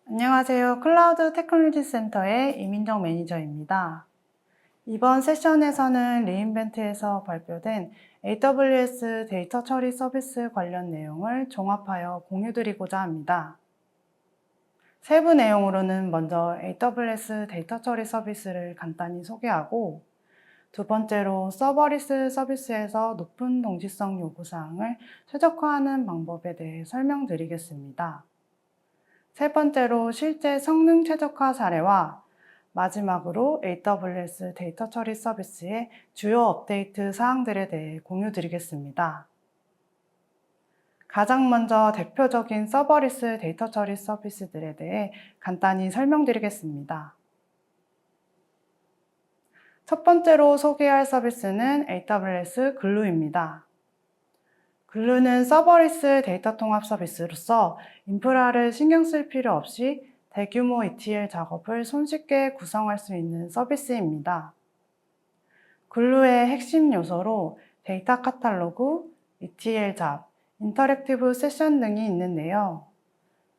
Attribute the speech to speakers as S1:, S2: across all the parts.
S1: 안녕하세요. 클라우드 테크놀로지 센터의 이민정 매니저입니다. 이번 세션에서는 리인벤트에서 발표된 AWS 데이터 처리 서비스 관련 내용을 종합하여 공유드리고자 합니다. 세부 내용으로는 먼저 AWS 데이터 처리 서비스를 간단히 소개하고, 두 번째로 서버리스 서비스에서 높은 동시성 요구사항을 최적화하는 방법에 대해 설명드리겠습니다. 세 번째로 실제 성능 최적화 사례와 마지막으로 AWS 데이터 처리 서비스의 주요 업데이트 사항들에 대해 공유드리겠습니다. 가장 먼저 대표적인 서버리스 데이터 처리 서비스들에 대해 간단히 설명드리겠습니다. 첫 번째로 소개할 서비스는 AWS 글루입니다. 글루는 서버리스 데이터 통합 서비스로서 인프라를 신경 쓸 필요 없이 대규모 ETL 작업을 손쉽게 구성할 수 있는 서비스입니다. 글루의 핵심 요소로 데이터 카탈로그, ETL 잡, 인터랙티브 세션 등이 있는데요.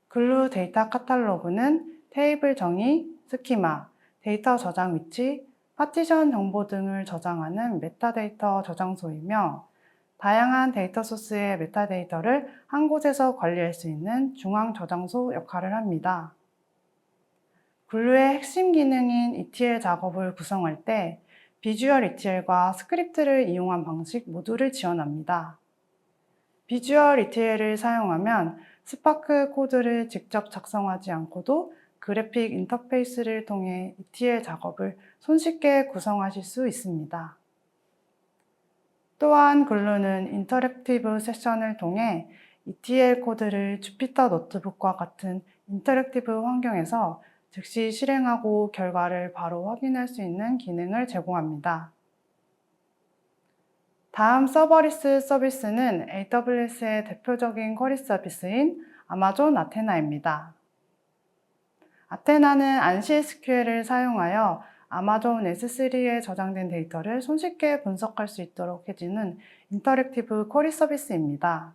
S1: 글루 데이터 카탈로그는 테이블 정의, 스키마, 데이터 저장 위치, 파티션 정보 등을 저장하는 메타데이터 저장소이며, 다양한 데이터 소스의 메타데이터를 한 곳에서 관리할 수 있는 중앙 저장소 역할을 합니다. 글루의 핵심 기능인 ETL 작업을 구성할 때 비주얼 ETL과 스크립트를 이용한 방식 모두를 지원합니다. 비주얼 ETL을 사용하면 스파크 코드를 직접 작성하지 않고도 그래픽 인터페이스를 통해 ETL 작업을 손쉽게 구성하실 수 있습니다. 또한 글루는 인터랙티브 세션을 통해 ETL 코드를 주피터 노트북과 같은 인터랙티브 환경에서 즉시 실행하고 결과를 바로 확인할 수 있는 기능을 제공합니다. 다음 서버리스 서비스는 AWS의 대표적인 쿼리 서비스인 아마존 아테나입니다. 아테나는 안시 SQL을 사용하여 아마존 S3에 저장된 데이터를 손쉽게 분석할 수 있도록 해주는 인터랙티브 쿼리 서비스입니다.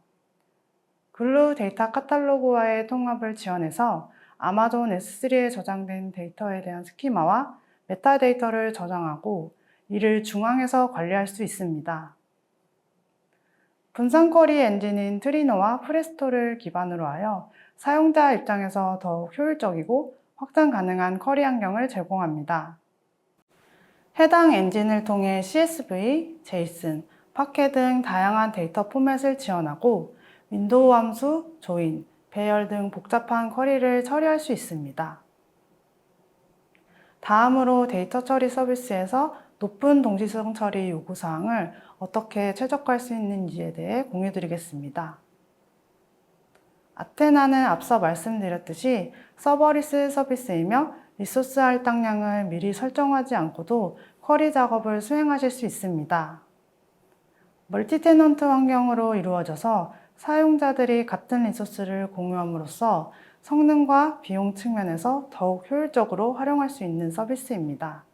S1: 글루 데이터 카탈로그와의 통합을 지원해서 아마존 S3에 저장된 데이터에 대한 스키마와 메타데이터를 저장하고 이를 중앙에서 관리할 수 있습니다. 분산 쿼리 엔진인 트리노와 프레스토를 기반으로 하여 사용자 입장에서 더욱 효율적이고 확장 가능한 쿼리 환경을 제공합니다. 해당 엔진을 통해 CSV, JSON, 파케 등 다양한 데이터 포맷을 지원하고 윈도우 함수, 조인, 배열 등 복잡한 쿼리를 처리할 수 있습니다. 다음으로 데이터 처리 서비스에서 높은 동시성 처리 요구사항을 어떻게 최적화할 수 있는지에 대해 공유드리겠습니다. 아테나는 앞서 말씀드렸듯이 서버리스 서비스이며 리소스 할당량을 미리 설정하지 않고도 쿼리 작업을 수행하실 수 있습니다. 멀티테넌트 환경으로 이루어져서 사용자들이 같은 리소스를 공유함으로써 성능과 비용 측면에서 더욱 효율적으로 활용할 수 있는 서비스입니다.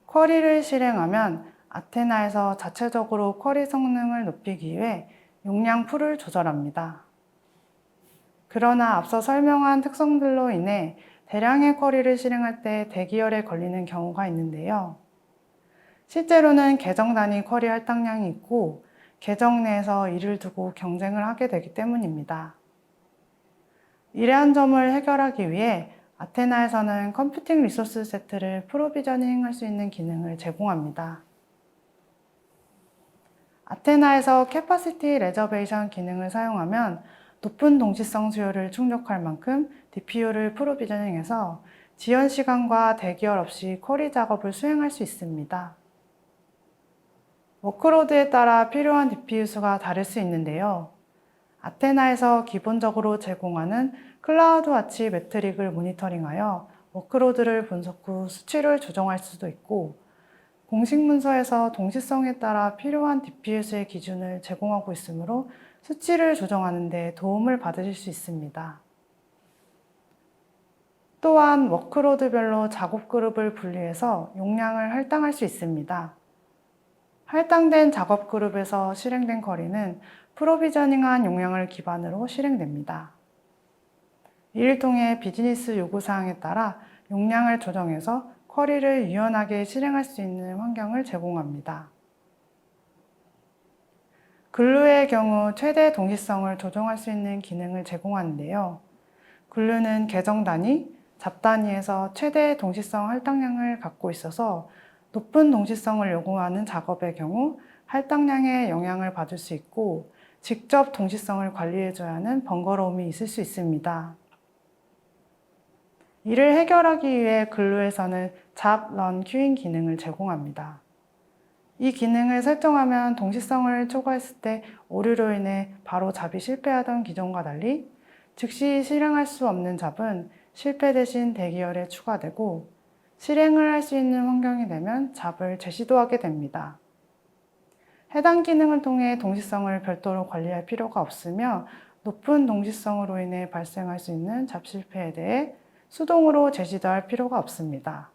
S1: 쿼리를 실행하면 아테나에서 자체적으로 쿼리 성능을 높이기 위해 용량 풀을 조절합니다. 그러나 앞서 설명한 특성들로 인해 대량의 쿼리를 실행할 때 대기열에 걸리는 경우가 있는데요. 실제로는 계정 단위 쿼리 할당량이 있고 계정 내에서 이를 두고 경쟁을 하게 되기 때문입니다. 이러한 점을 해결하기 위해 아테나에서는 컴퓨팅 리소스 세트를 프로비저닝 할 수 있는 기능을 제공합니다. 아테나에서 캐파시티 레저베이션 기능을 사용하면 높은 동시성 수요를 충족할 만큼 DPU를 프로비저닝해서 지연 시간과 대기열 없이 쿼리 작업을 수행할 수 있습니다. 워크로드에 따라 필요한 DPU 수가 다를 수 있는데요. 아테나에서 기본적으로 제공하는 클라우드와치 매트릭을 모니터링하여 워크로드를 분석 후 수치를 조정할 수도 있고, 공식 문서에서 동시성에 따라 필요한 DPU 수의 기준을 제공하고 있으므로 수치를 조정하는 데 도움을 받으실 수 있습니다. 또한 워크로드별로 작업 그룹을 분리해서 용량을 할당할 수 있습니다. 할당된 작업 그룹에서 실행된 쿼리는 프로비저닝한 용량을 기반으로 실행됩니다. 이를 통해 비즈니스 요구사항에 따라 용량을 조정해서 쿼리를 유연하게 실행할 수 있는 환경을 제공합니다. 글루의 경우 최대 동시성을 조정할 수 있는 기능을 제공하는데요. 글루는 계정 단위, 잡 단위에서 최대 동시성 할당량을 갖고 있어서 높은 동시성을 요구하는 작업의 경우 할당량에 영향을 받을 수 있고 직접 동시성을 관리해줘야 하는 번거로움이 있을 수 있습니다. 이를 해결하기 위해 글루에서는 잡, 런, 큐잉 기능을 제공합니다. 이 기능을 설정하면 동시성을 초과했을 때 오류로 인해 바로 잡이 실패하던 기존과 달리 즉시 실행할 수 없는 잡은 실패 대신 대기열에 추가되고 실행을 할 수 있는 환경이 되면 잡을 재시도하게 됩니다. 해당 기능을 통해 동시성을 별도로 관리할 필요가 없으며 높은 동시성으로 인해 발생할 수 있는 잡 실패에 대해 수동으로 재시도할 필요가 없습니다.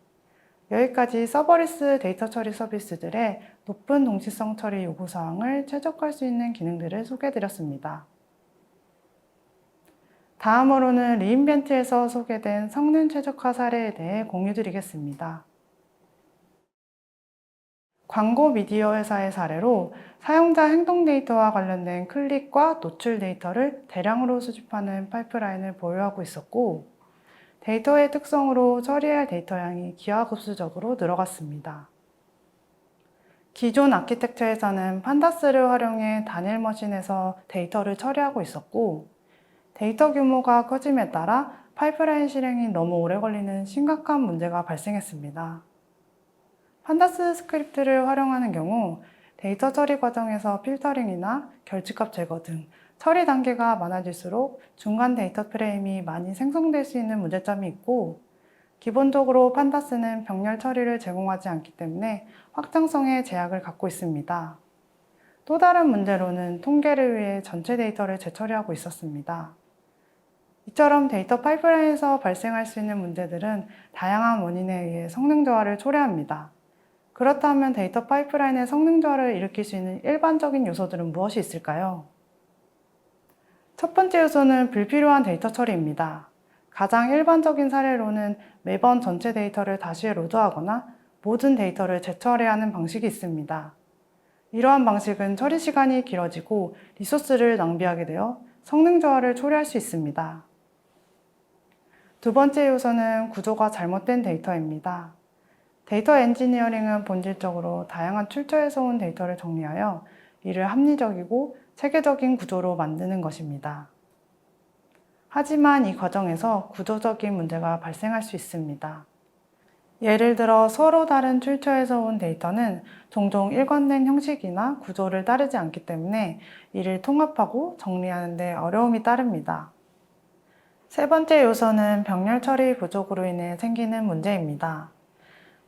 S1: 여기까지 서버리스 데이터 처리 서비스들의 높은 동시성 처리 요구사항을 최적화할 수 있는 기능들을 소개해드렸습니다. 다음으로는 리인벤트에서 소개된 성능 최적화 사례에 대해 공유드리겠습니다. 광고 미디어 회사의 사례로 사용자 행동 데이터와 관련된 클릭과 노출 데이터를 대량으로 수집하는 파이프라인을 보유하고 있었고, 데이터의 특성으로 처리해야 할 데이터 양이 기하급수적으로 늘어갔습니다. 기존 아키텍처에서는 판다스를 활용해 단일 머신에서 데이터를 처리하고 있었고, 데이터 규모가 커짐에 따라 파이프라인 실행이 너무 오래 걸리는 심각한 문제가 발생했습니다. 판다스 스크립트를 활용하는 경우 데이터 처리 과정에서 필터링이나 결집값 제거 등 처리 단계가 많아질수록 중간 데이터 프레임이 많이 생성될 수 있는 문제점이 있고, 기본적으로 판다스는 병렬 처리를 제공하지 않기 때문에 확장성에 제약을 갖고 있습니다. 또 다른 문제로는 통계를 위해 전체 데이터를 재처리하고 있었습니다. 이처럼 데이터 파이프라인에서 발생할 수 있는 문제들은 다양한 원인에 의해 성능 저하를 초래합니다. 그렇다면 데이터 파이프라인의 성능 저하를 일으킬 수 있는 일반적인 요소들은 무엇이 있을까요? 첫 번째 요소는 불필요한 데이터 처리입니다. 가장 일반적인 사례로는 매번 전체 데이터를 다시 로드하거나 모든 데이터를 재처리하는 방식이 있습니다. 이러한 방식은 처리 시간이 길어지고 리소스를 낭비하게 되어 성능 저하를 초래할 수 있습니다. 두 번째 요소는 구조가 잘못된 데이터입니다. 데이터 엔지니어링은 본질적으로 다양한 출처에서 온 데이터를 정리하여 이를 합리적이고 체계적인 구조로 만드는 것입니다. 하지만 이 과정에서 구조적인 문제가 발생할 수 있습니다. 예를 들어 서로 다른 출처에서 온 데이터는 종종 일관된 형식이나 구조를 따르지 않기 때문에 이를 통합하고 정리하는 데 어려움이 따릅니다. 세 번째 요소는 병렬 처리 부족으로 인해 생기는 문제입니다.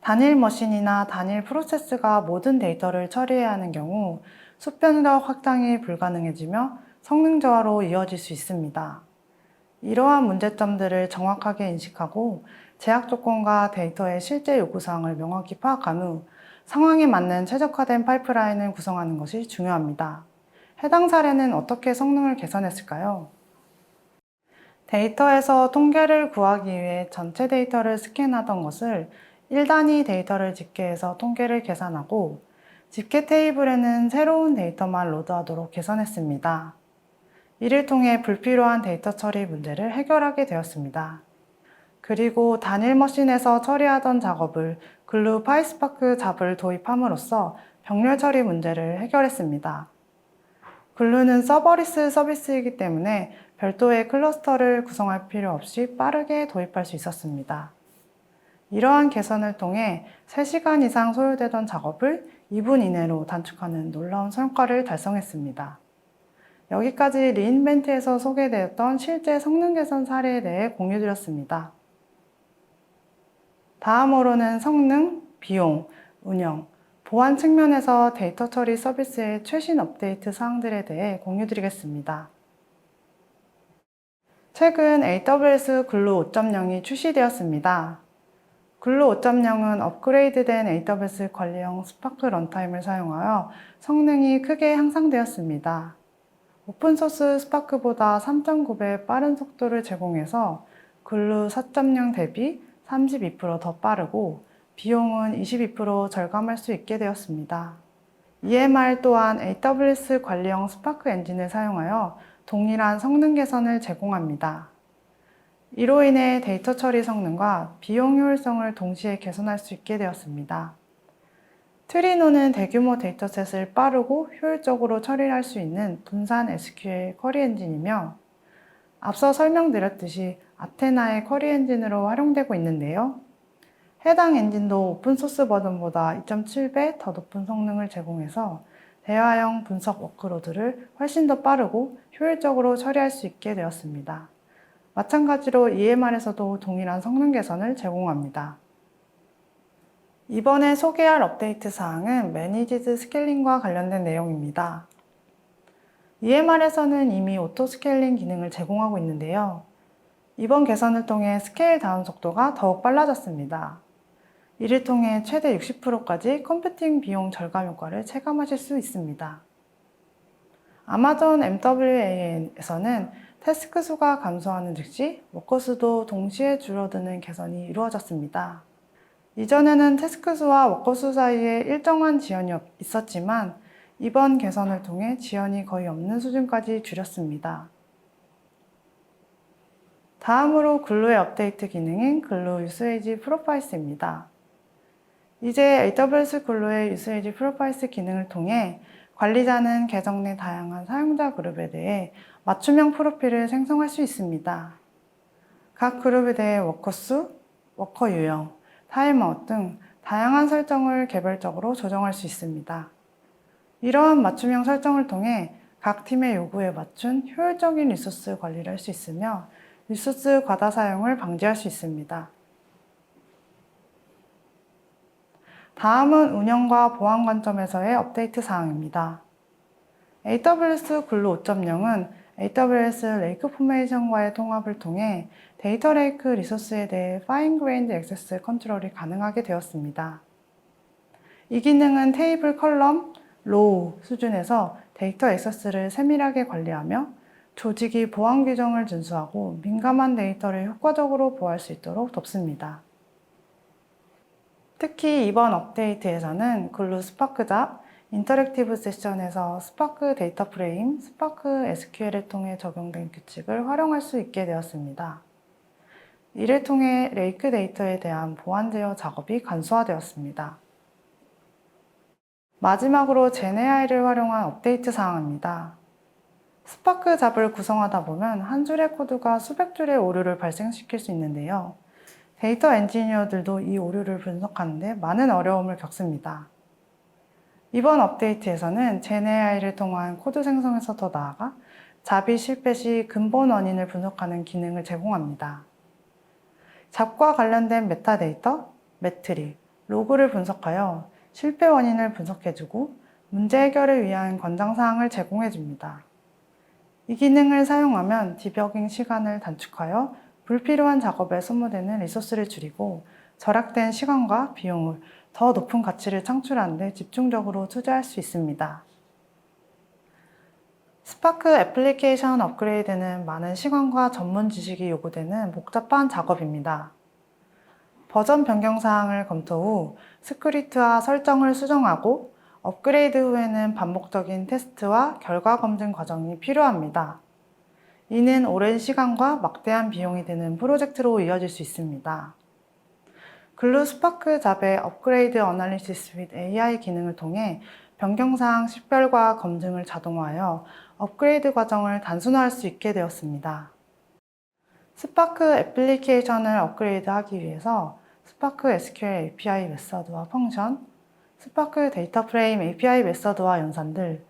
S1: 단일 머신이나 단일 프로세스가 모든 데이터를 처리해야 하는 경우 수평적 확장이 불가능해지며 성능 저하로 이어질 수 있습니다. 이러한 문제점들을 정확하게 인식하고 제약 조건과 데이터의 실제 요구사항을 명확히 파악한 후 상황에 맞는 최적화된 파이프라인을 구성하는 것이 중요합니다. 해당 사례는 어떻게 성능을 개선했을까요? 데이터에서 통계를 구하기 위해 전체 데이터를 스캔하던 것을 1단위 데이터를 집계해서 통계를 계산하고 집계 테이블에는 새로운 데이터만 로드하도록 개선했습니다. 이를 통해 불필요한 데이터 처리 문제를 해결하게 되었습니다. 그리고 단일 머신에서 처리하던 작업을 글루 파이스파크 잡을 도입함으로써 병렬 처리 문제를 해결했습니다. 글루는 서버리스 서비스이기 때문에 별도의 클러스터를 구성할 필요 없이 빠르게 도입할 수 있었습니다. 이러한 개선을 통해 3시간 이상 소요되던 작업을 2분 이내로 단축하는 놀라운 성과를 달성했습니다. 여기까지 리인벤트에서 소개되었던 실제 성능 개선 사례에 대해 공유드렸습니다. 다음으로는 성능, 비용, 운영, 보안 측면에서 데이터 처리 서비스의 최신 업데이트 사항들에 대해 공유드리겠습니다. 최근 AWS 글루 5.0이 출시되었습니다. 글루 5.0은 업그레이드된 AWS 관리형 스파크 런타임을 사용하여 성능이 크게 향상되었습니다. 오픈소스 스파크보다 3.9배 빠른 속도를 제공해서 글루 4.0 대비 32%더 빠르고 비용은 22% 절감할 수 있게 되었습니다. EMR 또한 AWS 관리형 스파크 엔진을 사용하여 동일한 성능 개선을 제공합니다. 이로 인해 데이터 처리 성능과 비용 효율성을 동시에 개선할 수 있게 되었습니다. 트리노는 대규모 데이터셋을 빠르고 효율적으로 처리할 수 있는 분산 SQL 쿼리 엔진이며 앞서 설명드렸듯이 아테나의 쿼리 엔진으로 활용되고 있는데요. 해당 엔진도 오픈소스 버전보다 2.7배 더 높은 성능을 제공해서 대화형 분석 워크로드를 훨씬 더 빠르고 효율적으로 처리할 수 있게 되었습니다. 마찬가지로 EMR에서도 동일한 성능 개선을 제공합니다. 이번에 소개할 업데이트 사항은 매니지드 스케일링과 관련된 내용입니다. EMR에서는 이미 오토 스케일링 기능을 제공하고 있는데요. 이번 개선을 통해 스케일 다운 속도가 더욱 빨라졌습니다. 이를 통해 최대 60%까지 컴퓨팅 비용 절감 효과를 체감하실 수 있습니다. 아마존 MWA에서는 태스크 수가 감소하는 즉시 워커 수도 동시에 줄어드는 개선이 이루어졌습니다. 이전에는 태스크 수와 워커 수 사이에 일정한 지연이 있었지만 이번 개선을 통해 지연이 거의 없는 수준까지 줄였습니다. 다음으로 글루의 업데이트 기능인 글루 유스에이지 프로파일스입니다. 이제 AWS 글루의 유스에이지 프로파일스 기능을 통해 관리자는 계정 내 다양한 사용자 그룹에 대해 맞춤형 프로필을 생성할 수 있습니다. 각 그룹에 대해 워커 수, 워커 유형, 타임아웃 등 다양한 설정을 개별적으로 조정할 수 있습니다. 이러한 맞춤형 설정을 통해 각 팀의 요구에 맞춘 효율적인 리소스 관리를 할 수 있으며 리소스 과다 사용을 방지할 수 있습니다. 다음은 운영과 보안 관점에서의 업데이트 사항입니다. AWS 글루 5.0은 AWS 레이크 포메이션과의 통합을 통해 데이터 레이크 리소스에 대해 파인 그레인드 액세스 컨트롤이 가능하게 되었습니다. 이 기능은 테이블 컬럼, 로우 수준에서 데이터 액세스를 세밀하게 관리하며 조직이 보안 규정을 준수하고 민감한 데이터를 효과적으로 보호할 수 있도록 돕습니다. 특히 이번 업데이트에서는 글루 스파크 잡, 인터랙티브 세션에서 스파크 데이터 프레임, 스파크 SQL을 통해 적용된 규칙을 활용할 수 있게 되었습니다. 이를 통해 레이크 데이터에 대한 보안 제어 작업이 간소화되었습니다. 마지막으로 GenAI를 활용한 업데이트 사항입니다. 스파크 잡을 구성하다 보면 한 줄의 코드가 수백 줄의 오류를 발생시킬 수 있는데요. 데이터 엔지니어들도 이 오류를 분석하는 데 많은 어려움을 겪습니다. 이번 업데이트에서는 GenAI를 통한 코드 생성에서 더 나아가 잡이 실패 시 근본 원인을 분석하는 기능을 제공합니다. 잡과 관련된 메타데이터, 매트릭, 로그를 분석하여 실패 원인을 분석해주고 문제 해결을 위한 권장사항을 제공해줍니다. 이 기능을 사용하면 디버깅 시간을 단축하여 불필요한 작업에 소모되는 리소스를 줄이고 절약된 시간과 비용을 더 높은 가치를 창출하는 데 집중적으로 투자할 수 있습니다. 스파크 애플리케이션 업그레이드는 많은 시간과 전문 지식이 요구되는 복잡한 작업입니다. 버전 변경 사항을 검토 후 스크립트와 설정을 수정하고 업그레이드 후에는 반복적인 테스트와 결과 검증 과정이 필요합니다. 이는 오랜 시간과 막대한 비용이 드는 프로젝트로 이어질 수 있습니다. 글루 스파크 잡의 업그레이드 어널리시스 및 AI 기능을 통해 변경사항 식별과 검증을 자동화하여 업그레이드 과정을 단순화할 수 있게 되었습니다. 스파크 애플리케이션을 업그레이드하기 위해서 스파크 SQL API 메서드와 펑션, 스파크 데이터 프레임 API 메서드와 연산들,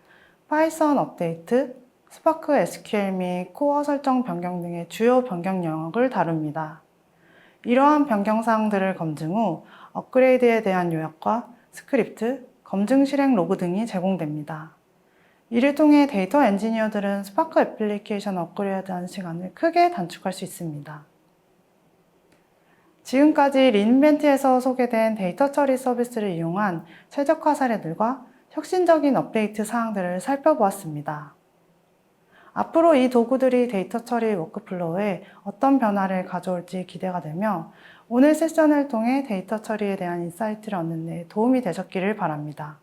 S1: 파이썬 업데이트, 스파크 SQL 및 코어 설정 변경 등의 주요 변경 영역을 다룹니다. 이러한 변경 사항들을 검증 후 업그레이드에 대한 요약과 스크립트, 검증 실행 로그 등이 제공됩니다. 이를 통해 데이터 엔지니어들은 스파크 애플리케이션 업그레이드하는 시간을 크게 단축할 수 있습니다. 지금까지 리인벤트에서 소개된 데이터 처리 서비스를 이용한 최적화 사례들과 혁신적인 업데이트 사항들을 살펴보았습니다. 앞으로 이 도구들이 데이터 처리 워크플로우에 어떤 변화를 가져올지 기대가 되며 오늘 세션을 통해 데이터 처리에 대한 인사이트를 얻는 데 도움이 되셨기를 바랍니다.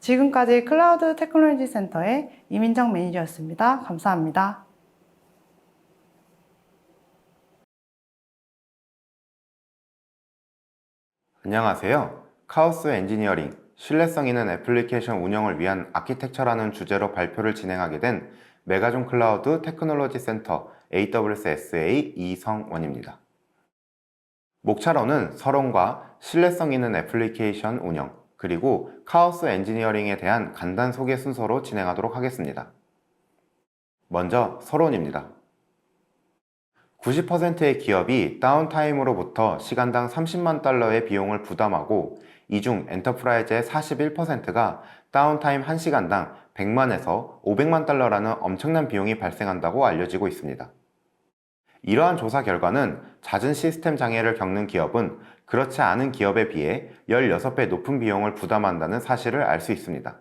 S1: 지금까지 클라우드 테크놀로지 센터의 이민정 매니저였습니다. 감사합니다.
S2: 안녕하세요. 카오스 엔지니어링, 신뢰성 있는 애플리케이션 운영을 위한 아키텍처라는 주제로 발표를 진행하게 된 메가존 클라우드 테크놀로지 센터 AWS SA 이성원입니다. 목차로는 서론과 신뢰성 있는 애플리케이션 운영, 그리고 카오스 엔지니어링에 대한 간단 소개 순서로 진행하도록 하겠습니다. 먼저 서론입니다. 90%의 기업이 다운타임으로부터 시간당 30만 달러의 비용을 부담하고 이 중 엔터프라이즈의 41%가 다운타임 1시간당 100만에서 500만 달러라는 엄청난 비용이 발생한다고 알려지고 있습니다. 이러한 조사 결과는 잦은 시스템 장애를 겪는 기업은 그렇지 않은 기업에 비해 16배 높은 비용을 부담한다는 사실을 알 수 있습니다.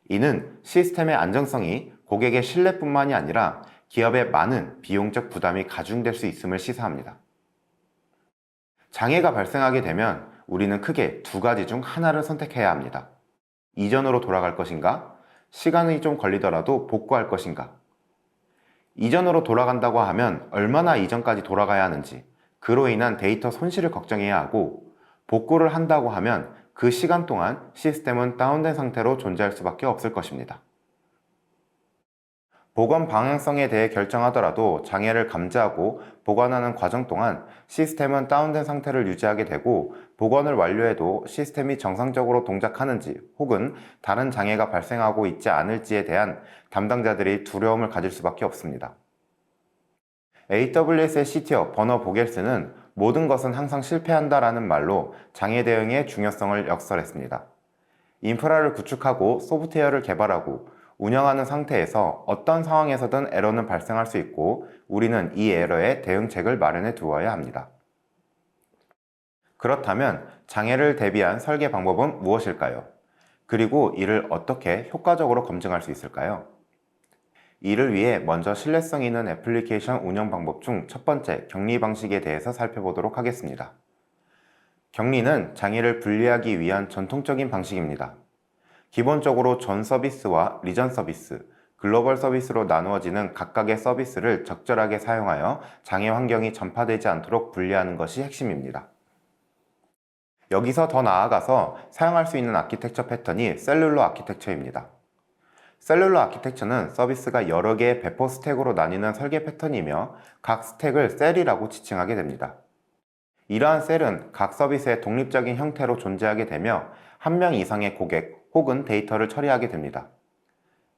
S2: 이는 시스템의 안정성이 고객의 신뢰뿐만이 아니라 기업의 많은 비용적 부담이 가중될 수 있음을 시사합니다. 장애가 발생하게 되면 우리는 크게 두 가지 중 하나를 선택해야 합니다. 이전으로 돌아갈 것인가? 시간이 좀 걸리더라도 복구할 것인가? 이전으로 돌아간다고 하면 얼마나 이전까지 돌아가야 하는지, 그로 인한 데이터 손실을 걱정해야 하고, 복구를 한다고 하면 그 시간 동안 시스템은 다운된 상태로 존재할 수밖에 없을 것입니다. 보건 방향성에 대해 결정하더라도 장애를 감지하고 보관하는 과정 동안 시스템은 다운된 상태를 유지하게 되고 복원을 완료해도 시스템이 정상적으로 동작하는지 혹은 다른 장애가 발생하고 있지 않을지에 대한 담당자들이 두려움을 가질 수밖에 없습니다. AWS의 CTO 버너 보겔스는 모든 것은 항상 실패한다라는 말로 장애 대응의 중요성을 역설했습니다. 인프라를 구축하고 소프트웨어를 개발하고 운영하는 상태에서 어떤 상황에서든 에러는 발생할 수 있고 우리는 이 에러에 대응책을 마련해 두어야 합니다. 그렇다면 장애를 대비한 설계 방법은 무엇일까요? 그리고 이를 어떻게 효과적으로 검증할 수 있을까요? 이를 위해 먼저 신뢰성 있는 애플리케이션 운영 방법 중 첫 번째 격리 방식에 대해서 살펴보도록 하겠습니다. 격리는 장애를 분리하기 위한 전통적인 방식입니다. 기본적으로 전 서비스와 리전 서비스, 글로벌 서비스로 나누어지는 각각의 서비스를 적절하게 사용하여 장애 환경이 전파되지 않도록 분리하는 것이 핵심입니다. 여기서 더 나아가서 사용할 수 있는 아키텍처 패턴이 셀룰러 아키텍처입니다. 셀룰러 아키텍처는 서비스가 여러 개의 배포 스택으로 나뉘는 설계 패턴이며 각 스택을 셀이라고 지칭하게 됩니다. 이러한 셀은 각 서비스의 독립적인 형태로 존재하게 되며 한 명 이상의 고객 혹은 데이터를 처리하게 됩니다.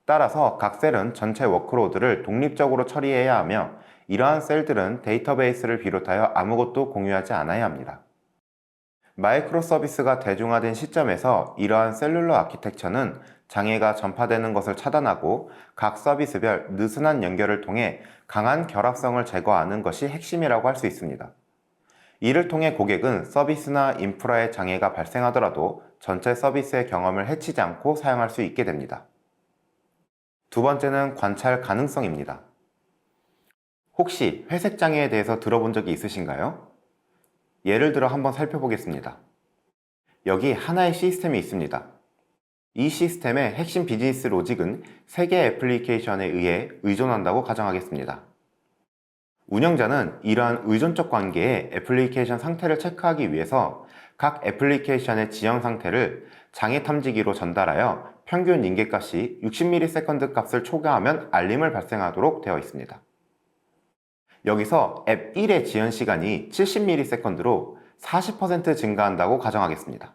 S2: 따라서 각 셀은 전체 워크로드를 독립적으로 처리해야 하며 이러한 셀들은 데이터베이스를 비롯하여 아무것도 공유하지 않아야 합니다. 마이크로 서비스가 대중화된 시점에서 이러한 셀룰러 아키텍처는 장애가 전파되는 것을 차단하고 각 서비스별 느슨한 연결을 통해 강한 결합성을 제거하는 것이 핵심이라고 할 수 있습니다. 이를 통해 고객은 서비스나 인프라에 장애가 발생하더라도 전체 서비스의 경험을 해치지 않고 사용할 수 있게 됩니다. 두 번째는 관찰 가능성입니다. 혹시 회색 장애에 대해서 들어본 적이 있으신가요? 예를 들어 한번 살펴보겠습니다. 여기 하나의 시스템이 있습니다. 이 시스템의 핵심 비즈니스 로직은 세 개의 애플리케이션에 의해 의존한다고 가정하겠습니다. 운영자는 이러한 의존적 관계의 애플리케이션 상태를 체크하기 위해서 각 애플리케이션의 지형 상태를 장애 탐지기로 전달하여 평균 인계값이 60ms 값을 초과하면 알림을 발생하도록 되어 있습니다. 여기서 앱 1의 지연 시간이 70ms로 40% 증가한다고 가정하겠습니다.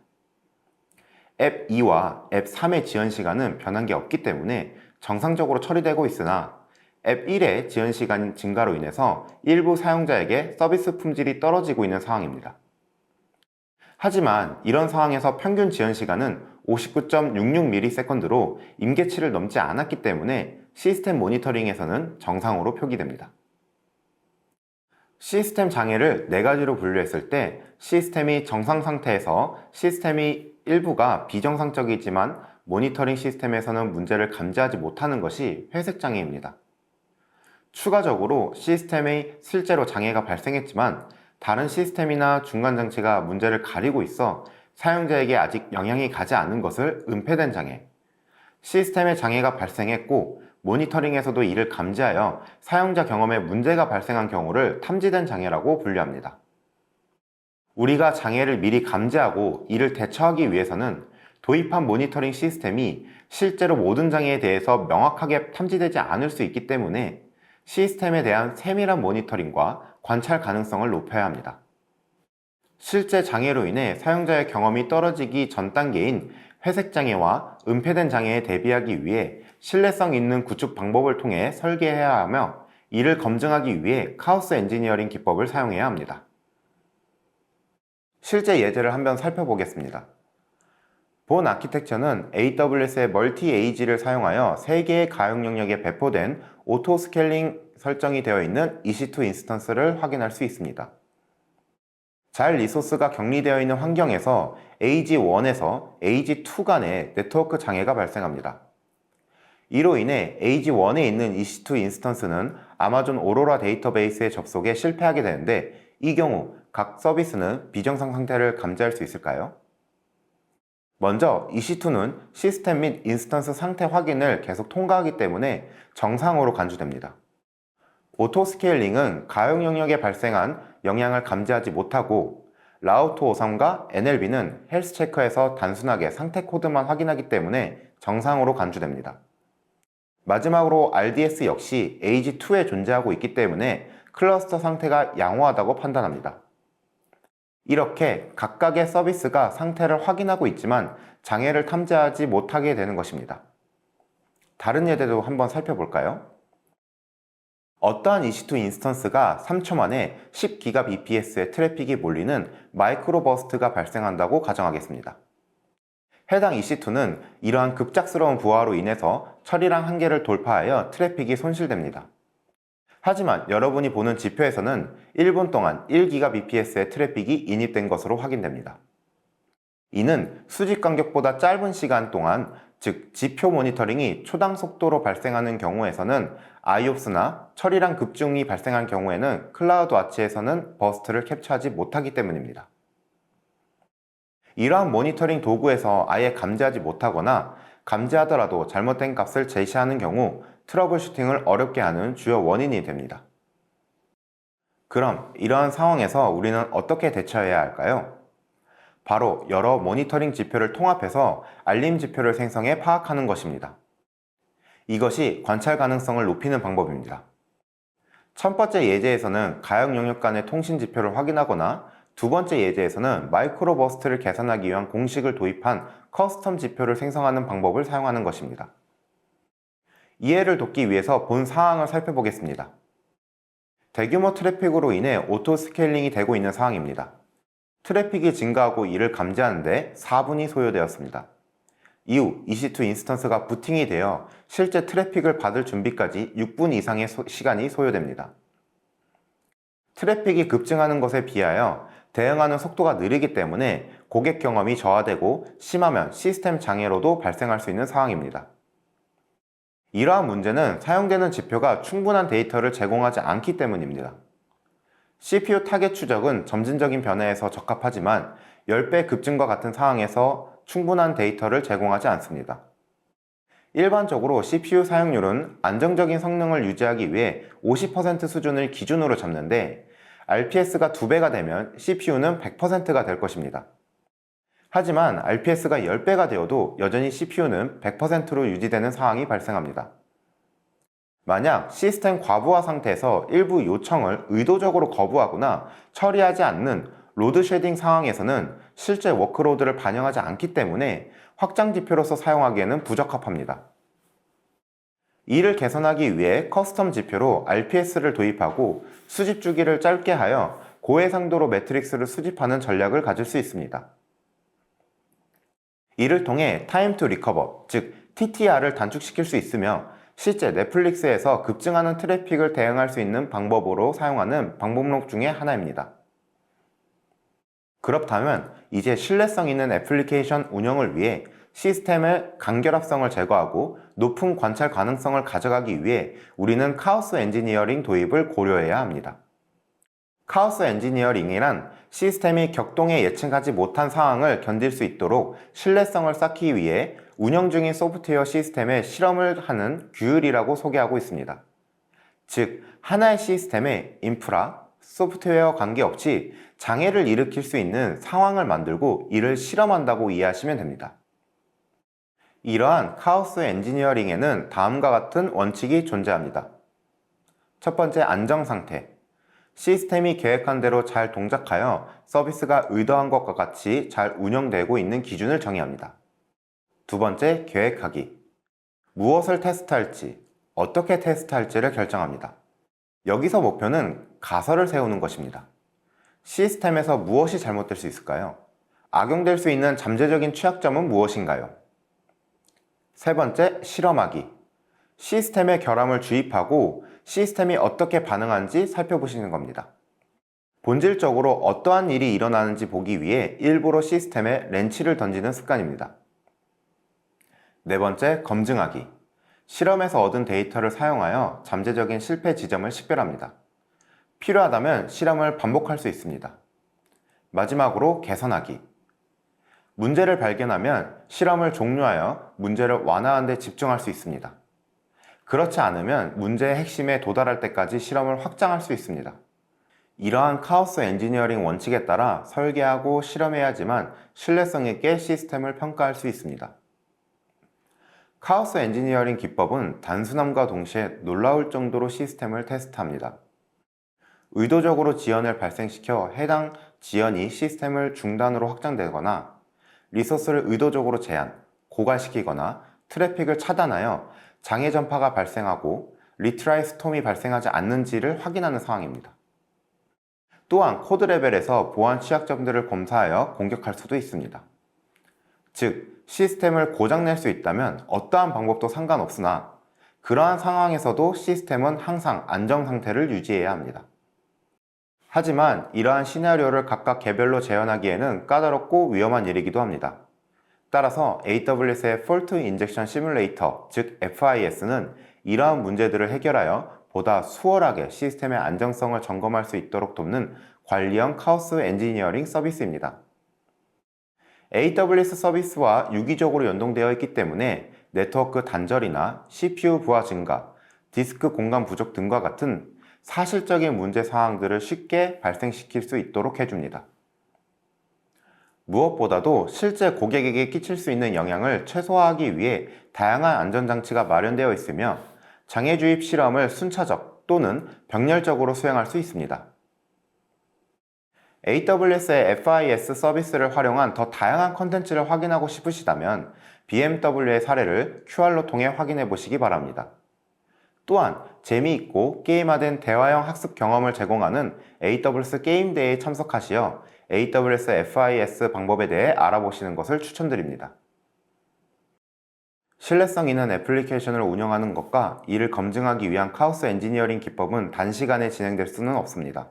S2: 앱 2와 앱 3의 지연 시간은 변한 게 없기 때문에 정상적으로 처리되고 있으나 앱 1의 지연 시간 증가로 인해서 일부 사용자에게 서비스 품질이 떨어지고 있는 상황입니다. 하지만 이런 상황에서 평균 지연 시간은 59.66ms로 임계치를 넘지 않았기 때문에 시스템 모니터링에서는 정상으로 표기됩니다. 시스템 장애를 네 가지로 분류했을 때 시스템이 정상 상태에서 시스템이 일부가 비정상적이지만 모니터링 시스템에서는 문제를 감지하지 못하는 것이 회색 장애입니다. 추가적으로 시스템에 실제로 장애가 발생했지만 다른 시스템이나 중간 장치가 문제를 가리고 있어 사용자에게 아직 영향이 가지 않은 것을 은폐된 장애, 시스템에 장애가 발생했고 모니터링에서도 이를 감지하여 사용자 경험에 문제가 발생한 경우를 탐지된 장애라고 분류합니다. 우리가 장애를 미리 감지하고 이를 대처하기 위해서는 도입한 모니터링 시스템이 실제로 모든 장애에 대해서 명확하게 탐지되지 않을 수 있기 때문에 시스템에 대한 세밀한 모니터링과 관찰 가능성을 높여야 합니다. 실제 장애로 인해 사용자의 경험이 떨어지기 전 단계인 회색 장애와 은폐된 장애에 대비하기 위해 신뢰성 있는 구축 방법을 통해 설계해야 하며 이를 검증하기 위해 카오스 엔지니어링 기법을 사용해야 합니다. 실제 예제를 한번 살펴보겠습니다. 본 아키텍처는 AWS의 멀티-AG를 사용하여 3개의 가용 영역에 배포된 오토 스케일링 설정이 되어 있는 EC2 인스턴스를 확인할 수 있습니다. 잘 리소스가 격리되어 있는 환경에서 AG1에서 AG2 간의 네트워크 장애가 발생합니다. 이로 인해 AG1에 있는 EC2 인스턴스는 아마존 오로라 데이터베이스에 접속에 실패하게 되는데 이 경우 각 서비스는 비정상 상태를 감지할 수 있을까요? 먼저 EC2는 시스템 및 인스턴스 상태 확인을 계속 통과하기 때문에 정상으로 간주됩니다. 오토 스케일링은 가용 영역에 발생한 영향을 감지하지 못하고 라우트 53과 NLB는 헬스 체커에서 단순하게 상태 코드만 확인하기 때문에 정상으로 간주됩니다. 마지막으로 RDS 역시 AG2에 존재하고 있기 때문에 클러스터 상태가 양호하다고 판단합니다. 이렇게 각각의 서비스가 상태를 확인하고 있지만 장애를 탐지하지 못하게 되는 것입니다. 다른 예제도 한번 살펴볼까요? 어떠한 EC2 인스턴스가 3초 만에 10GBps의 트래픽이 몰리는 마이크로 버스트가 발생한다고 가정하겠습니다. 해당 EC2는 이러한 급작스러운 부하로 인해서 처리랑 한계를 돌파하여 트래픽이 손실됩니다. 하지만 여러분이 보는 지표에서는 1분 동안 1GBps의 트래픽이 인입된 것으로 확인됩니다. 이는 수집 간격보다 짧은 시간 동안, 즉 지표 모니터링이 초당 속도로 발생하는 경우에서는 IOPS나 처리랑 급중이 발생한 경우에는 클라우드 와치에서는 버스트를 캡처하지 못하기 때문입니다. 이러한 모니터링 도구에서 아예 감지하지 못하거나 감지하더라도 잘못된 값을 제시하는 경우 트러블 슈팅을 어렵게 하는 주요 원인이 됩니다. 그럼 이러한 상황에서 우리는 어떻게 대처해야 할까요? 바로 여러 모니터링 지표를 통합해서 알림 지표를 생성해 파악하는 것입니다. 이것이 관찰 가능성을 높이는 방법입니다. 첫 번째 예제에서는 가용 영역 간의 통신 지표를 확인하거나 두 번째 예제에서는 마이크로 버스트를 계산하기 위한 공식을 도입한 커스텀 지표를 생성하는 방법을 사용하는 것입니다. 이해를 돕기 위해서 본 상황을 살펴보겠습니다. 대규모 트래픽으로 인해 오토 스케일링이 되고 있는 상황입니다. 트래픽이 증가하고 이를 감지하는데 4분이 소요되었습니다. 이후 EC2 인스턴스가 부팅이 되어 실제 트래픽을 받을 준비까지 6분 이상의 시간이 소요됩니다. 트래픽이 급증하는 것에 비하여 대응하는 속도가 느리기 때문에 고객 경험이 저하되고 심하면 시스템 장애로도 발생할 수 있는 상황입니다. 이러한 문제는 사용되는 지표가 충분한 데이터를 제공하지 않기 때문입니다. CPU 타겟 추적은 점진적인 변화에서 적합하지만 10배 급증과 같은 상황에서 충분한 데이터를 제공하지 않습니다. 일반적으로 CPU 사용률은 안정적인 성능을 유지하기 위해 50% 수준을 기준으로 잡는데 RPS가 2배가 되면 CPU는 100%가 될 것입니다. 하지만 RPS가 10배가 되어도 여전히 CPU는 100%로 유지되는 상황이 발생합니다. 만약 시스템 과부하 상태에서 일부 요청을 의도적으로 거부하거나 처리하지 않는 로드 쉐딩 상황에서는 실제 워크로드를 반영하지 않기 때문에 확장 지표로서 사용하기에는 부적합합니다. 이를 개선하기 위해 커스텀 지표로 RPS를 도입하고 수집 주기를 짧게 하여 고해상도로 매트릭스를 수집하는 전략을 가질 수 있습니다. 이를 통해 Time to Recover, 즉 TTR을 단축시킬 수 있으며 실제 넷플릭스에서 급증하는 트래픽을 대응할 수 있는 방법으로 사용하는 방법록 중에 하나입니다. 그렇다면 이제 신뢰성 있는 애플리케이션 운영을 위해 시스템의 간결합성을 제거하고 높은 관찰 가능성을 가져가기 위해 우리는 카오스 엔지니어링 도입을 고려해야 합니다. 카오스 엔지니어링이란 시스템이 격동에 예측하지 못한 상황을 견딜 수 있도록 신뢰성을 쌓기 위해 운영 중인 소프트웨어 시스템에 실험을 하는 규율이라고 소개하고 있습니다. 즉, 하나의 시스템에 인프라, 소프트웨어 관계없이 장애를 일으킬 수 있는 상황을 만들고 이를 실험한다고 이해하시면 됩니다. 이러한 카오스 엔지니어링에는 다음과 같은 원칙이 존재합니다. 첫 번째, 안정상태. 시스템이 계획한 대로 잘 동작하여 서비스가 의도한 것과 같이 잘 운영되고 있는 기준을 정의합니다. 두 번째, 계획하기. 무엇을 테스트할지, 어떻게 테스트할지를 결정합니다. 여기서 목표는 가설을 세우는 것입니다. 시스템에서 무엇이 잘못될 수 있을까요? 악용될 수 있는 잠재적인 취약점은 무엇인가요? 세 번째, 실험하기. 시스템에 결함을 주입하고 시스템이 어떻게 반응하는지 살펴보시는 겁니다. 본질적으로 어떠한 일이 일어나는지 보기 위해 일부러 시스템에 렌치를 던지는 습관입니다. 네 번째, 검증하기. 실험에서 얻은 데이터를 사용하여 잠재적인 실패 지점을 식별합니다. 필요하다면 실험을 반복할 수 있습니다. 마지막으로 개선하기. 문제를 발견하면 실험을 종료하여 문제를 완화하는 데 집중할 수 있습니다. 그렇지 않으면 문제의 핵심에 도달할 때까지 실험을 확장할 수 있습니다. 이러한 카오스 엔지니어링 원칙에 따라 설계하고 실험해야 하지만 신뢰성 있게 시스템을 평가할 수 있습니다. 카오스 엔지니어링 기법은 단순함과 동시에 놀라울 정도로 시스템을 테스트합니다. 의도적으로 지연을 발생시켜 해당 지연이 시스템을 중단으로 확장되거나 리소스를 의도적으로 제한, 고갈시키거나 트래픽을 차단하여 장애 전파가 발생하고 리트라이 스톰이 발생하지 않는지를 확인하는 상황입니다. 또한 코드 레벨에서 보안 취약점들을 검사하여 공격할 수도 있습니다. 즉, 시스템을 고장낼 수 있다면 어떠한 방법도 상관없으나 그러한 상황에서도 시스템은 항상 안정 상태를 유지해야 합니다. 하지만 이러한 시나리오를 각각 개별로 재현하기에는 까다롭고 위험한 일이기도 합니다. 따라서 AWS의 Fault Injection Simulator, 즉 FIS는 이러한 문제들을 해결하여 보다 수월하게 시스템의 안정성을 점검할 수 있도록 돕는 관리형 카오스 엔지니어링 서비스입니다. AWS 서비스와 유기적으로 연동되어 있기 때문에 네트워크 단절이나 CPU 부하 증가, 디스크 공간 부족 등과 같은 사실적인 문제 상황들을 쉽게 발생시킬 수 있도록 해줍니다. 무엇보다도 실제 고객에게 끼칠 수 있는 영향을 최소화하기 위해 다양한 안전장치가 마련되어 있으며 장애 주입 실험을 순차적 또는 병렬적으로 수행할 수 있습니다. AWS의 FIS 서비스를 활용한 더 다양한 컨텐츠를 확인하고 싶으시다면 BMW의 사례를 QR로 통해 확인해 보시기 바랍니다. 또한 재미있고 게임화된 대화형 학습 경험을 제공하는 AWS 게임데이에 참석하시어 AWS FIS 방법에 대해 알아보시는 것을 추천드립니다. 신뢰성 있는 애플리케이션을 운영하는 것과 이를 검증하기 위한 카오스 엔지니어링 기법은 단시간에 진행될 수는 없습니다.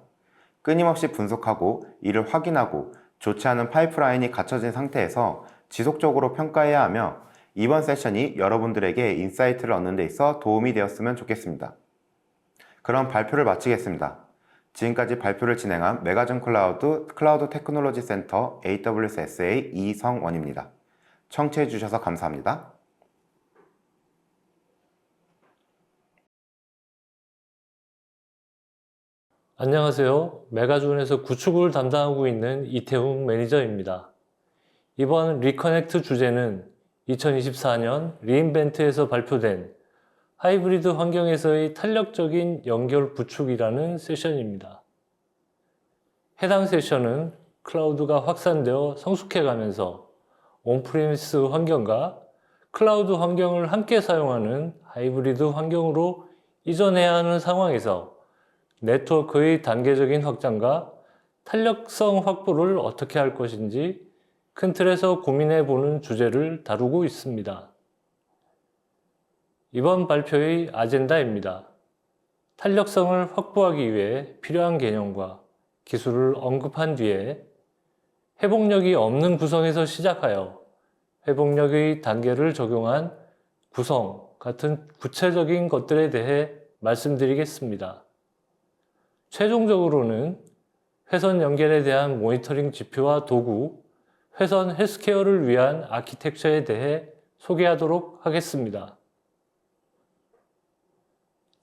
S2: 끊임없이 분석하고 이를 확인하고 좋지 않은 파이프라인이 갖춰진 상태에서 지속적으로 평가해야 하며 이번 세션이 여러분들에게 인사이트를 얻는 데 있어 도움이 되었으면 좋겠습니다. 그럼 발표를 마치겠습니다. 지금까지 발표를 진행한 메가준 클라우드 테크놀로지 센터 AWS SA 이성원입니다. 청취해 주셔서 감사합니다.
S3: 안녕하세요. 메가존에서 구축을 담당하고 있는 이태웅 매니저입니다. 이번 리커넥트 주제는 2024년 리인벤트에서 발표된 하이브리드 환경에서의 탄력적인 연결 구축이라는 세션입니다. 해당 세션은 클라우드가 확산되어 성숙해가면서 온프리미스 환경과 클라우드 환경을 함께 사용하는 하이브리드 환경으로 이전해야 하는 상황에서 네트워크의 단계적인 확장과 탄력성 확보를 어떻게 할 것인지 큰 틀에서 고민해 보는 주제를 다루고 있습니다. 이번 발표의 아젠다입니다. 탄력성을 확보하기 위해 필요한 개념과 기술을 언급한 뒤에 회복력이 없는 구성에서 시작하여 회복력의 단계를 적용한 구성 같은 구체적인 것들에 대해 말씀드리겠습니다. 최종적으로는 회선 연결에 대한 모니터링 지표와 도구, 회선 헬스케어를 위한 아키텍처에 대해 소개하도록 하겠습니다.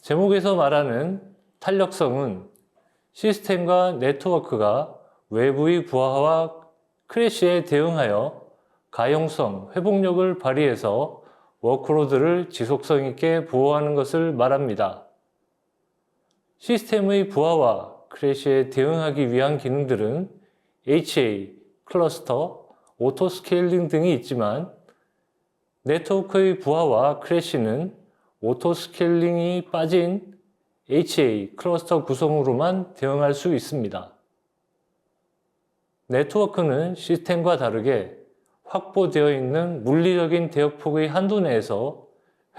S3: 제목에서 말하는 탄력성은 시스템과 네트워크가 외부의 부하와 크래시에 대응하여 가용성, 회복력을 발휘해서 워크로드를 지속성 있게 보호하는 것을 말합니다. 시스템의 부하와 크래시에 대응하기 위한 기능들은 HA, 클러스터, 오토 스케일링 등이 있지만 네트워크의 부하와 크래시는 오토 스케일링이 빠진 HA, 클러스터 구성으로만 대응할 수 있습니다. 네트워크는 시스템과 다르게 확보되어 있는 물리적인 대역폭의 한도 내에서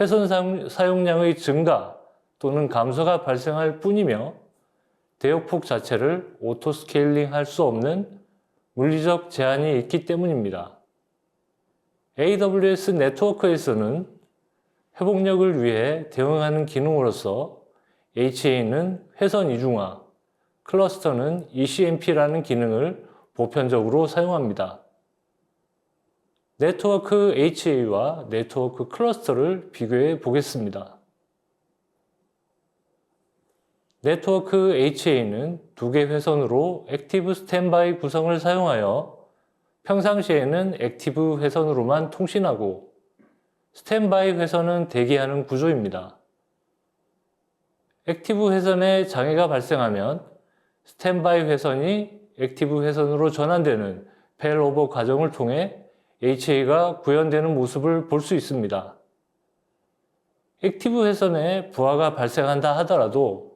S3: 회선 사용량의 증가 또는 감소가 발생할 뿐이며 대역폭 자체를 오토 스케일링 할 수 없는 물리적 제한이 있기 때문입니다. AWS 네트워크에서는 회복력을 위해 대응하는 기능으로서 HA는 회선 이중화, 클러스터는 ECMP라는 기능을 보편적으로 사용합니다. 네트워크 HA와 네트워크 클러스터를 비교해 보겠습니다. 네트워크 HA는 두 개 회선으로 액티브 스탠바이 구성을 사용하여 평상시에는 액티브 회선으로만 통신하고 스탠바이 회선은 대기하는 구조입니다. 액티브 회선에 장애가 발생하면 스탠바이 회선이 액티브 회선으로 전환되는 페일오버 과정을 통해 HA가 구현되는 모습을 볼 수 있습니다. 액티브 회선에 부하가 발생한다 하더라도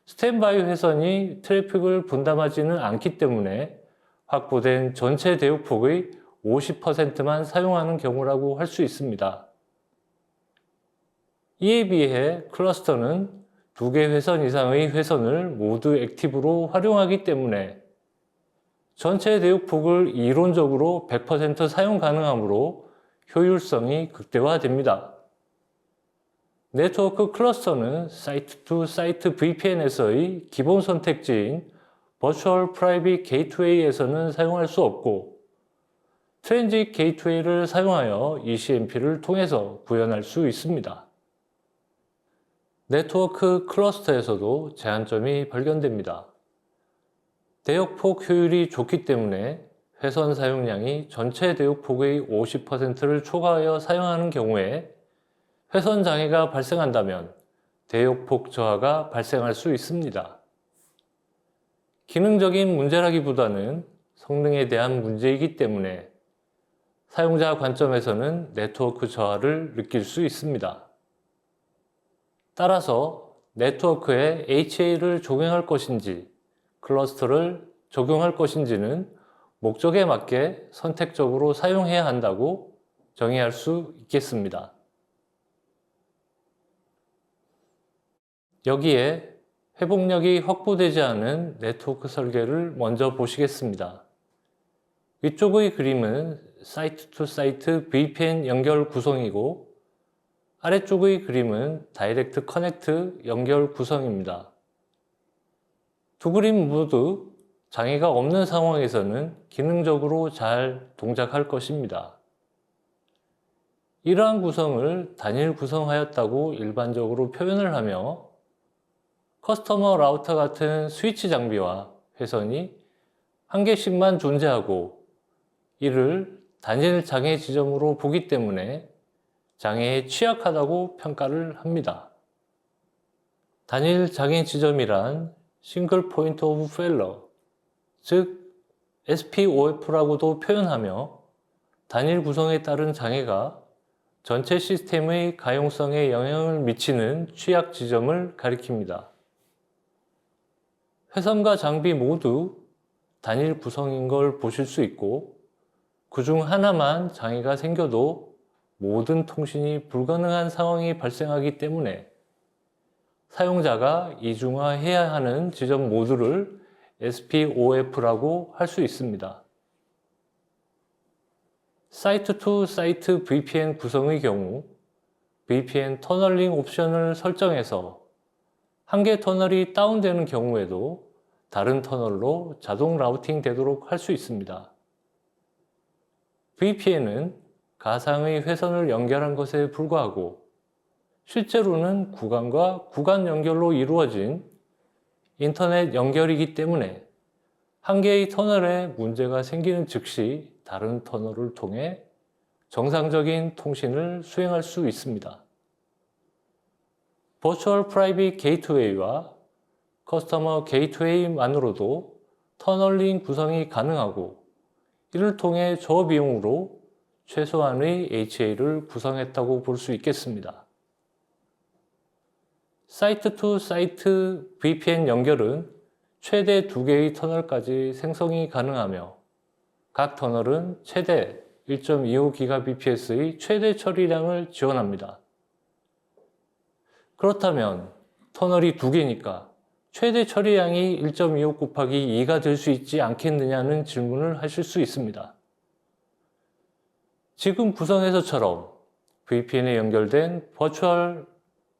S3: 스탠바이 회선이 트래픽을 분담하지는 않기 때문에 확보된 전체 대역폭의 50%만 사용하는 경우라고 할 수 있습니다. 이에 비해 클러스터는 두 개 회선 이상의 회선을 모두 액티브로 활용하기 때문에 전체 대역폭을 이론적으로 100% 사용 가능하므로 효율성이 극대화됩니다. 네트워크 클러스터는 사이트-투-사이트 VPN에서의 기본 선택지인 버추얼 프라이빗 게이트웨이에서는 사용할 수 없고 트랜짓 게이트웨이를 사용하여 ECMP를 통해서 구현할 수 있습니다. 네트워크 클러스터에서도 제한점이 발견됩니다. 대역폭 효율이 좋기 때문에 회선 사용량이 전체 대역폭의 50%를 초과하여 사용하는 경우에 회선 장애가 발생한다면 대역폭 저하가 발생할 수 있습니다. 기능적인 문제라기보다는 성능에 대한 문제이기 때문에 사용자 관점에서는 네트워크 저하를 느낄 수 있습니다. 따라서 네트워크에 HA를 적용할 것인지 클러스터를 적용할 것인지는 목적에 맞게 선택적으로 사용해야 한다고 정의할 수 있겠습니다. 여기에 회복력이 확보되지 않은 네트워크 설계를 먼저 보시겠습니다. 위쪽의 그림은 사이트-투-사이트 VPN 연결 구성이고 아래쪽의 그림은 다이렉트 커넥트 연결 구성입니다. 두 그림 모두 장애가 없는 상황에서는 기능적으로 잘 동작할 것입니다. 이러한 구성을 단일 구성하였다고 일반적으로 표현을 하며 커스터머 라우터 같은 스위치 장비와 회선이 한 개씩만 존재하고 이를 단일 장애 지점으로 보기 때문에 장애에 취약하다고 평가를 합니다. 단일 장애 지점이란 싱글 포인트 오브 페일러, 즉 SPOF라고도 표현하며 단일 구성에 따른 장애가 전체 시스템의 가용성에 영향을 미치는 취약 지점을 가리킵니다. 회선과 장비 모두 단일 구성인 걸 보실 수 있고 그중 하나만 장애가 생겨도 모든 통신이 불가능한 상황이 발생하기 때문에 사용자가 이중화해야 하는 지점 모두를 SPOF라고 할 수 있습니다. 사이트-투-사이트 VPN 구성의 경우 VPN 터널링 옵션을 설정해서 한 개 터널이 다운되는 경우에도 다른 터널로 자동 라우팅 되도록 할 수 있습니다. VPN은 가상의 회선을 연결한 것에 불과하고 실제로는 구간과 구간 연결로 이루어진 인터넷 연결이기 때문에 한 개의 터널에 문제가 생기는 즉시 다른 터널을 통해 정상적인 통신을 수행할 수 있습니다. 버추얼 프라이빗 게이트웨이와 커스터머 게이트웨이만으로도 터널링 구성이 가능하고 이를 통해 저비용으로 최소한의 HA를 구성했다고 볼 수 있겠습니다. 사이트-투-사이트 VPN 연결은 최대 2개의 터널까지 생성이 가능하며 각 터널은 최대 1.25GBps의 최대 처리량을 지원합니다. 그렇다면 터널이 2개니까 최대 처리량이 1.25 곱하기 2가 될 수 있지 않겠느냐는 질문을 하실 수 있습니다. 지금 구성에서처럼 VPN에 연결된 버추얼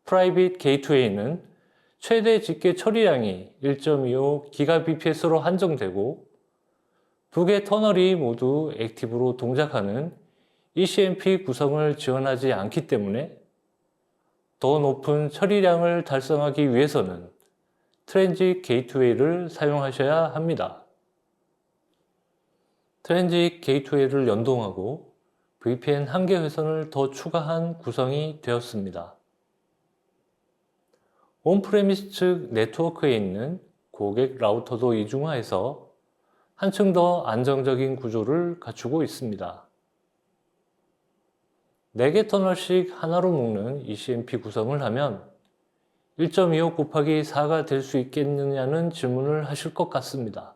S3: 프라이빗 게이트웨이는 최대 집계 처리량이 1.25GBps로 한정되고 2개 터널이 모두 액티브로 동작하는 ECMP 구성을 지원하지 않기 때문에 더 높은 처리량을 달성하기 위해서는 트랜짓 게이트웨이를 사용하셔야 합니다. 트랜짓 게이트웨이를 연동하고 VPN 한 개 회선을 더 추가한 구성이 되었습니다. 온프레미스 측 네트워크에 있는 고객 라우터도 이중화해서 한층 더 안정적인 구조를 갖추고 있습니다. 4개 터널씩 하나로 묶는 ECMP 구성을 하면 1.25 곱하기 4가 될 수 있겠느냐는 질문을 하실 것 같습니다.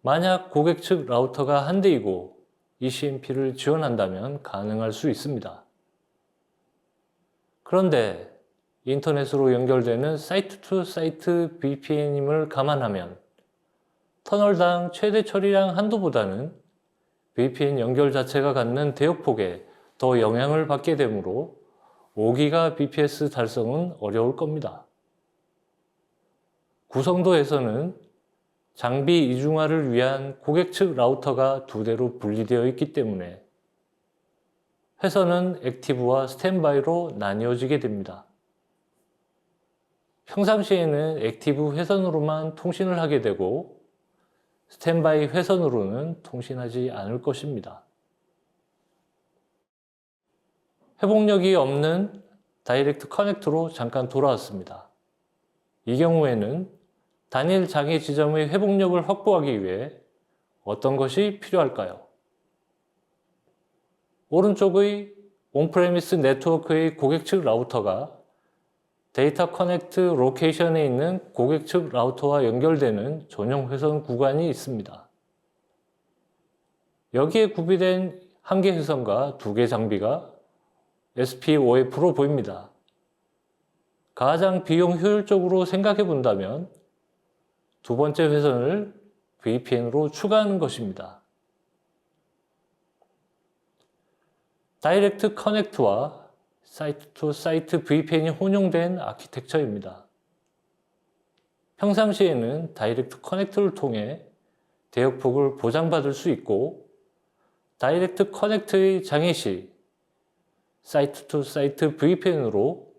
S3: 만약 고객 측 라우터가 한 대이고 ECMP를 지원한다면 가능할 수 있습니다. 그런데 인터넷으로 연결되는 사이트-투-사이트 VPN임을 감안하면 터널당 최대 처리량 한도보다는 VPN 연결 자체가 갖는 대역폭에 더 영향을 받게 되므로 5GBps 달성은 어려울 겁니다. 구성도에서는 장비 이중화를 위한 고객 측 라우터가 2대로 분리되어 있기 때문에 회선은 액티브와 스탠바이로 나뉘어지게 됩니다. 평상시에는 액티브 회선으로만 통신을 하게 되고 스탠바이 회선으로는 통신하지 않을 것입니다. 회복력이 없는 다이렉트 커넥트로 잠깐 돌아왔습니다. 이 경우에는 단일 장애 지점의 회복력을 확보하기 위해 어떤 것이 필요할까요? 오른쪽의 온프레미스 네트워크의 고객 측 라우터가 데이터 커넥트 로케이션에 있는 고객 측 라우터와 연결되는 전용 회선 구간이 있습니다. 여기에 구비된 한 개 회선과 2개 장비가 SP5F로 보입니다. 가장 비용 효율적으로 생각해 본다면 두 번째 회선을 VPN으로 추가하는 것입니다. 다이렉트 커넥트와 사이트-투-사이트 VPN이 혼용된 아키텍처입니다. 평상시에는 다이렉트 커넥트를 통해 대역폭을 보장받을 수 있고 다이렉트 커넥트의 장애 시 사이트-투-사이트 VPN으로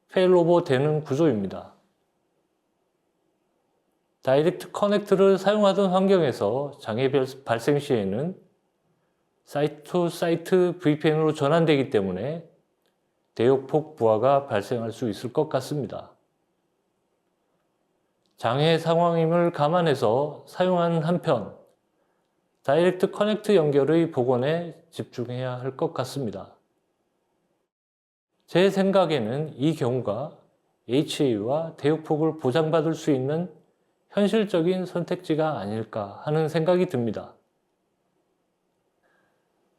S3: 페일오버 되는 구조입니다. 다이렉트 커넥트를 사용하던 환경에서 장애 발생 시에는 사이트-투-사이트 VPN으로 전환되기 때문에 대역폭 부하가 발생할 수 있을 것 같습니다. 장애 상황임을 감안해서 사용하는 한편 다이렉트 커넥트 연결의 복원에 집중해야 할 것 같습니다. 제 생각에는 이 경우가 HA와 대역폭을 보장받을 수 있는 현실적인 선택지가 아닐까 하는 생각이 듭니다.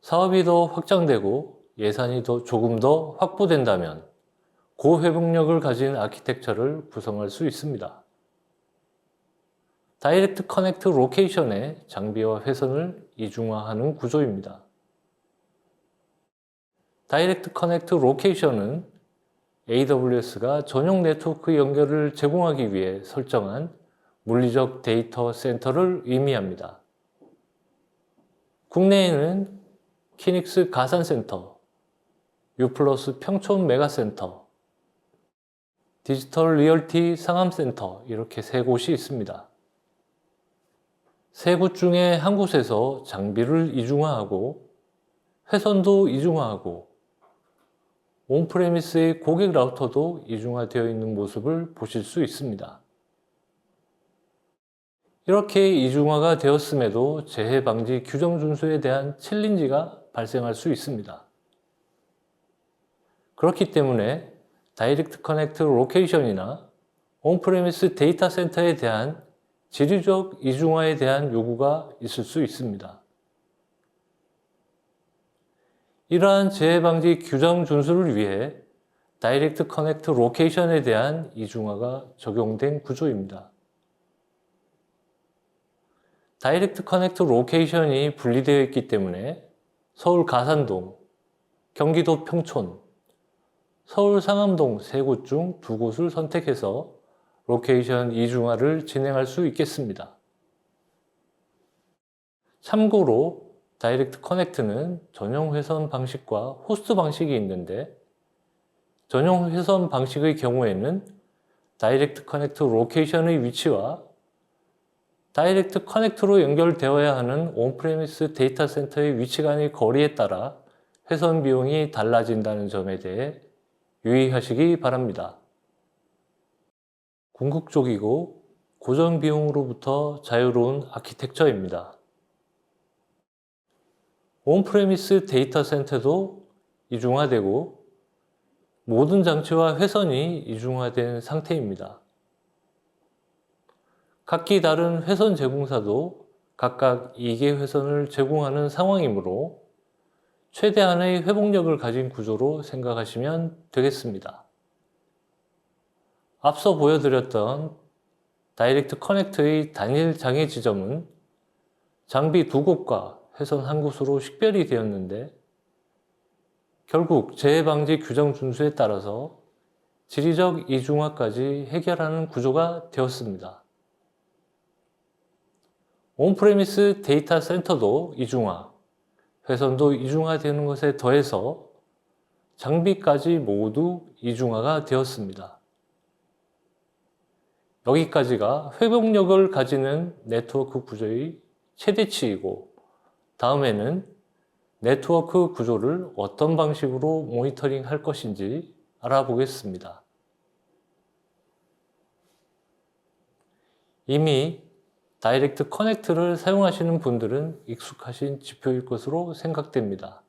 S3: 사업이 더 확장되고 예산이 조금 더 확보된다면 고회복력을 가진 아키텍처를 구성할 수 있습니다. 다이렉트 커넥트 로케이션의 장비와 회선을 이중화하는 구조입니다. 다이렉트 커넥트 로케이션은 AWS가 전용 네트워크 연결을 제공하기 위해 설정한 물리적 데이터 센터를 의미합니다. 국내에는 키닉스 가산센터, U+ 평촌 메가센터, 디지털 리얼티 상암센터 이렇게 3곳이 있습니다. 3곳 중에 한 곳에서 장비를 이중화하고 회선도 이중화하고 온프레미스의 고객 라우터도 이중화되어 있는 모습을 보실 수 있습니다. 이렇게 이중화가 되었음에도 재해 방지 규정 준수에 대한 챌린지가 발생할 수 있습니다. 그렇기 때문에 다이렉트 커넥트 로케이션이나 온프레미스 데이터 센터에 대한 지리적 이중화에 대한 요구가 있을 수 있습니다. 이러한 재해 방지 규정 준수를 위해 다이렉트 커넥트 로케이션에 대한 이중화가 적용된 구조입니다. 다이렉트 커넥트 로케이션이 분리되어 있기 때문에 서울 가산동, 경기도 평촌, 서울 상암동 3곳 중 2곳을 선택해서 로케이션 이중화를 진행할 수 있겠습니다. 참고로 다이렉트 커넥트는 전용 회선 방식과 호스트 방식이 있는데 전용 회선 방식의 경우에는 다이렉트 커넥트 로케이션의 위치와 다이렉트 커넥트로 연결되어야 하는 온프레미스 데이터 센터의 위치 간의 거리에 따라 회선 비용이 달라진다는 점에 대해 유의하시기 바랍니다. 궁극적이고 고정 비용으로부터 자유로운 아키텍처입니다. 온프레미스 데이터 센터도 이중화되고 모든 장치와 회선이 이중화된 상태입니다. 각기 다른 회선 제공사도 각각 2개 회선을 제공하는 상황이므로 최대한의 회복력을 가진 구조로 생각하시면 되겠습니다. 앞서 보여드렸던 다이렉트 커넥트의 단일 장애 지점은 장비 2곳과 회선 1곳으로 식별이 되었는데 결국 재해 방지 규정 준수에 따라서 지리적 이중화까지 해결하는 구조가 되었습니다. 온프레미스 데이터 센터도 이중화, 회선도 이중화되는 것에 더해서 장비까지 모두 이중화가 되었습니다. 여기까지가 회복력을 가지는 네트워크 구조의 최대치이고 다음에는 네트워크 구조를 어떤 방식으로 모니터링 할 것인지 알아보겠습니다. 이미 다이렉트 커넥트를 사용하시는 분들은 익숙하신 지표일 것으로 생각됩니다.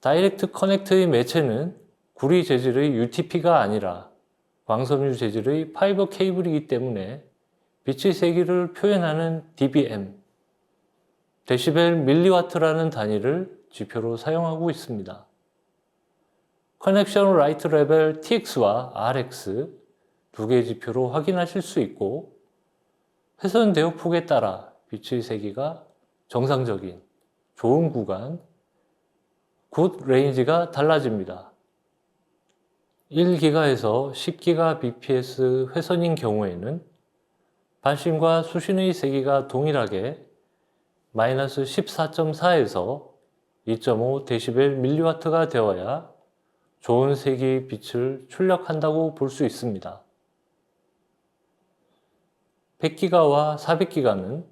S3: 다이렉트 커넥트의 매체는 구리 재질의 UTP가 아니라 광섬유 재질의 파이버 케이블이기 때문에 빛의 세기를 표현하는 dBm, 데시벨 밀리와트라는 단위를 지표로 사용하고 있습니다. 커넥션 라이트 레벨 TX와 RX 두 개의 지표로 확인하실 수 있고 회선 대역폭에 따라 빛의 세기가 정상적인, 좋은 구간, 굿 레인지가 달라집니다. 1기가에서 10기가 bps 회선인 경우에는 반신과 수신의 세기가 동일하게 마이너스 14.4에서 2.5 데시벨 밀리와트가 되어야 좋은 세기의 빛을 출력한다고 볼 수 있습니다. 100기가와 400기가는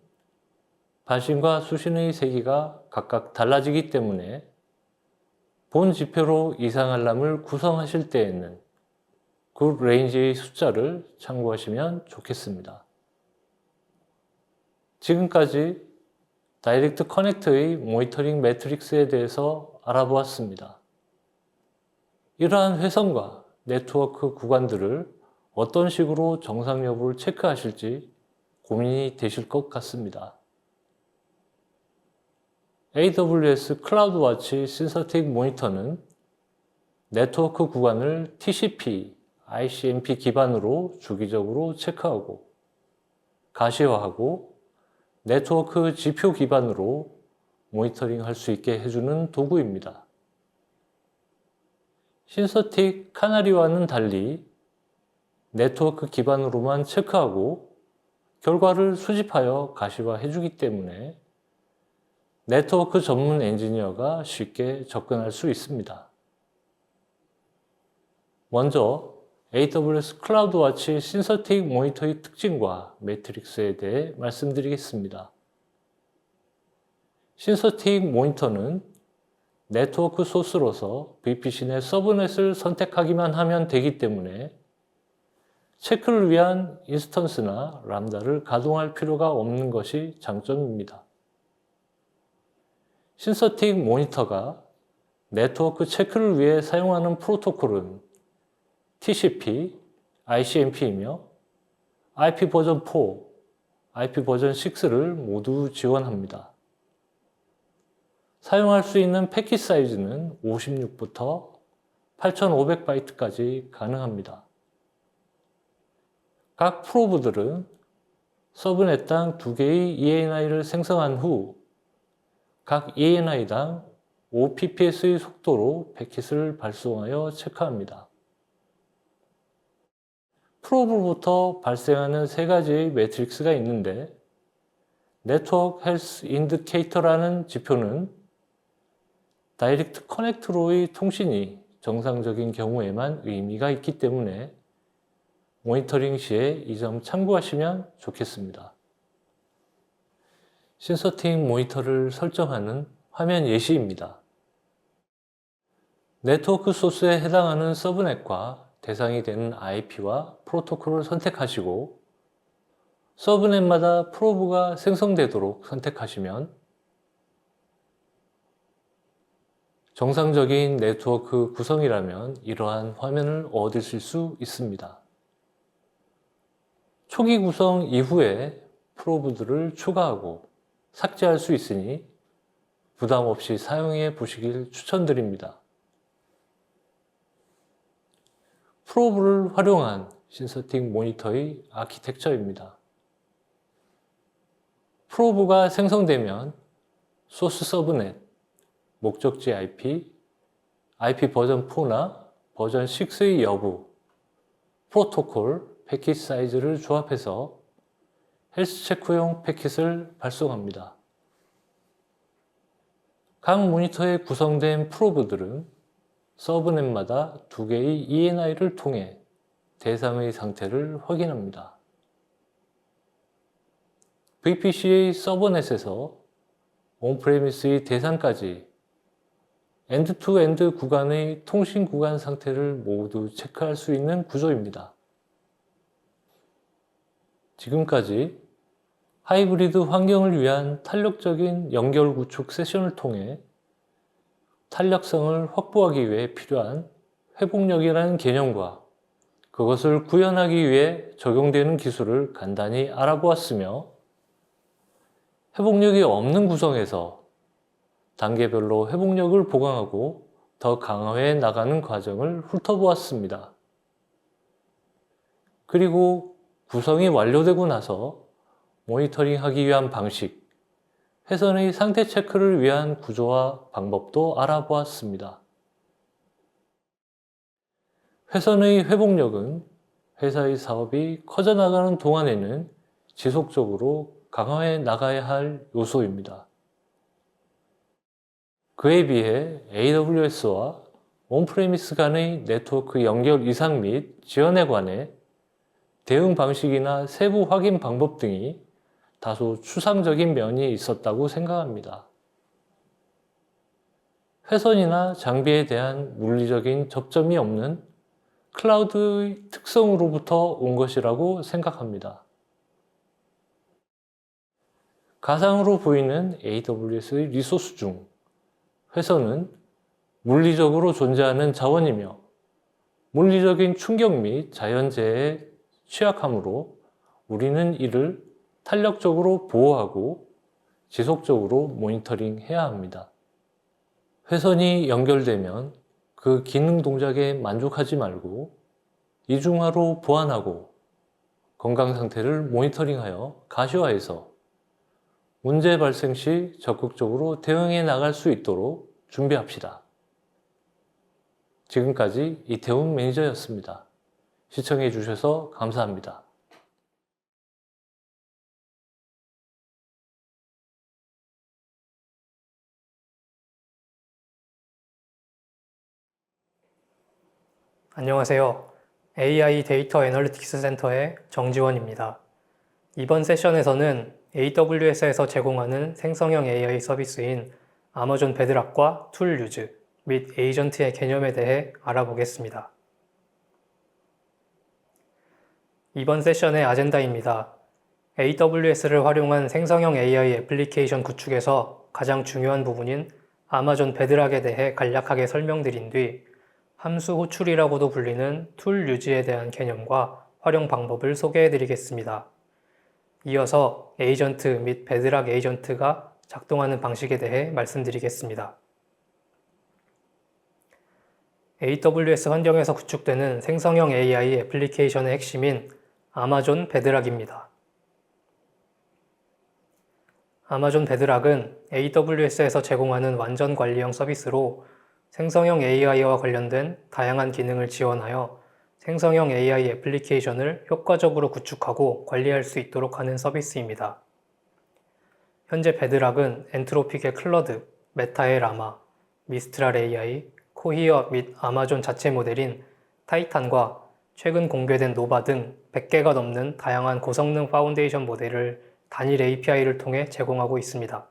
S3: 반신과 수신의 세기가 각각 달라지기 때문에 본 지표로 이상 알람을 구성하실 때에는 그 레인지의 숫자를 참고하시면 좋겠습니다. 지금까지 다이렉트 커넥트의 모니터링 매트릭스에 대해서 알아보았습니다. 이러한 회선과 네트워크 구간들을 어떤 식으로 정상 여부를 체크하실지 고민이 되실 것 같습니다. AWS 클라우드와치 신서틱 모니터는 네트워크 구간을 TCP, ICMP 기반으로 주기적으로 체크하고 가시화하고 네트워크 지표 기반으로 모니터링 할 수 있게 해주는 도구입니다. 신서틱 카나리와는 달리 네트워크 기반으로만 체크하고 결과를 수집하여 가시화해 주기 때문에 네트워크 전문 엔지니어가 쉽게 접근할 수 있습니다. 먼저 AWS 클라우드와치 신서틱 모니터의 특징과 매트릭스에 대해 말씀드리겠습니다. 신서틱 모니터는 네트워크 소스로서 VPC 내 서브넷을 선택하기만 하면 되기 때문에 체크를 위한 인스턴스나 람다를 가동할 필요가 없는 것이 장점입니다. 신서틱 모니터가 네트워크 체크를 위해 사용하는 프로토콜은 TCP, ICMP이며 IP 버전 4, IP 버전 6를 모두 지원합니다. 사용할 수 있는 패킷 사이즈는 56부터 8500바이트까지 가능합니다. 각 프로브들은 서브넷당 2개의 EANI를 생성한 후 각 EANI당 5PPS의 속도로 패킷을 발송하여 체크합니다. 프로브부터 발생하는 세 가지의 매트릭스가 있는데 네트워크 헬스 인디케이터라는 지표는 다이렉트 커넥트로의 통신이 정상적인 경우에만 의미가 있기 때문에 모니터링 시에 이 점 참고하시면 좋겠습니다. 신서틱 모니터를 설정하는 화면 예시입니다. 네트워크 소스에 해당하는 서브넷과 대상이 되는 IP와 프로토콜을 선택하시고 서브넷마다 프로브가 생성되도록 선택하시면 정상적인 네트워크 구성이라면 이러한 화면을 얻으실 수 있습니다. 초기 구성 이후에 프로브들을 추가하고 삭제할 수 있으니 부담 없이 사용해 보시길 추천드립니다. 프로브를 활용한 신서틱 모니터의 아키텍처입니다. 프로브가 생성되면 소스 서브넷, 목적지 IP, IP 버전 4나 버전 6의 여부, 프로토콜, 패킷 사이즈를 조합해서 헬스 체크용 패킷을 발송합니다. 각 모니터에 구성된 프로브들은 서브넷마다 2개의 ENI를 통해 대상의 상태를 확인합니다. VPC의 서버넷에서 온프레미스의 대상까지 엔드-투-엔드 구간의 통신 구간 상태를 모두 체크할 수 있는 구조입니다. 지금까지 하이브리드 환경을 위한 탄력적인 연결 구축 세션을 통해 탄력성을 확보하기 위해 필요한 회복력이라는 개념과 그것을 구현하기 위해 적용되는 기술을 간단히 알아보았으며 회복력이 없는 구성에서 단계별로 회복력을 보강하고 더 강화해 나가는 과정을 훑어보았습니다. 그리고 구성이 완료되고 나서 모니터링하기 위한 방식, 회선의 상태 체크를 위한 구조와 방법도 알아보았습니다. 회선의 회복력은 회사의 사업이 커져나가는 동안에는 지속적으로 강화해 나가야 할 요소입니다. 그에 비해 AWS와 온프레미스 간의 네트워크 연결 이상 및 지연에 관해 대응 방식이나 세부 확인 방법 등이 다소 추상적인 면이 있었다고 생각합니다. 회선이나 장비에 대한 물리적인 접점이 없는 클라우드의 특성으로부터 온 것이라고 생각합니다. 가상으로 보이는 AWS의 리소스 중 회선은 물리적으로 존재하는 자원이며 물리적인 충격 및 자연재해에 취약하므로 우리는 이를 탄력적으로 보호하고 지속적으로 모니터링해야 합니다. 회선이 연결되면 그 기능 동작에 만족하지 말고 이중화로 보완하고 건강 상태를 모니터링하여 가시화해서 문제 발생 시 적극적으로 대응해 나갈 수 있도록 준비합시다. 지금까지 이태훈 매니저였습니다. 시청해 주셔서 감사합니다.
S4: 안녕하세요. AI 데이터 애널리틱스 센터의 정지원입니다. 이번 세션에서는 AWS에서 제공하는 생성형 AI 서비스인 아마존 베드락과 툴 유즈 및 에이전트의 개념에 대해 알아보겠습니다. 이번 세션의 아젠다입니다. AWS를 활용한 생성형 AI 애플리케이션 구축에서 가장 중요한 부분인 아마존 베드락에 대해 간략하게 설명드린 뒤 함수 호출이라고도 불리는 툴 유즈에 대한 개념과 활용 방법을 소개해 드리겠습니다. 이어서 에이전트 및 베드락 에이전트가 작동하는 방식에 대해 말씀드리겠습니다. AWS 환경에서 구축되는 생성형 AI 애플리케이션의 핵심인 아마존 베드락입니다. 아마존 베드락은 AWS에서 제공하는 완전 관리형 서비스로 생성형 AI와 관련된 다양한 기능을 지원하여 생성형 AI 애플리케이션을 효과적으로 구축하고 관리할 수 있도록 하는 서비스입니다. 현재 베드락은 엔트로픽의 클러드, 메타의 라마, 미스트랄 AI, 코히어 및 아마존 자체 모델인 타이탄과 최근 공개된 노바 등 100개가 넘는 다양한 고성능 파운데이션 모델을 단일 API를 통해 제공하고 있습니다.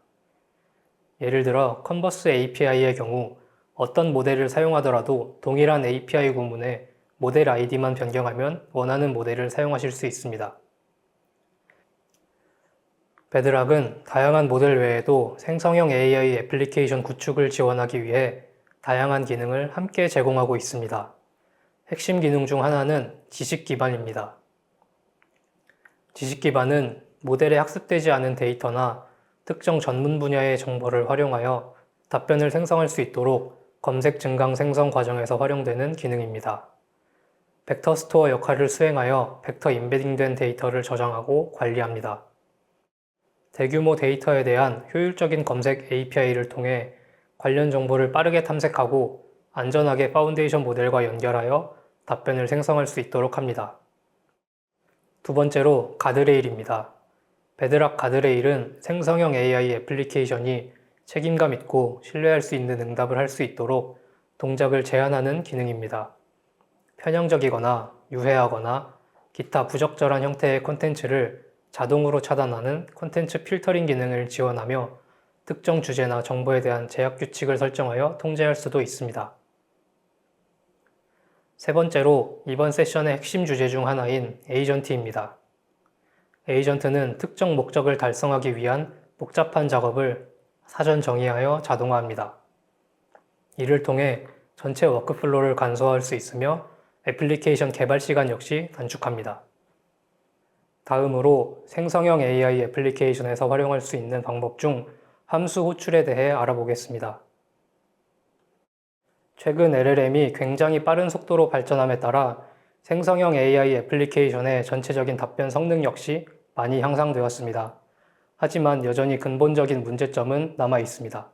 S4: 예를 들어 컨버스 API의 경우 어떤 모델을 사용하더라도 동일한 API 구문에 모델 아이디만 변경하면 원하는 모델을 사용하실 수 있습니다. 베드락은 다양한 모델 외에도 생성형 AI 애플리케이션 구축을 지원하기 위해 다양한 기능을 함께 제공하고 있습니다. 핵심 기능 중 하나는 지식 기반입니다. 지식 기반은 모델에 학습되지 않은 데이터나 특정 전문 분야의 정보를 활용하여 답변을 생성할 수 있도록 검색 증강 생성 과정에서 활용되는 기능입니다. 벡터 스토어 역할을 수행하여 벡터 임베딩된 데이터를 저장하고 관리합니다. 대규모 데이터에 대한 효율적인 검색 API를 통해 관련 정보를 빠르게 탐색하고 안전하게 파운데이션 모델과 연결하여 답변을 생성할 수 있도록 합니다. 두 번째로 가드레일입니다. 베드락 가드레일은 생성형 AI 애플리케이션이 책임감 있고 신뢰할 수 있는 응답을 할 수 있도록 동작을 제한하는 기능입니다. 편향적이거나 유해하거나 기타 부적절한 형태의 콘텐츠를 자동으로 차단하는 콘텐츠 필터링 기능을 지원하며 특정 주제나 정보에 대한 제약 규칙을 설정하여 통제할 수도 있습니다. 세 번째로 이번 세션의 핵심 주제 중 하나인 에이전트입니다. 에이전트는 특정 목적을 달성하기 위한 복잡한 작업을 사전 정의하여 자동화합니다. 이를 통해 전체 워크플로우를 간소화할 수 있으며 애플리케이션 개발 시간 역시 단축합니다. 다음으로 생성형 AI 애플리케이션에서 활용할 수 있는 방법 중 함수 호출에 대해 알아보겠습니다. 최근 LLM이 굉장히 빠른 속도로 발전함에 따라 생성형 AI 애플리케이션의 전체적인 답변 성능 역시 많이 향상되었습니다. 하지만 여전히 근본적인 문제점은 남아 있습니다.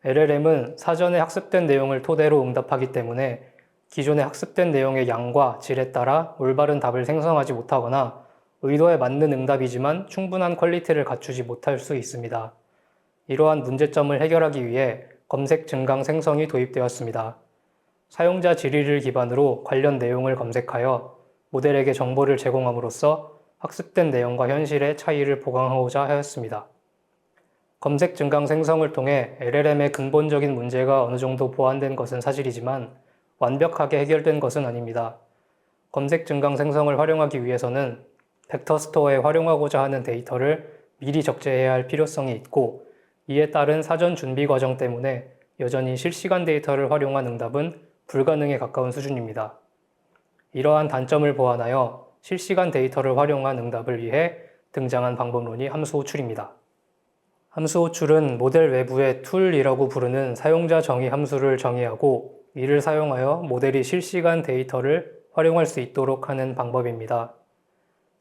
S4: LLM은 사전에 학습된 내용을 토대로 응답하기 때문에 기존에 학습된 내용의 양과 질에 따라 올바른 답을 생성하지 못하거나 의도에 맞는 응답이지만 충분한 퀄리티를 갖추지 못할 수 있습니다. 이러한 문제점을 해결하기 위해 검색 증강 생성이 도입되었습니다. 사용자 질의를 기반으로 관련 내용을 검색하여 모델에게 정보를 제공함으로써 학습된 내용과 현실의 차이를 보강하고자 하였습니다. 검색 증강 생성을 통해 LLM의 근본적인 문제가 어느 정도 보완된 것은 사실이지만 완벽하게 해결된 것은 아닙니다. 검색 증강 생성을 활용하기 위해서는 벡터 스토어에 활용하고자 하는 데이터를 미리 적재해야 할 필요성이 있고 이에 따른 사전 준비 과정 때문에 여전히 실시간 데이터를 활용한 응답은 불가능에 가까운 수준입니다. 이러한 단점을 보완하여 실시간 데이터를 활용한 응답을 위해 등장한 방법론이 함수 호출입니다. 함수 호출은 모델 외부의 툴이라고 부르는 사용자 정의 함수를 정의하고 이를 사용하여 모델이 실시간 데이터를 활용할 수 있도록 하는 방법입니다.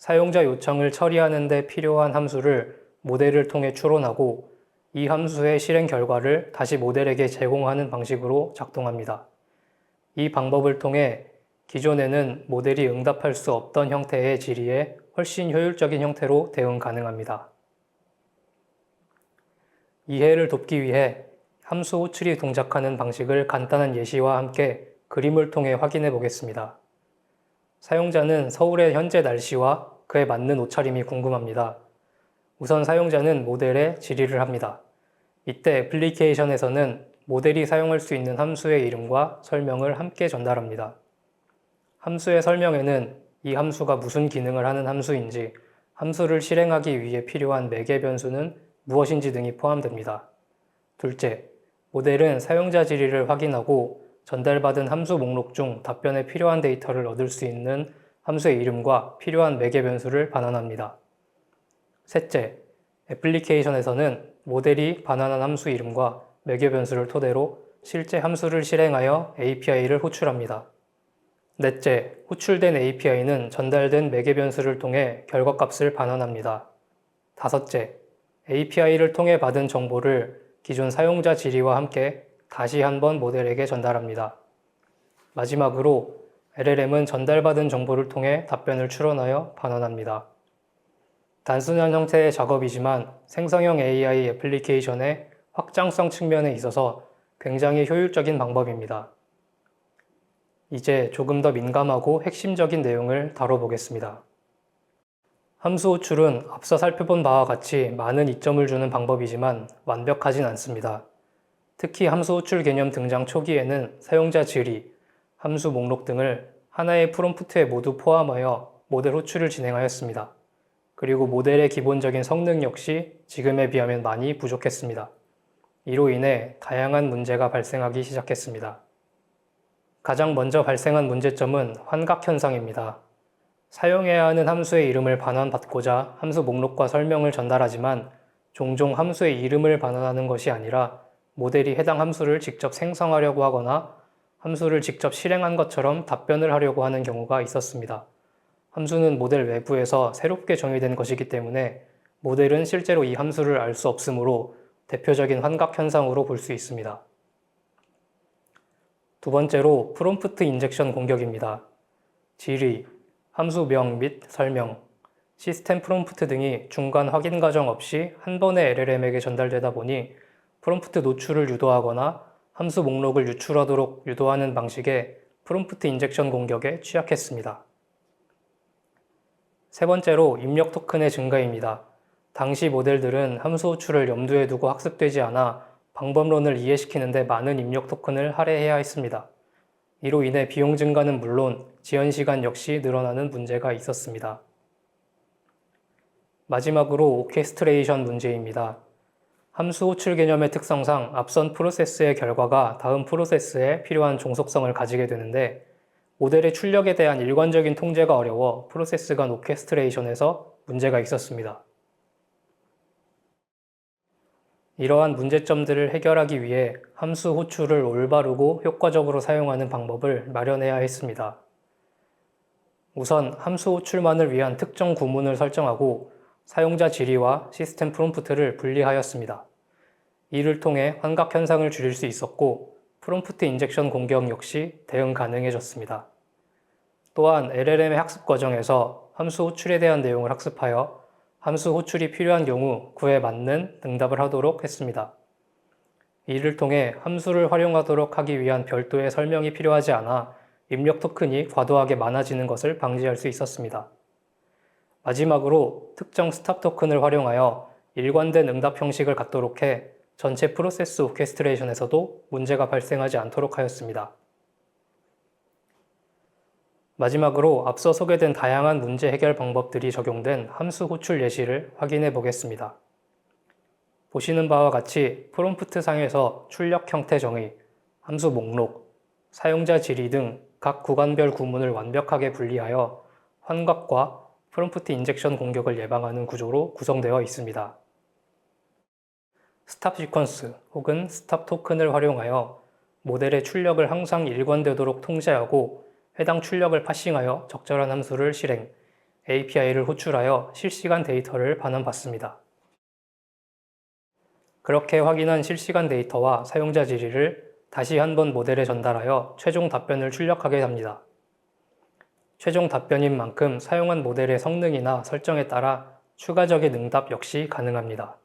S4: 사용자 요청을 처리하는 데 필요한 함수를 모델을 통해 추론하고 이 함수의 실행 결과를 다시 모델에게 제공하는 방식으로 작동합니다. 이 방법을 통해 기존에는 모델이 응답할 수 없던 형태의 질의에 훨씬 효율적인 형태로 대응 가능합니다. 이해를 돕기 위해 함수 호출이 동작하는 방식을 간단한 예시와 함께 그림을 통해 확인해 보겠습니다. 사용자는 서울의 현재 날씨와 그에 맞는 옷차림이 궁금합니다. 우선 사용자는 모델에 질의를 합니다. 이때 애플리케이션에서는 모델이 사용할 수 있는 함수의 이름과 설명을 함께 전달합니다. 함수의 설명에는 이 함수가 무슨 기능을 하는 함수인지, 함수를 실행하기 위해 필요한 매개 변수는 무엇인지 등이 포함됩니다. 둘째, 모델은 사용자 질의를 확인하고 전달받은 함수 목록 중 답변에 필요한 데이터를 얻을 수 있는 함수의 이름과 필요한 매개 변수를 반환합니다. 셋째, 애플리케이션에서는 모델이 반환한 함수 이름과 매개 변수를 토대로 실제 함수를 실행하여 API를 호출합니다. 넷째, 호출된 API는 전달된 매개 변수를 통해 결과값을 반환합니다. 다섯째, API를 통해 받은 정보를 기존 사용자 질의와 함께 다시 한번 모델에게 전달합니다. 마지막으로 LLM은 전달받은 정보를 통해 답변을 추론하여 반환합니다. 단순한 형태의 작업이지만 생성형 AI 애플리케이션의 확장성 측면에 있어서 굉장히 효율적인 방법입니다. 이제 조금 더 민감하고 핵심적인 내용을 다뤄보겠습니다. 함수 호출은 앞서 살펴본 바와 같이 많은 이점을 주는 방법이지만 완벽하진 않습니다. 특히 함수 호출 개념 등장 초기에는 사용자 질의, 함수 목록 등을 하나의 프롬프트에 모두 포함하여 모델 호출을 진행하였습니다. 그리고 모델의 기본적인 성능 역시 지금에 비하면 많이 부족했습니다. 이로 인해 다양한 문제가 발생하기 시작했습니다. 가장 먼저 발생한 문제점은 환각 현상입니다. 사용해야 하는 함수의 이름을 반환받고자 함수 목록과 설명을 전달하지만 종종 함수의 이름을 반환하는 것이 아니라 모델이 해당 함수를 직접 생성하려고 하거나 함수를 직접 실행한 것처럼 답변을 하려고 하는 경우가 있었습니다. 함수는 모델 외부에서 새롭게 정의된 것이기 때문에 모델은 실제로 이 함수를 알 수 없으므로 대표적인 환각 현상으로 볼 수 있습니다. 두 번째로 프롬프트 인젝션 공격입니다. 질의, 함수명 및 설명, 시스템 프롬프트 등이 중간 확인 과정 없이 한 번에 LLM에게 전달되다 보니 프롬프트 노출을 유도하거나 함수 목록을 유출하도록 유도하는 방식의 프롬프트 인젝션 공격에 취약했습니다. 세 번째로 입력 토큰의 증가입니다. 당시 모델들은 함수 호출을 염두에 두고 학습되지 않아 방법론을 이해시키는 데 많은 입력 토큰을 할애해야 했습니다. 이로 인해 비용 증가는 물론 지연 시간 역시 늘어나는 문제가 있었습니다. 마지막으로 오케스트레이션 문제입니다. 함수 호출 개념의 특성상 앞선 프로세스의 결과가 다음 프로세스에 필요한 종속성을 가지게 되는데 모델의 출력에 대한 일관적인 통제가 어려워 프로세스 간 오케스트레이션에서 문제가 있었습니다. 이러한 문제점들을 해결하기 위해 함수 호출을 올바르고 효과적으로 사용하는 방법을 마련해야 했습니다. 우선 함수 호출만을 위한 특정 구문을 설정하고 사용자 질의와 시스템 프롬프트를 분리하였습니다. 이를 통해 환각 현상을 줄일 수 있었고 프롬프트 인젝션 공격 역시 대응 가능해졌습니다. 또한 LLM의 학습 과정에서 함수 호출에 대한 내용을 학습하여 함수 호출이 필요한 경우 그에 맞는 응답을 하도록 했습니다. 이를 통해 함수를 활용하도록 하기 위한 별도의 설명이 필요하지 않아 입력 토큰이 과도하게 많아지는 것을 방지할 수 있었습니다. 마지막으로 특정 스탑 토큰을 활용하여 일관된 응답 형식을 갖도록 해 전체 프로세스 오케스트레이션에서도 문제가 발생하지 않도록 하였습니다. 마지막으로 앞서 소개된 다양한 문제 해결 방법들이 적용된 함수 호출 예시를 확인해 보겠습니다. 보시는 바와 같이 프롬프트 상에서 출력 형태 정의, 함수 목록, 사용자 질의 등 각 구간별 구문을 완벽하게 분리하여 환각과 프롬프트 인젝션 공격을 예방하는 구조로 구성되어 있습니다. 스탑 시퀀스 혹은 스탑 토큰을 활용하여 모델의 출력을 항상 일관되도록 통제하고 해당 출력을 파싱하여 적절한 함수를 실행, API를 호출하여 실시간 데이터를 반환받습니다. 그렇게 확인한 실시간 데이터와 사용자 질의를 다시 한번 모델에 전달하여 최종 답변을 출력하게 합니다. 최종 답변인 만큼 사용한 모델의 성능이나 설정에 따라 추가적인 응답 역시 가능합니다.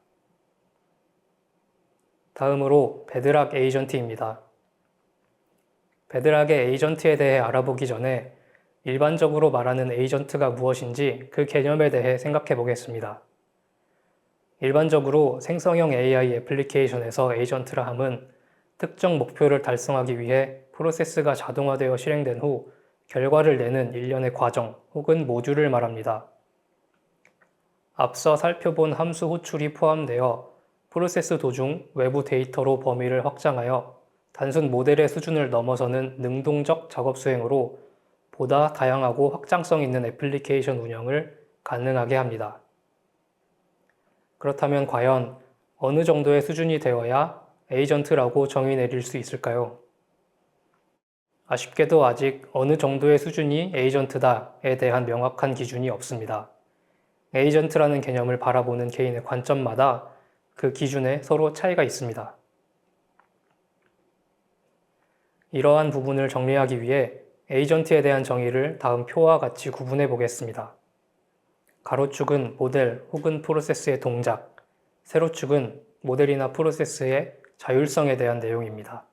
S4: 다음으로 베드락 에이전트입니다. 베드락의 에이전트에 대해 알아보기 전에 일반적으로 말하는 에이전트가 무엇인지 그 개념에 대해 생각해 보겠습니다. 일반적으로 생성형 AI 애플리케이션에서 에이전트라 함은 특정 목표를 달성하기 위해 프로세스가 자동화되어 실행된 후 결과를 내는 일련의 과정 혹은 모듈을 말합니다. 앞서 살펴본 함수 호출이 포함되어 프로세스 도중 외부 데이터로 범위를 확장하여 단순 모델의 수준을 넘어서는 능동적 작업 수행으로 보다 다양하고 확장성 있는 애플리케이션 운영을 가능하게 합니다. 그렇다면 과연 어느 정도의 수준이 되어야 에이전트라고 정의 내릴 수 있을까요? 아쉽게도 아직 어느 정도의 수준이 에이전트다에 대한 명확한 기준이 없습니다. 에이전트라는 개념을 바라보는 개인의 관점마다 그 기준에 서로 차이가 있습니다. 이러한 부분을 정리하기 위해 에이전트에 대한 정의를 다음 표와 같이 구분해 보겠습니다. 가로축은 모델 혹은 프로세스의 동작, 세로축은 모델이나 프로세스의 자율성에 대한 내용입니다.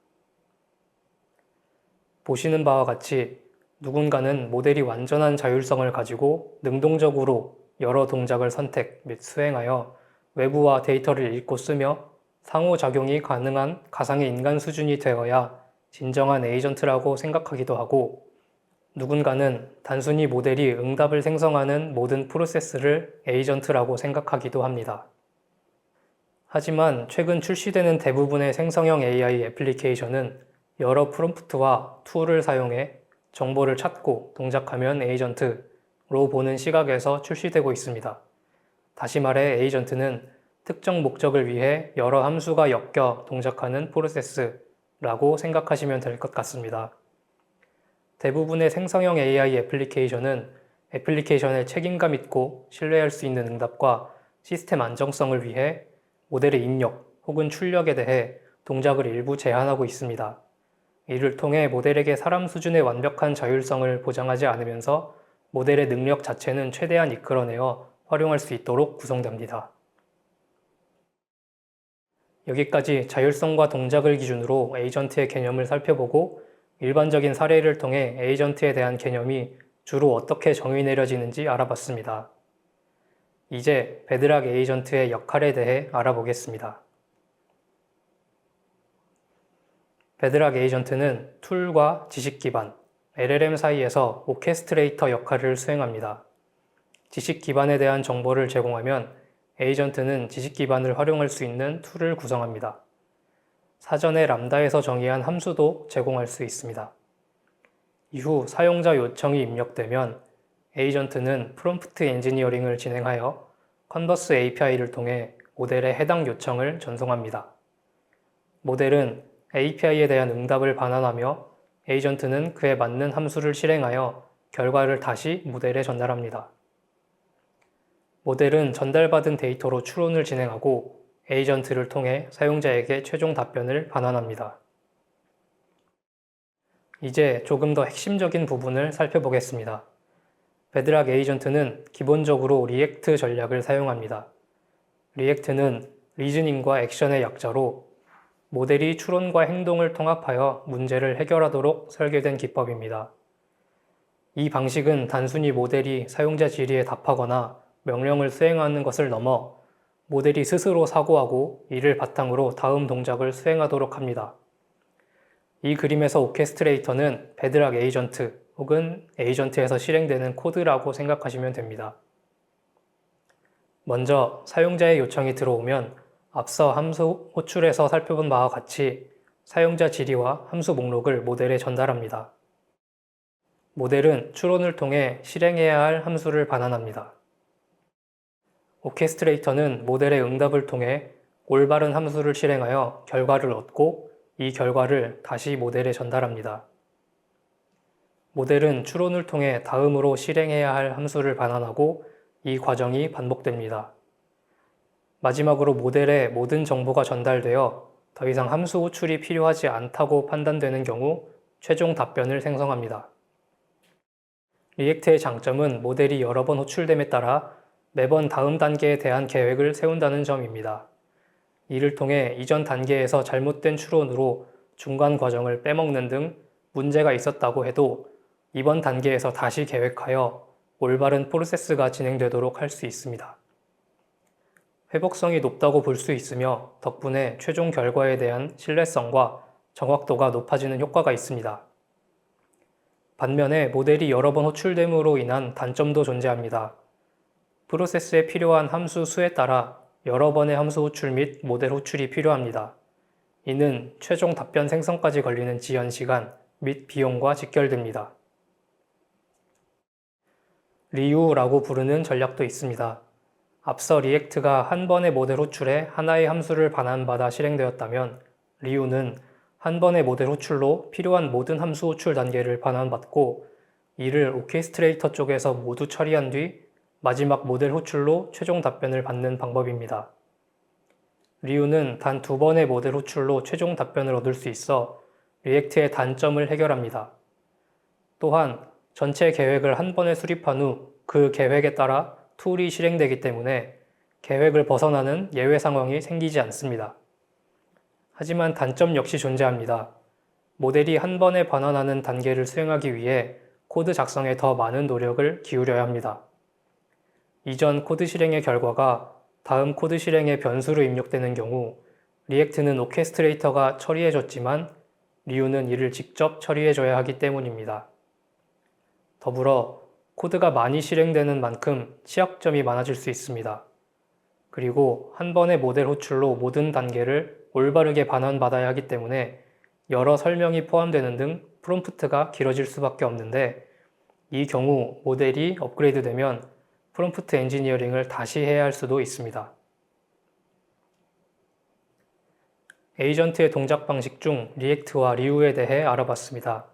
S4: 보시는 바와 같이 누군가는 모델이 완전한 자율성을 가지고 능동적으로 여러 동작을 선택 및 수행하여 외부와 데이터를 읽고 쓰며 상호작용이 가능한 가상의 인간 수준이 되어야 진정한 에이전트라고 생각하기도 하고, 누군가는 단순히 모델이 응답을 생성하는 모든 프로세스를 에이전트라고 생각하기도 합니다. 하지만 최근 출시되는 대부분의 생성형 AI 애플리케이션은 여러 프롬프트와 툴을 사용해 정보를 찾고 동작하면 에이전트로 보는 시각에서 출시되고 있습니다. 다시 말해 에이전트는 특정 목적을 위해 여러 함수가 엮여 동작하는 프로세스라고 생각하시면 될 것 같습니다. 대부분의 생성형 AI 애플리케이션은 애플리케이션의 책임감 있고 신뢰할 수 있는 응답과 시스템 안정성을 위해 모델의 입력 혹은 출력에 대해 동작을 일부 제한하고 있습니다. 이를 통해 모델에게 사람 수준의 완벽한 자율성을 보장하지 않으면서 모델의 능력 자체는 최대한 이끌어내어 활용할 수 있도록 구성됩니다. 여기까지 자율성과 동작을 기준으로 에이전트의 개념을 살펴보고 일반적인 사례를 통해 에이전트에 대한 개념이 주로 어떻게 정의 내려지는지 알아봤습니다. 이제 베드락 에이전트의 역할에 대해 알아보겠습니다. 베드락 에이전트는 툴과 지식 기반, LLM 사이에서 오케스트레이터 역할을 수행합니다. 지식 기반에 대한 정보를 제공하면 에이전트는 지식 기반을 활용할 수 있는 툴을 구성합니다. 사전에 람다에서 정의한 함수도 제공할 수 있습니다. 이후 사용자 요청이 입력되면 에이전트는 프롬프트 엔지니어링을 진행하여 컨버스 API를 통해 모델의 해당 요청을 전송합니다. 모델은 API에 대한 응답을 반환하며 에이전트는 그에 맞는 함수를 실행하여 결과를 다시 모델에 전달합니다. 모델은 전달받은 데이터로 추론을 진행하고 에이전트를 통해 사용자에게 최종 답변을 반환합니다. 이제 조금 더 핵심적인 부분을 살펴보겠습니다. 베드락 에이전트는 기본적으로 리액트 전략을 사용합니다. 리액트는 리즈닝과 액션의 약자로 모델이 추론과 행동을 통합하여 문제를 해결하도록 설계된 기법입니다. 이 방식은 단순히 모델이 사용자 질의에 답하거나 명령을 수행하는 것을 넘어 모델이 스스로 사고하고 이를 바탕으로 다음 동작을 수행하도록 합니다. 이 그림에서 오케스트레이터는 베드락 에이전트 혹은 에이전트에서 실행되는 코드라고 생각하시면 됩니다. 먼저 사용자의 요청이 들어오면 앞서 함수 호출에서 살펴본 바와 같이 사용자 질의와 함수 목록을 모델에 전달합니다. 모델은 추론을 통해 실행해야 할 함수를 반환합니다. 오케스트레이터는 모델의 응답을 통해 올바른 함수를 실행하여 결과를 얻고 이 결과를 다시 모델에 전달합니다. 모델은 추론을 통해 다음으로 실행해야 할 함수를 반환하고 이 과정이 반복됩니다. 마지막으로 모델에 모든 정보가 전달되어 더 이상 함수 호출이 필요하지 않다고 판단되는 경우 최종 답변을 생성합니다. 리액트의 장점은 모델이 여러 번 호출됨에 따라 매번 다음 단계에 대한 계획을 세운다는 점입니다. 이를 통해 이전 단계에서 잘못된 추론으로 중간 과정을 빼먹는 등 문제가 있었다고 해도 이번 단계에서 다시 계획하여 올바른 프로세스가 진행되도록 할 수 있습니다. 회복성이 높다고 볼 수 있으며 덕분에 최종 결과에 대한 신뢰성과 정확도가 높아지는 효과가 있습니다. 반면에 모델이 여러 번 호출됨으로 인한 단점도 존재합니다. 프로세스에 필요한 함수 수에 따라 여러 번의 함수 호출 및 모델 호출이 필요합니다. 이는 최종 답변 생성까지 걸리는 지연 시간 및 비용과 직결됩니다. 리유라고 부르는 전략도 있습니다. 앞서 리액트가 한 번의 모델 호출에 하나의 함수를 반환받아 실행되었다면 리유는 한 번의 모델 호출로 필요한 모든 함수 호출 단계를 반환받고 이를 오케스트레이터 쪽에서 모두 처리한 뒤 마지막 모델 호출로 최종 답변을 받는 방법입니다. 리유는 단 두 번의 모델 호출로 최종 답변을 얻을 수 있어 리액트의 단점을 해결합니다. 또한 전체 계획을 한 번에 수립한 후 그 계획에 따라 툴이 실행되기 때문에 계획을 벗어나는 예외 상황이 생기지 않습니다. 하지만 단점 역시 존재합니다. 모델이 한 번에 반환하는 단계를 수행하기 위해 코드 작성에 더 많은 노력을 기울여야 합니다. 이전 코드 실행의 결과가 다음 코드 실행의 변수로 입력되는 경우 리액트는 오케스트레이터가 처리해줬지만 리유는 이를 직접 처리해줘야 하기 때문입니다. 더불어 코드가 많이 실행되는 만큼 취약점이 많아질 수 있습니다. 그리고 한 번의 모델 호출로 모든 단계를 올바르게 반환받아야 하기 때문에 여러 설명이 포함되는 등 프롬프트가 길어질 수밖에 없는데 이 경우 모델이 업그레이드되면 프롬프트 엔지니어링을 다시 해야 할 수도 있습니다. 에이전트의 동작 방식 중 리액트와 리유에 대해 알아봤습니다.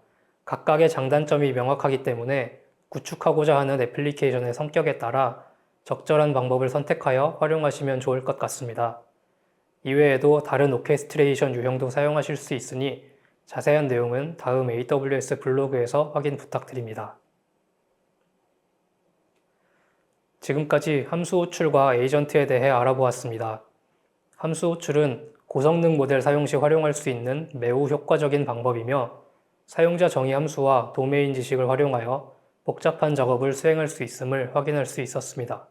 S4: 각각의 장단점이 명확하기 때문에 구축하고자 하는 애플리케이션의 성격에 따라 적절한 방법을 선택하여 활용하시면 좋을 것 같습니다. 이외에도 다른 오케스트레이션 유형도 사용하실 수 있으니 자세한 내용은 다음 AWS 블로그에서 확인 부탁드립니다. 지금까지 함수 호출과 에이전트에 대해 알아보았습니다. 함수 호출은 고성능 모델 사용 시 활용할 수 있는 매우 효과적인 방법이며 사용자 정의 함수와 도메인 지식을 활용하여 복잡한 작업을 수행할 수 있음을 확인할 수 있었습니다.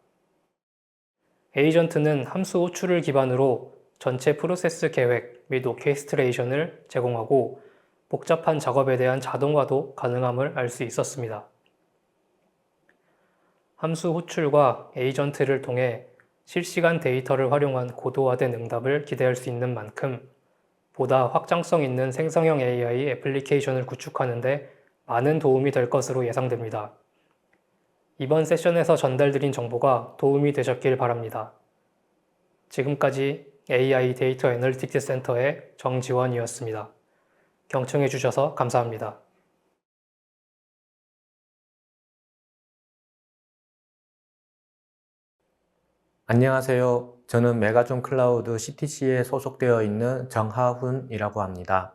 S4: 에이전트는 함수 호출을 기반으로 전체 프로세스 계획 및 오케스트레이션을 제공하고 복잡한 작업에 대한 자동화도 가능함을 알 수 있었습니다. 함수 호출과 에이전트를 통해 실시간 데이터를 활용한 고도화된 응답을 기대할 수 있는 만큼 보다 확장성 있는 생성형 AI 애플리케이션을 구축하는 데 많은 도움이 될 것으로 예상됩니다. 이번 세션에서 전달드린 정보가 도움이 되셨길 바랍니다. 지금까지 AI 데이터 애널리틱스 센터의 정지원이었습니다. 경청해 주셔서 감사합니다.
S5: 안녕하세요. 저는 메가존 클라우드 CTC에 소속되어 있는 정하훈이라고 합니다.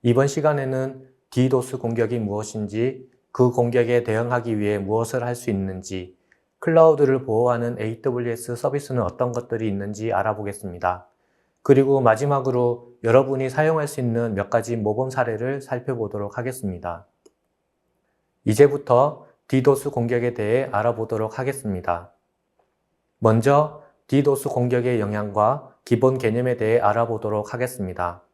S5: 이번 시간에는 DDoS 공격이 무엇인지, 그 공격에 대응하기 위해 무엇을 할 수 있는지, 클라우드를 보호하는 AWS 서비스는 어떤 것들이 있는지 알아보겠습니다. 그리고 마지막으로 여러분이 사용할 수 있는 몇 가지 모범 사례를 살펴보도록 하겠습니다. 이제부터 DDoS 공격에 대해 알아보도록 하겠습니다. 먼저 DDoS 공격의 영향과 기본 개념에 대해 알아보도록 하겠습니다.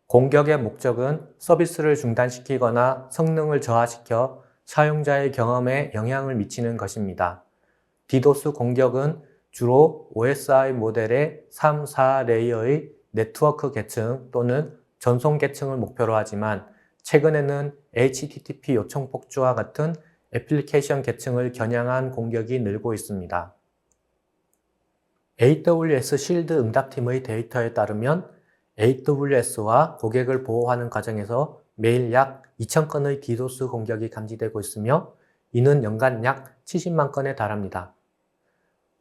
S5: 공격의 목적은 서비스를 중단시키거나 성능을 저하시켜 사용자의 경험에 영향을 미치는 것입니다. DDoS 공격은 주로 OSI 모델의 3, 4레이어의 네트워크 계층 또는 전송 계층을 목표로 하지만 최근에는 HTTP 요청 폭주와 같은 애플리케이션 계층을 겨냥한 공격이 늘고 있습니다. AWS 실드 응답팀의 데이터에 따르면 AWS와 고객을 보호하는 과정에서 매일 약 2,000건의 디도스 공격이 감지되고 있으며 이는 연간 약 70만 건에 달합니다.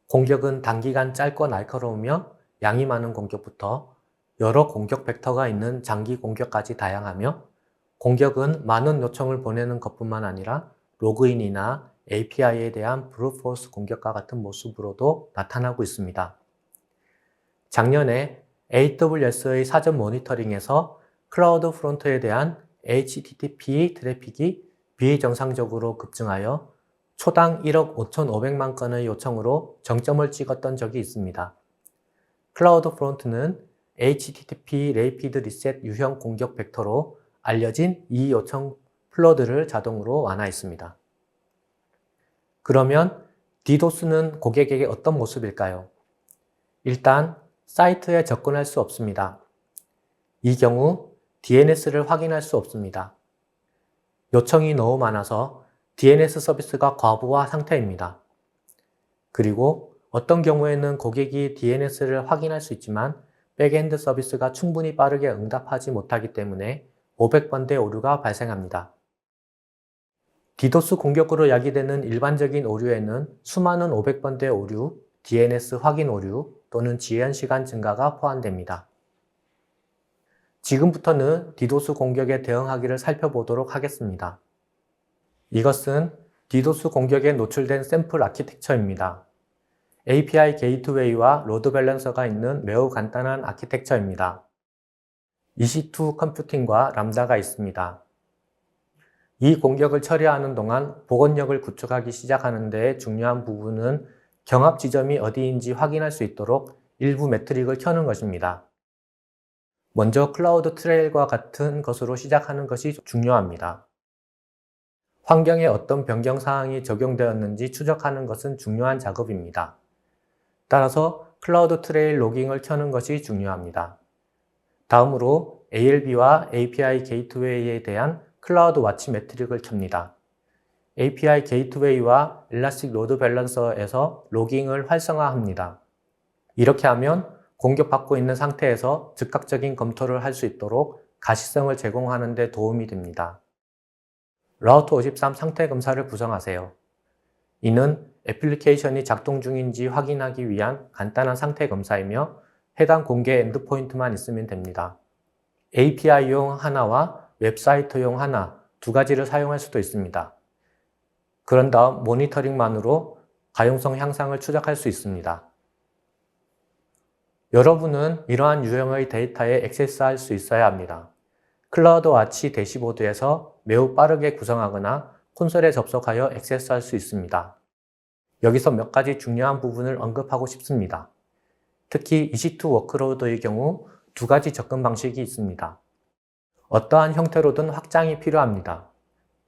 S5: 공격은 단기간 짧고 날카로우며 양이 많은 공격부터 여러 공격 벡터가 있는 장기 공격까지 다양하며 공격은 많은 요청을 보내는 것뿐만 아니라 로그인이나 API에 대한 브루트포스 공격과 같은 모습으로도 나타나고 있습니다. 작년에 AWS의 사전 모니터링에서 클라우드 프론트에 대한 HTTP 트래픽이 비정상적으로 급증하여 초당 1억 5,500만 건의 요청으로 정점을 찍었던 적이 있습니다. 클라우드 프론트는 HTTP 레이피드 리셋 유형 공격 벡터로 알려진 이 요청 플로드를 자동으로 완화했습니다. 그러면 디도스는 고객에게 어떤 모습일까요? 일단 사이트에 접근할 수 없습니다. 이 경우 DNS를 확인할 수 없습니다. 요청이 너무 많아서 DNS 서비스가 과부하 상태입니다. 그리고 어떤 경우에는 고객이 DNS를 확인할 수 있지만 백엔드 서비스가 충분히 빠르게 응답하지 못하기 때문에 500번대 오류가 발생합니다. 디도스 공격으로 야기되는 일반적인 오류에는 수많은 500번대 오류, DNS 확인 오류 또는 지연 시간 증가가 포함됩니다. 지금부터는 디도스 공격에 대응하기를 살펴보도록 하겠습니다. 이것은 디도스 공격에 노출된 샘플 아키텍처입니다. API 게이트웨이와 로드 밸런서가 있는 매우 간단한 아키텍처입니다. EC2 컴퓨팅과 람다가 있습니다. 이 공격을 처리하는 동안 복원력을 구축하기 시작하는 데 중요한 부분은 경합 지점이 어디인지 확인할 수 있도록 일부 매트릭을 켜는 것입니다. 먼저 클라우드 트레일과 같은 것으로 시작하는 것이 중요합니다. 환경에 어떤 변경 사항이 적용되었는지 추적하는 것은 중요한 작업입니다. 따라서 클라우드 트레일 로깅을 켜는 것이 중요합니다. 다음으로 ALB와 API 게이트웨이에 대한 클라우드 와치 매트릭을 켭니다. API 게이트웨이와 일라스틱 로드 밸런서에서 로깅을 활성화합니다. 이렇게 하면 공격받고 있는 상태에서 즉각적인 검토를 할 수 있도록 가시성을 제공하는 데 도움이 됩니다. 라우트 53 상태 검사를 구성하세요. 이는 애플리케이션이 작동 중인지 확인하기 위한 간단한 상태 검사이며 해당 공개 엔드포인트만 있으면 됩니다. API용 하나와 웹사이트용 하나, 두 가지를 사용할 수도 있습니다. 그런 다음 모니터링만으로 가용성 향상을 추적할 수 있습니다. 여러분은 이러한 유형의 데이터에 액세스할 수 있어야 합니다. 클라우드 와치 대시보드에서 매우 빠르게 구성하거나 콘솔에 접속하여 액세스할 수 있습니다. 여기서 몇 가지 중요한 부분을 언급하고 싶습니다. 특히 EC2 워크로드의 경우 두 가지 접근 방식이 있습니다. 어떠한 형태로든 확장이 필요합니다.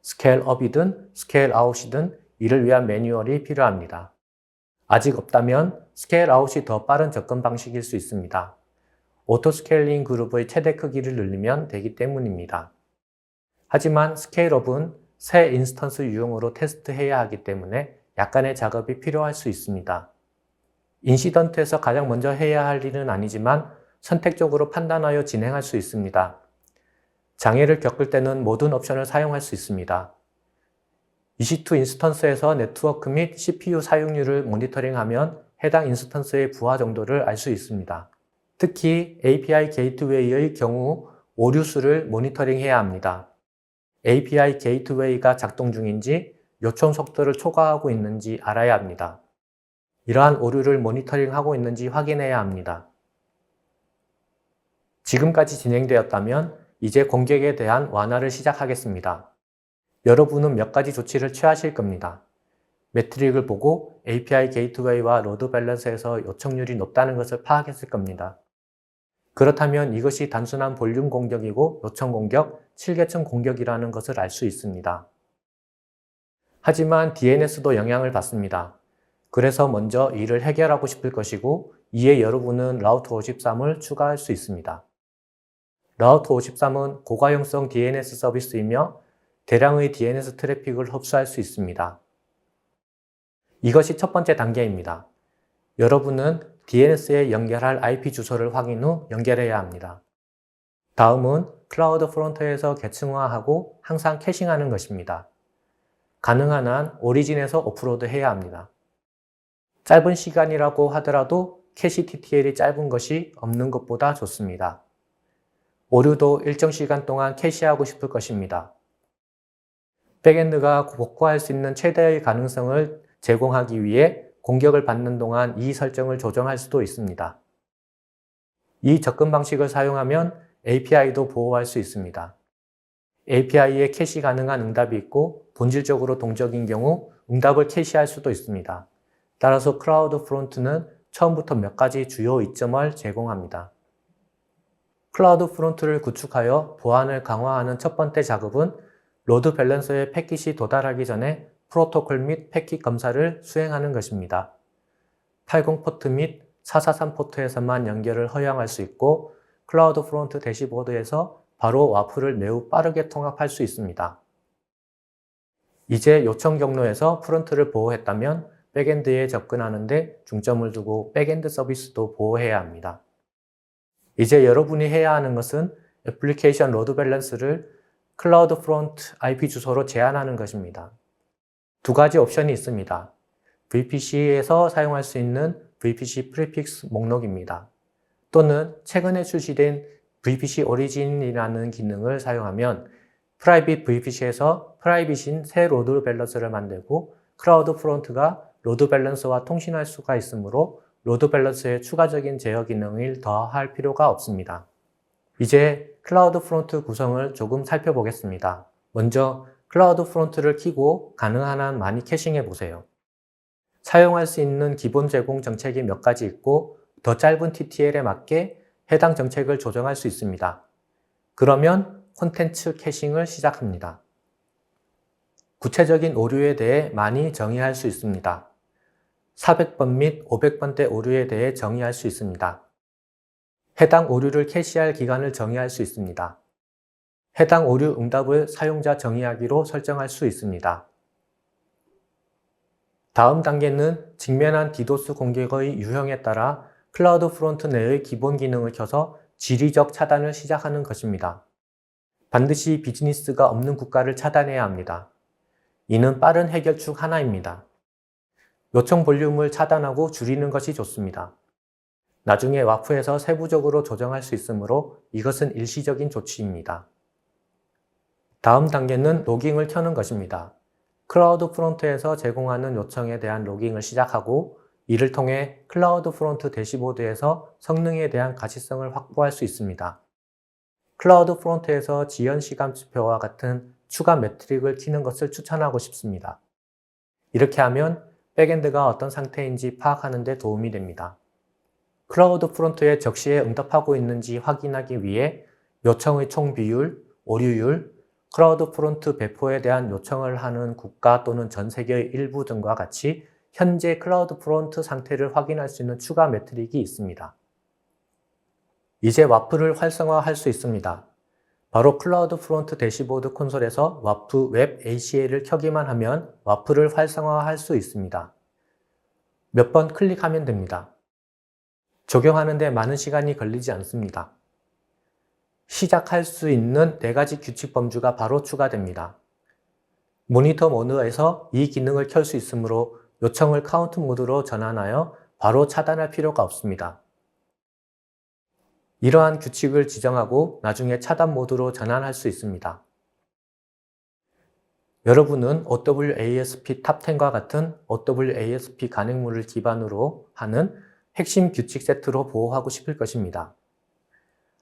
S5: 스케일업이든 스케일아웃이든 이를 위한 매뉴얼이 필요합니다. 아직 없다면 스케일아웃이 더 빠른 접근 방식일 수 있습니다. 오토스케일링 그룹의 최대 크기를 늘리면 되기 때문입니다. 하지만 스케일업은 새 인스턴스 유형으로 테스트해야 하기 때문에 약간의 작업이 필요할 수 있습니다. 인시던트에서 가장 먼저 해야 할 일은 아니지만 선택적으로 판단하여 진행할 수 있습니다. 장애를 겪을 때는 모든 옵션을 사용할 수 있습니다. EC2 인스턴스에서 네트워크 및 CPU 사용률을 모니터링하면 해당 인스턴스의 부하 정도를 알 수 있습니다. 특히 API 게이트웨이의 경우 오류 수를 모니터링해야 합니다. API 게이트웨이가 작동 중인지 요청 속도를 초과하고 있는지 알아야 합니다. 이러한 오류를 모니터링하고 있는지 확인해야 합니다. 지금까지 진행되었다면 이제 공격에 대한 완화를 시작하겠습니다. 여러분은 몇 가지 조치를 취하실 겁니다. 매트릭을 보고 API 게이트웨이와 로드 밸런스에서 요청률이 높다는 것을 파악했을 겁니다. 그렇다면 이것이 단순한 볼륨 공격이고 요청 공격, 7계층 공격이라는 것을 알 수 있습니다. 하지만 DNS도 영향을 받습니다. 그래서 먼저 이를 해결하고 싶을 것이고 이에 여러분은 라우트 53을 추가할 수 있습니다. 라우트 53은 고가용성 DNS 서비스이며 대량의 DNS 트래픽을 흡수할 수 있습니다. 이것이 첫 번째 단계입니다. 여러분은 DNS에 연결할 IP 주소를 확인 후 연결해야 합니다. 다음은 클라우드 프론트에서 계층화하고 항상 캐싱하는 것입니다. 가능한 한 오리진에서 오프로드 해야 합니다. 짧은 시간이라고 하더라도 캐시 TTL이 짧은 것이 없는 것보다 좋습니다. 오류도 일정 시간 동안 캐시하고 싶을 것입니다. 백엔드가 복구할 수 있는 최대의 가능성을 제공하기 위해 공격을 받는 동안 이 설정을 조정할 수도 있습니다. 이 접근 방식을 사용하면 API도 보호할 수 있습니다. API에 캐시 가능한 응답이 있고 본질적으로 동적인 경우 응답을 캐시할 수도 있습니다. 따라서 클라우드 프론트는 처음부터 몇 가지 주요 이점을 제공합니다. 클라우드 프론트를 구축하여 보안을 강화하는 첫 번째 작업은 로드 밸런서의 패킷이 도달하기 전에 프로토콜 및 패킷 검사를 수행하는 것입니다. 80 포트 및 443 포트에서만 연결을 허용할 수 있고 클라우드 프론트 대시보드에서 바로 와플을 매우 빠르게 통합할 수 있습니다. 이제 요청 경로에서 프론트를 보호했다면 백엔드에 접근하는 데 중점을 두고 백엔드 서비스도 보호해야 합니다. 이제 여러분이 해야 하는 것은 애플리케이션 로드 밸런스를 클라우드 프론트 IP 주소로 제한하는 것입니다. 두 가지 옵션이 있습니다. VPC에서 사용할 수 있는 VPC 프리픽스 목록입니다. 또는 최근에 출시된 VPC 오리진이라는 기능을 사용하면 프라이빗 VPC에서 프라이빗인 새 로드 밸런스를 만들고 클라우드 프론트가 로드 밸런스와 통신할 수가 있으므로 로드 밸런스에 추가적인 제어 기능을 더할 필요가 없습니다. 이제 클라우드 프론트 구성을 조금 살펴보겠습니다. 먼저 클라우드 프론트를 켜고 가능한 한 많이 캐싱해 보세요. 사용할 수 있는 기본 제공 정책이 몇 가지 있고 더 짧은 TTL에 맞게 해당 정책을 조정할 수 있습니다. 그러면 콘텐츠 캐싱을 시작합니다. 구체적인 오류에 대해 많이 정의할 수 있습니다. 400번 및 500번대 오류에 대해 정의할 수 있습니다. 해당 오류를 캐시할 기간을 정의할 수 있습니다. 해당 오류 응답을 사용자 정의하기로 설정할 수 있습니다. 다음 단계는 직면한 디도스 공격의 유형에 따라 클라우드 프론트 내의 기본 기능을 켜서 지리적 차단을 시작하는 것입니다. 반드시 비즈니스가 없는 국가를 차단해야 합니다. 이는 빠른 해결 중 하나입니다. 요청 볼륨을 차단하고 줄이는 것이 좋습니다. 나중에 와프에서 세부적으로 조정할 수 있으므로 이것은 일시적인 조치입니다. 다음 단계는 로깅을 켜는 것입니다. 클라우드 프론트에서 제공하는 요청에 대한 로깅을 시작하고 이를 통해 클라우드 프론트 대시보드에서 성능에 대한 가시성을 확보할 수 있습니다. 클라우드 프론트에서 지연 시간 지표와 같은 추가 매트릭을 켜는 것을 추천하고 싶습니다. 이렇게 하면 백엔드가 어떤 상태인지 파악하는 데 도움이 됩니다. 클라우드 프론트에 적시에 응답하고 있는지 확인하기 위해 요청의 총 비율, 오류율, 클라우드 프론트 배포에 대한 요청을 하는 국가 또는 전 세계의 일부 등과 같이 현재 클라우드 프론트 상태를 확인할 수 있는 추가 매트릭이 있습니다. 이제 와플을 활성화할 수 있습니다. 바로 클라우드 프론트 대시보드 콘솔에서 와프 웹 ACL을 켜기만 하면 와플을 활성화할 수 있습니다. 몇 번 클릭하면 됩니다. 적용하는 데 많은 시간이 걸리지 않습니다. 시작할 수 있는 4가지 규칙 범주가 바로 추가됩니다. 모니터 모드에서 이 기능을 켤 수 있으므로 요청을 카운트 모드로 전환하여 바로 차단할 필요가 없습니다. 이러한 규칙을 지정하고 나중에 차단 모드로 전환할 수 있습니다. 여러분은 OWASP 탑10과 같은 OWASP 간행물을 기반으로 하는 핵심 규칙 세트로 보호하고 싶을 것입니다.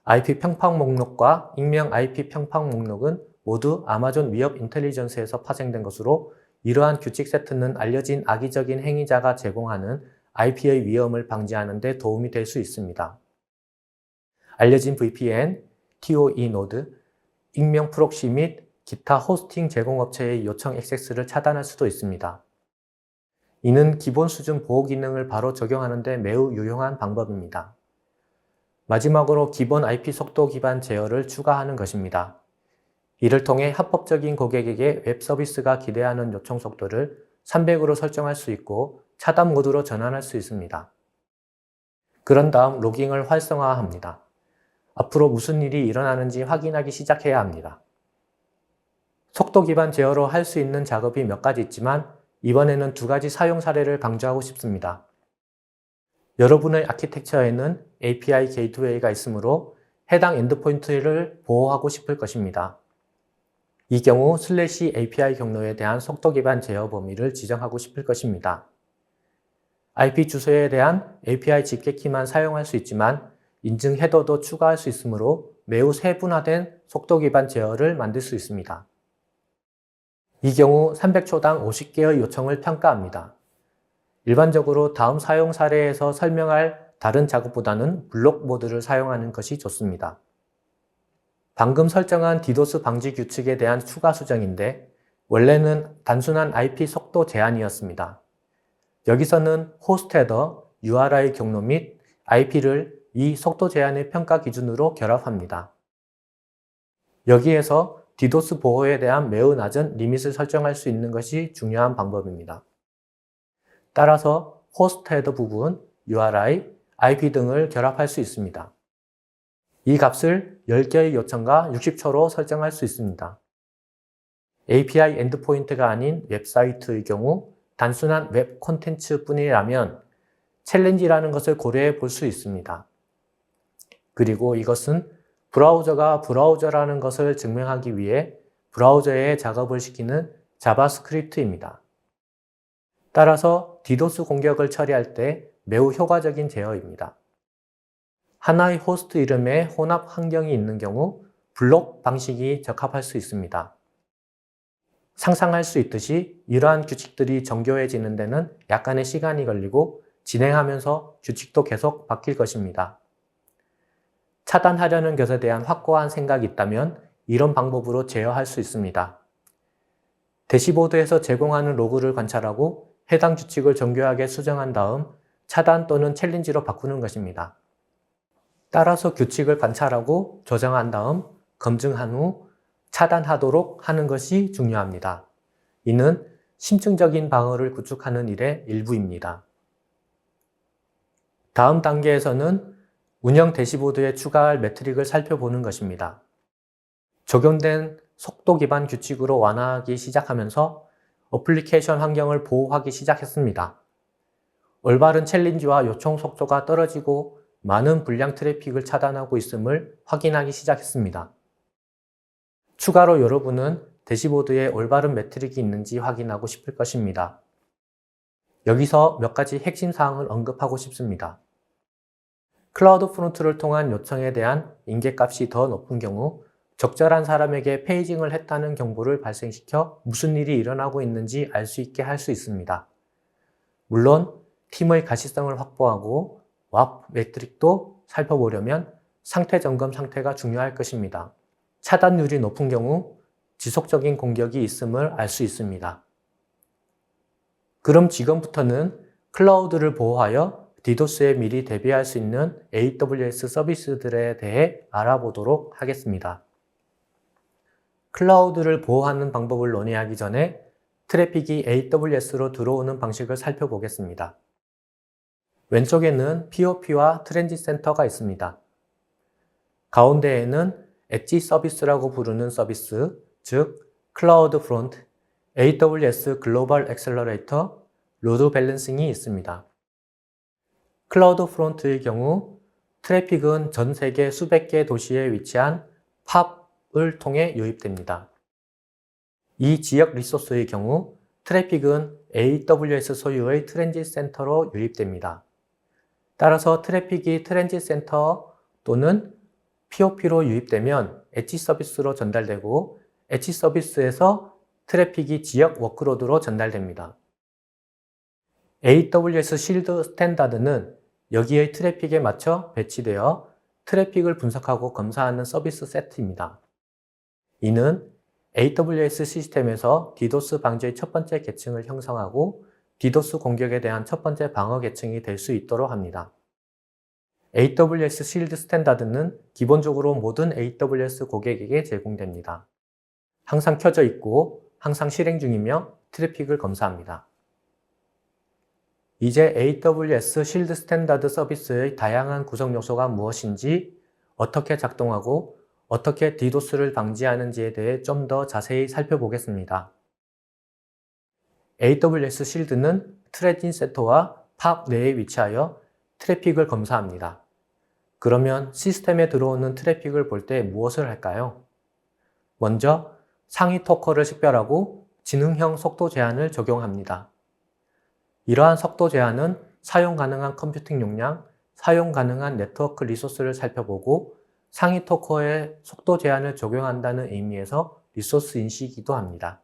S5: IP 평판 목록과 익명 IP 평판 목록은 모두 아마존 위협 인텔리전스에서 파생된 것으로 이러한 규칙 세트는 알려진 악의적인 행위자가 제공하는 IP의 위험을 방지하는 데 도움이 될 수 있습니다. 알려진 VPN, TOE 노드, 익명 프록시 및 기타 호스팅 제공업체의 요청 액세스를 차단할 수도 있습니다. 이는 기본 수준 보호 기능을 바로 적용하는 데 매우 유용한 방법입니다. 마지막으로 기본 IP 속도 기반 제어를 추가하는 것입니다. 이를 통해 합법적인 고객에게 웹 서비스가 기대하는 요청 속도를 300으로 설정할 수 있고 차단 모드로 전환할 수 있습니다. 그런 다음 로깅을 활성화합니다. 앞으로 무슨 일이 일어나는지 확인하기 시작해야 합니다. 속도 기반 제어로 할 수 있는 작업이 몇 가지 있지만 이번에는 두 가지 사용 사례를 강조하고 싶습니다. 여러분의 아키텍처에는 API 게이트웨이가 있으므로 해당 엔드포인트를 보호하고 싶을 것입니다. 이 경우 /API 경로에 대한 속도 기반 제어 범위를 지정하고 싶을 것입니다. IP 주소에 대한 API 집계키만 사용할 수 있지만 인증 헤더도 추가할 수 있으므로 매우 세분화된 속도 기반 제어를 만들 수 있습니다. 이 경우 300초당 50개의 요청을 평가합니다. 일반적으로 다음 사용 사례에서 설명할 다른 작업보다는 블록 모드를 사용하는 것이 좋습니다. 방금 설정한 디도스 방지 규칙에 대한 추가 수정인데 원래는 단순한 IP 속도 제한이었습니다. 여기서는 호스트 헤더, URI 경로 및 IP를 이 속도 제한의 평가 기준으로 결합합니다. 여기에서 디도스 보호에 대한 매우 낮은 리밋을 설정할 수 있는 것이 중요한 방법입니다. 따라서 호스트 헤더 부분, URI, IP 등을 결합할 수 있습니다. 이 값을 10개의 요청과 60초로 설정할 수 있습니다. API 엔드포인트가 아닌 웹사이트의 경우 단순한 웹 콘텐츠 뿐이라면 챌린지라는 것을 고려해 볼 수 있습니다. 그리고 이것은 브라우저가 브라우저라는 것을 증명하기 위해 브라우저에 작업을 시키는 자바스크립트입니다. 따라서 디도스 공격을 처리할 때 매우 효과적인 제어입니다. 하나의 호스트 이름에 혼합 환경이 있는 경우 블록 방식이 적합할 수 있습니다. 상상할 수 있듯이 이러한 규칙들이 정교해지는 데는 약간의 시간이 걸리고 진행하면서 규칙도 계속 바뀔 것입니다. 차단하려는 것에 대한 확고한 생각이 있다면 이런 방법으로 제어할 수 있습니다. 대시보드에서 제공하는 로그를 관찰하고 해당 규칙을 정교하게 수정한 다음 차단 또는 챌린지로 바꾸는 것입니다. 따라서 규칙을 관찰하고 조정한 다음 검증한 후 차단하도록 하는 것이 중요합니다. 이는 심층적인 방어를 구축하는 일의 일부입니다. 다음 단계에서는 운영 대시보드에 추가할 매트릭을 살펴보는 것입니다. 적용된 속도 기반 규칙으로 완화하기 시작하면서 어플리케이션 환경을 보호하기 시작했습니다. 올바른 챌린지와 요청 속도가 떨어지고 많은 불량 트래픽을 차단하고 있음을 확인하기 시작했습니다. 추가로 여러분은 대시보드에 올바른 매트릭이 있는지 확인하고 싶을 것입니다. 여기서 몇 가지 핵심 사항을 언급하고 싶습니다. 클라우드 프론트를 통한 요청에 대한 인계값이 더 높은 경우 적절한 사람에게 페이징을 했다는 경보를 발생시켜 무슨 일이 일어나고 있는지 알 수 있게 할 수 있습니다. 물론 팀의 가시성을 확보하고 WAF 매트릭도 살펴보려면 상태 점검 상태가 중요할 것입니다. 차단율이 높은 경우 지속적인 공격이 있음을 알 수 있습니다. 그럼 지금부터는 클라우드를 보호하여 디도스에 미리 대비할 수 있는 AWS 서비스들에 대해 알아보도록 하겠습니다. 클라우드를 보호하는 방법을 논의하기 전에 트래픽이 AWS로 들어오는 방식을 살펴보겠습니다. 왼쪽에는 POP와 트랜짓 센터가 있습니다. 가운데에는 엣지 서비스라고 부르는 서비스, 즉 클라우드 프론트, AWS 글로벌 엑셀러레이터, 로드 밸런싱이 있습니다. 클라우드 프론트의 경우 트래픽은 전 세계 수백 개 도시에 위치한 팝을 통해 유입됩니다. 이 지역 리소스의 경우 트래픽은 AWS 소유의 트랜짓 센터로 유입됩니다. 따라서 트래픽이 트랜짓 센터 또는 POP로 유입되면 엣지 서비스로 전달되고 엣지 서비스에서 트래픽이 지역 워크로드로 전달됩니다. AWS 실드 스탠다드는 여기의 트래픽에 맞춰 배치되어 트래픽을 분석하고 검사하는 서비스 세트입니다. 이는 AWS 시스템에서 디도스 방지의 첫 번째 계층을 형성하고 디도스 공격에 대한 첫 번째 방어 계층이 될 수 있도록 합니다. AWS 실드 스탠다드는 기본적으로 모든 AWS 고객에게 제공됩니다. 항상 켜져 있고 항상 실행 중이며 트래픽을 검사합니다. 이제 AWS 실드 스탠다드 서비스의 다양한 구성 요소가 무엇인지 어떻게 작동하고 어떻게 디도스를 방지하는지에 대해 좀 더 자세히 살펴보겠습니다. AWS 실드는 트래진 센터와 팝 내에 위치하여 트래픽을 검사합니다. 그러면 시스템에 들어오는 트래픽을 볼 때 무엇을 할까요? 먼저 상위 토커를 식별하고 지능형 속도 제한을 적용합니다. 이러한 속도 제한은 사용 가능한 컴퓨팅 용량, 사용 가능한 네트워크 리소스를 살펴보고 상위 토커에 속도 제한을 적용한다는 의미에서 리소스 인식이기도 합니다.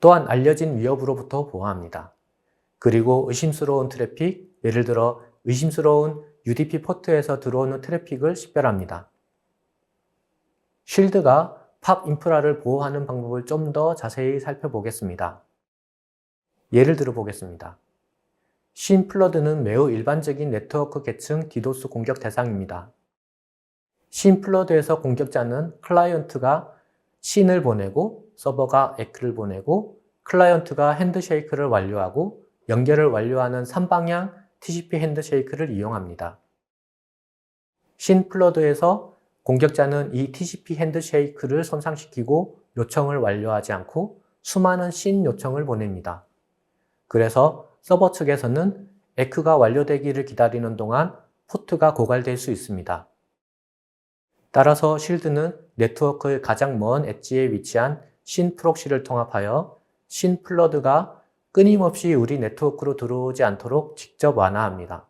S5: 또한 알려진 위협으로부터 보호합니다. 그리고 의심스러운 트래픽, 예를 들어 의심스러운 UDP 포트에서 들어오는 트래픽을 식별합니다. 쉴드가 팝 인프라를 보호하는 방법을 좀 더 자세히 살펴보겠습니다. 예를 들어 보겠습니다. 신플러드는 매우 일반적인 네트워크 계층 디도스 공격 대상입니다. 신플러드에서 공격자는 클라이언트가 신을 보내고 서버가 에크를 보내고 클라이언트가 핸드쉐이크를 완료하고 연결을 완료하는 3방향 TCP 핸드쉐이크를 이용합니다. 신플러드에서 공격자는 이 TCP 핸드쉐이크를 손상시키고 요청을 완료하지 않고 수많은 신 요청을 보냅니다. 그래서 서버 측에서는 에크가 완료되기를 기다리는 동안 포트가 고갈될 수 있습니다. 따라서 쉴드는 네트워크의 가장 먼 엣지에 위치한 신 프록시를 통합하여 신 플러드가 끊임없이 우리 네트워크로 들어오지 않도록 직접 완화합니다.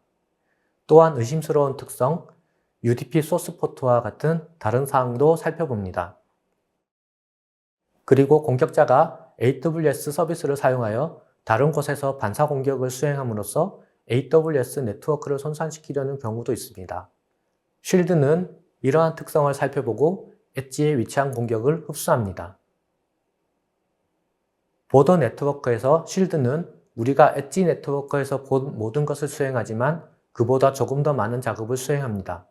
S5: 또한 의심스러운 특성, UDP 소스 포트와 같은 다른 사항도 살펴봅니다. 그리고 공격자가 AWS 서비스를 사용하여 다른 곳에서 반사 공격을 수행함으로써 AWS 네트워크를 손상시키려는 경우도 있습니다. 쉴드는 이러한 특성을 살펴보고 엣지에 위치한 공격을 흡수합니다. 보더 네트워크에서 쉴드는 우리가 엣지 네트워크에서 본 모든 것을 수행하지만 그보다 조금 더 많은 작업을 수행합니다.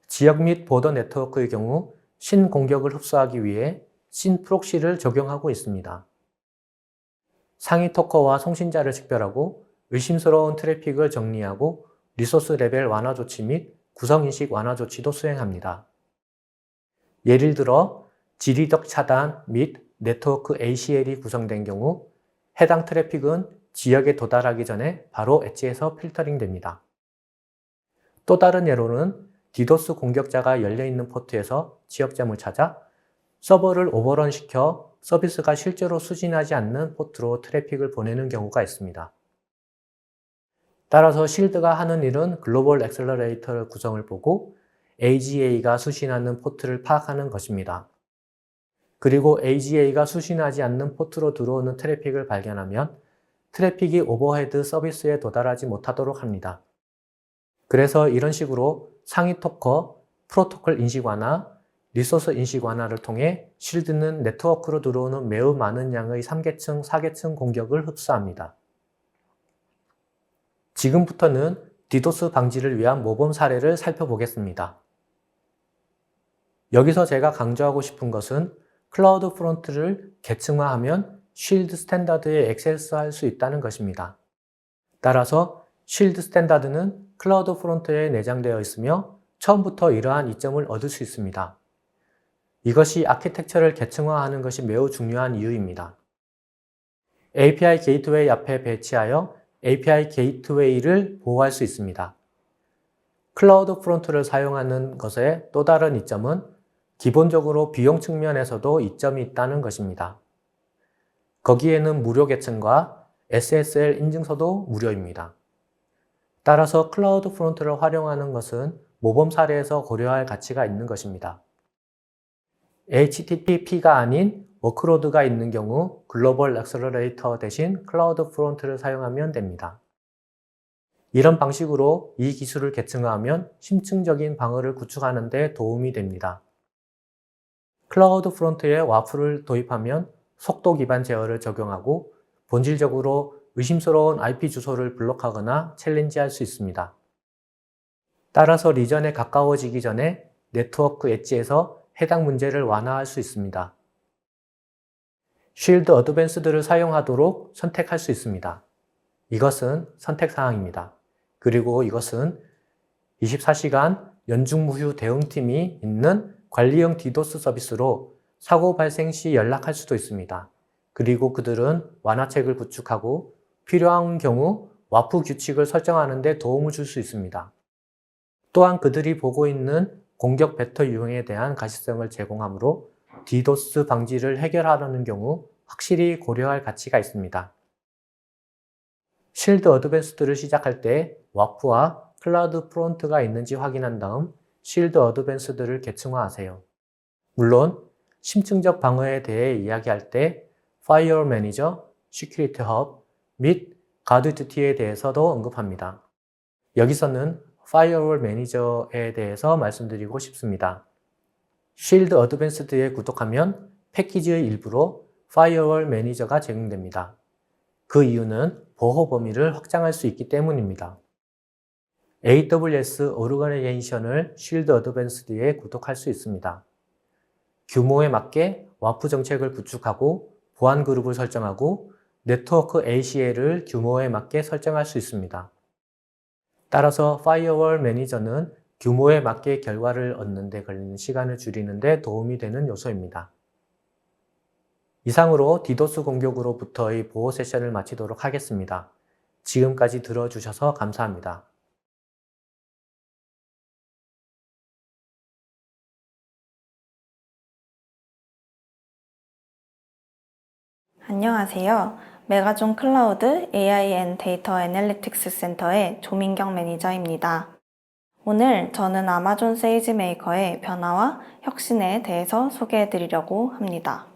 S5: 지역 및 보더 네트워크의 경우 신 공격을 흡수하기 위해 신 프록시를 적용하고 있습니다. 상위 토커와 송신자를 식별하고 의심스러운 트래픽을 정리하고 리소스 레벨 완화 조치 및 구성인식 완화 조치도 수행합니다. 예를 들어 지리적 차단 및 네트워크 ACL이 구성된 경우 해당 트래픽은 지역에 도달하기 전에 바로 엣지에서 필터링 됩니다. 또 다른 예로는 디도스 공격자가 열려있는 포트에서 지역점을 찾아 서버를 오버런 시켜 서비스가 실제로 수신하지 않는 포트로 트래픽을 보내는 경우가 있습니다. 따라서 쉴드가 하는 일은 글로벌 엑셀러레이터 구성을 보고 AGA가 수신하는 포트를 파악하는 것입니다. 그리고 AGA가 수신하지 않는 포트로 들어오는 트래픽을 발견하면 트래픽이 오버헤드 서비스에 도달하지 못하도록 합니다. 그래서 이런 식으로 상위 토커, 프로토콜 인식 완화, 리소스 인식 완화를 통해 쉴드는 네트워크로 들어오는 매우 많은 양의 3계층, 4계층 공격을 흡수합니다. 지금부터는 디도스 방지를 위한 모범 사례를 살펴보겠습니다. 여기서 제가 강조하고 싶은 것은 클라우드 프론트를 계층화하면 쉴드 스탠다드에 액세스할 수 있다는 것입니다. 따라서 쉴드 스탠다드는 클라우드 프론트에 내장되어 있으며 처음부터 이러한 이점을 얻을 수 있습니다. 이것이 아키텍처를 계층화하는 것이 매우 중요한 이유입니다. API 게이트웨이 앞에 배치하여 API 게이트웨이를 보호할 수 있습니다. 클라우드 프론트를 사용하는 것의 또 다른 이점은 기본적으로 비용 측면에서도 이점이 있다는 것입니다. 거기에는 무료 계층과 SSL 인증서도 무료입니다. 따라서 클라우드 프론트를 활용하는 것은 모범 사례에서 고려할 가치가 있는 것입니다. HTTP가 아닌 워크로드가 있는 경우 글로벌 엑셀러레이터 대신 클라우드 프론트를 사용하면 됩니다. 이런 방식으로 이 기술을 계층화하면 심층적인 방어를 구축하는 데 도움이 됩니다. 클라우드 프론트에 와플을 도입하면 속도 기반 제어를 적용하고 본질적으로 의심스러운 IP 주소를 블록하거나 챌린지할 수 있습니다. 따라서 리전에 가까워지기 전에 네트워크 엣지에서 해당 문제를 완화할 수 있습니다. 쉴드 어드밴스드를 사용하도록 선택할 수 있습니다. 이것은 선택사항입니다. 그리고 이것은 24시간 연중무휴 대응팀이 있는 관리형 디도스 서비스로 사고 발생 시 연락할 수도 있습니다. 그리고 그들은 완화책을 구축하고 필요한 경우 와프 규칙을 설정하는 데 도움을 줄 수 있습니다. 또한 그들이 보고 있는 공격 벡터 유형에 대한 가시성을 제공하므로 디도스 방지를 해결하려는 경우 확실히 고려할 가치가 있습니다. 실드 어드밴스드를 시작할 때 와프와 클라우드 프론트가 있는지 확인한 다음 실드 어드밴스드를 계층화하세요. 물론 심층적 방어에 대해 이야기할 때 파이어월 매니저, 시큐리티 허브 및 가드 듀티에 대해서도 언급합니다. 여기서는 파이어월 매니저에 대해서 말씀드리고 싶습니다. 쉴드 어드밴스드에 구독하면 패키지의 일부로 파이어월 매니저가 제공됩니다. 그 이유는 보호 범위를 확장할 수 있기 때문입니다. AWS 오르가나이제이션을 쉴드 어드밴스드에 구독할 수 있습니다. 규모에 맞게 와프 정책을 구축하고 보안 그룹을 설정하고 네트워크 ACL을 규모에 맞게 설정할 수 있습니다. 따라서 파이어월 매니저는 규모에 맞게 결과를 얻는 데 걸리는 시간을 줄이는 데 도움이 되는 요소입니다. 이상으로 디도스 공격으로부터의 보호 세션을 마치도록 하겠습니다. 지금까지 들어주셔서 감사합니다.
S6: 안녕하세요. 메가존 클라우드 AI 앤 데이터 애널리틱스 센터의 조민경 매니저입니다. 오늘 저는 아마존 세이지메이커의 변화와 혁신에 대해서 소개해 드리려고 합니다.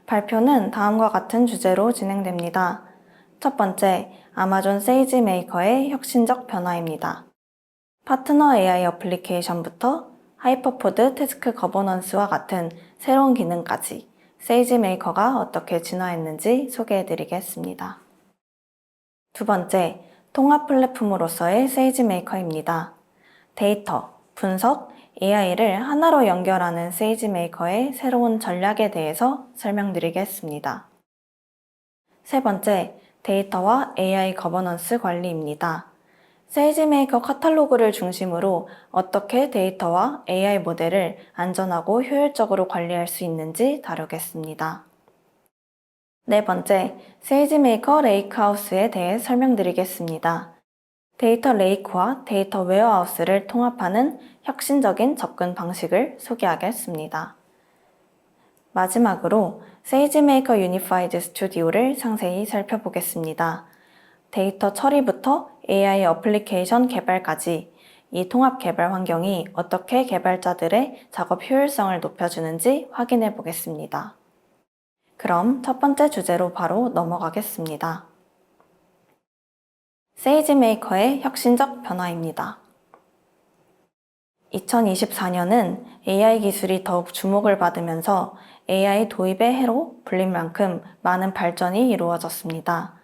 S6: 발표는 다음과 같은 주제로 진행됩니다. 첫 번째, 아마존 세이지메이커의 혁신적 변화입니다. 파트너 AI 어플리케이션부터 하이퍼포드 태스크 거버넌스와 같은 새로운 기능까지 세이지메이커가 어떻게 진화했는지 소개해 드리겠습니다. 두 번째, 통합 플랫폼으로서의 세이지메이커입니다. 데이터, 분석, AI를 하나로 연결하는 세이지메이커의 새로운 전략에 대해서 설명드리겠습니다. 세 번째, 데이터와 AI 거버넌스 관리입니다. 세이지메이커 카탈로그를 중심으로 어떻게 데이터와 AI 모델을 안전하고 효율적으로 관리할 수 있는지 다루겠습니다. 네 번째, 세이지메이커 레이크하우스에 대해 설명드리겠습니다. 데이터 레이크와 데이터 웨어하우스를 통합하는 혁신적인 접근 방식을 소개하겠습니다. 마지막으로 세이지메이커 유니파이드 스튜디오를 상세히 살펴보겠습니다. 데이터 처리부터 AI 어플리케이션 개발까지 이 통합 개발 환경이 어떻게 개발자들의 작업 효율성을 높여주는지 확인해 보겠습니다. 그럼 첫 번째 주제로 바로 넘어가겠습니다. 세이지메이커의 혁신적 변화입니다. 2024년은 AI 기술이 더욱 주목을 받으면서 AI 도입의 해로 불릴 만큼 많은 발전이 이루어졌습니다.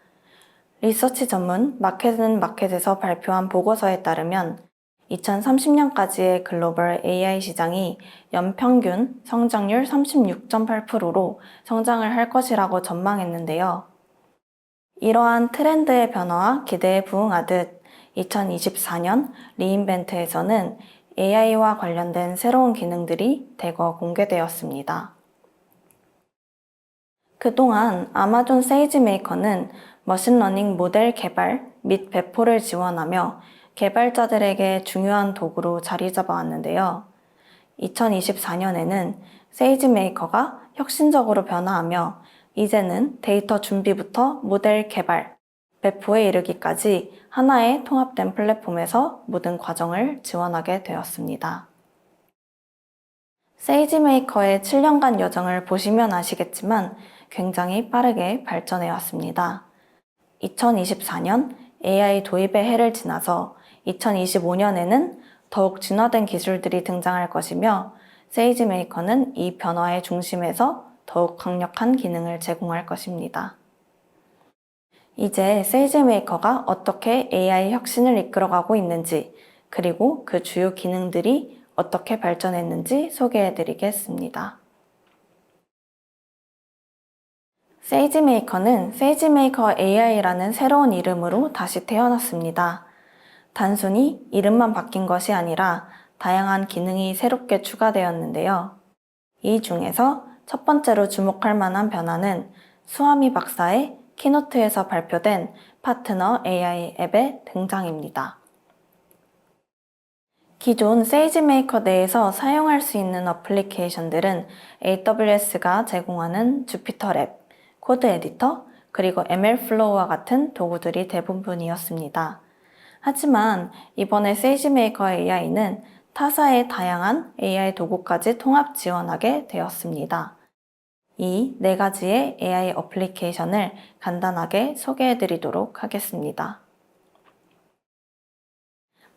S6: 리서치 전문 마켓에서 발표한 보고서에 따르면 2030년까지의 글로벌 AI 시장이 연평균 성장률 36.8%로 성장을 할 것이라고 전망했는데요. 이러한 트렌드의 변화와 기대에 부응하듯 2024년 리인벤트에서는 AI와 관련된 새로운 기능들이 대거 공개되었습니다. 그동안 아마존 세이지메이커는 머신러닝 모델 개발 및 배포를 지원하며 개발자들에게 중요한 도구로 자리 잡아왔는데요. 2024년에는 세이지메이커가 혁신적으로 변화하며 이제는 데이터 준비부터 모델 개발, 배포에 이르기까지 하나의 통합된 플랫폼에서 모든 과정을 지원하게 되었습니다. 세이지메이커의 7년간 여정을 보시면 아시겠지만 굉장히 빠르게 발전해 왔습니다. 2024년 AI 도입의 해를 지나서 2025년에는 더욱 진화된 기술들이 등장할 것이며 세이지메이커는 이 변화의 중심에서 더욱 강력한 기능을 제공할 것입니다. 이제 세이지메이커가 어떻게 AI 혁신을 이끌어가고 있는지 그리고 그 주요 기능들이 어떻게 발전했는지 소개해드리겠습니다. 세이지메이커는 세이지메이커 AI라는 새로운 이름으로 다시 태어났습니다. 단순히 이름만 바뀐 것이 아니라 다양한 기능이 새롭게 추가되었는데요. 이 중에서 첫 번째로 주목할 만한 변화는 수아미 박사의 키노트에서 발표된 파트너 AI 앱의 등장입니다. 기존 세이지메이커 내에서 사용할 수 있는 어플리케이션들은 AWS가 제공하는 주피터 랩, 코드 에디터, 그리고 MLflow와 같은 도구들이 대부분이었습니다. 하지만 이번에 세이지메이커 AI는 타사의 다양한 AI 도구까지 통합 지원하게 되었습니다. 이 네 가지의 AI 어플리케이션을 간단하게 소개해 드리도록 하겠습니다.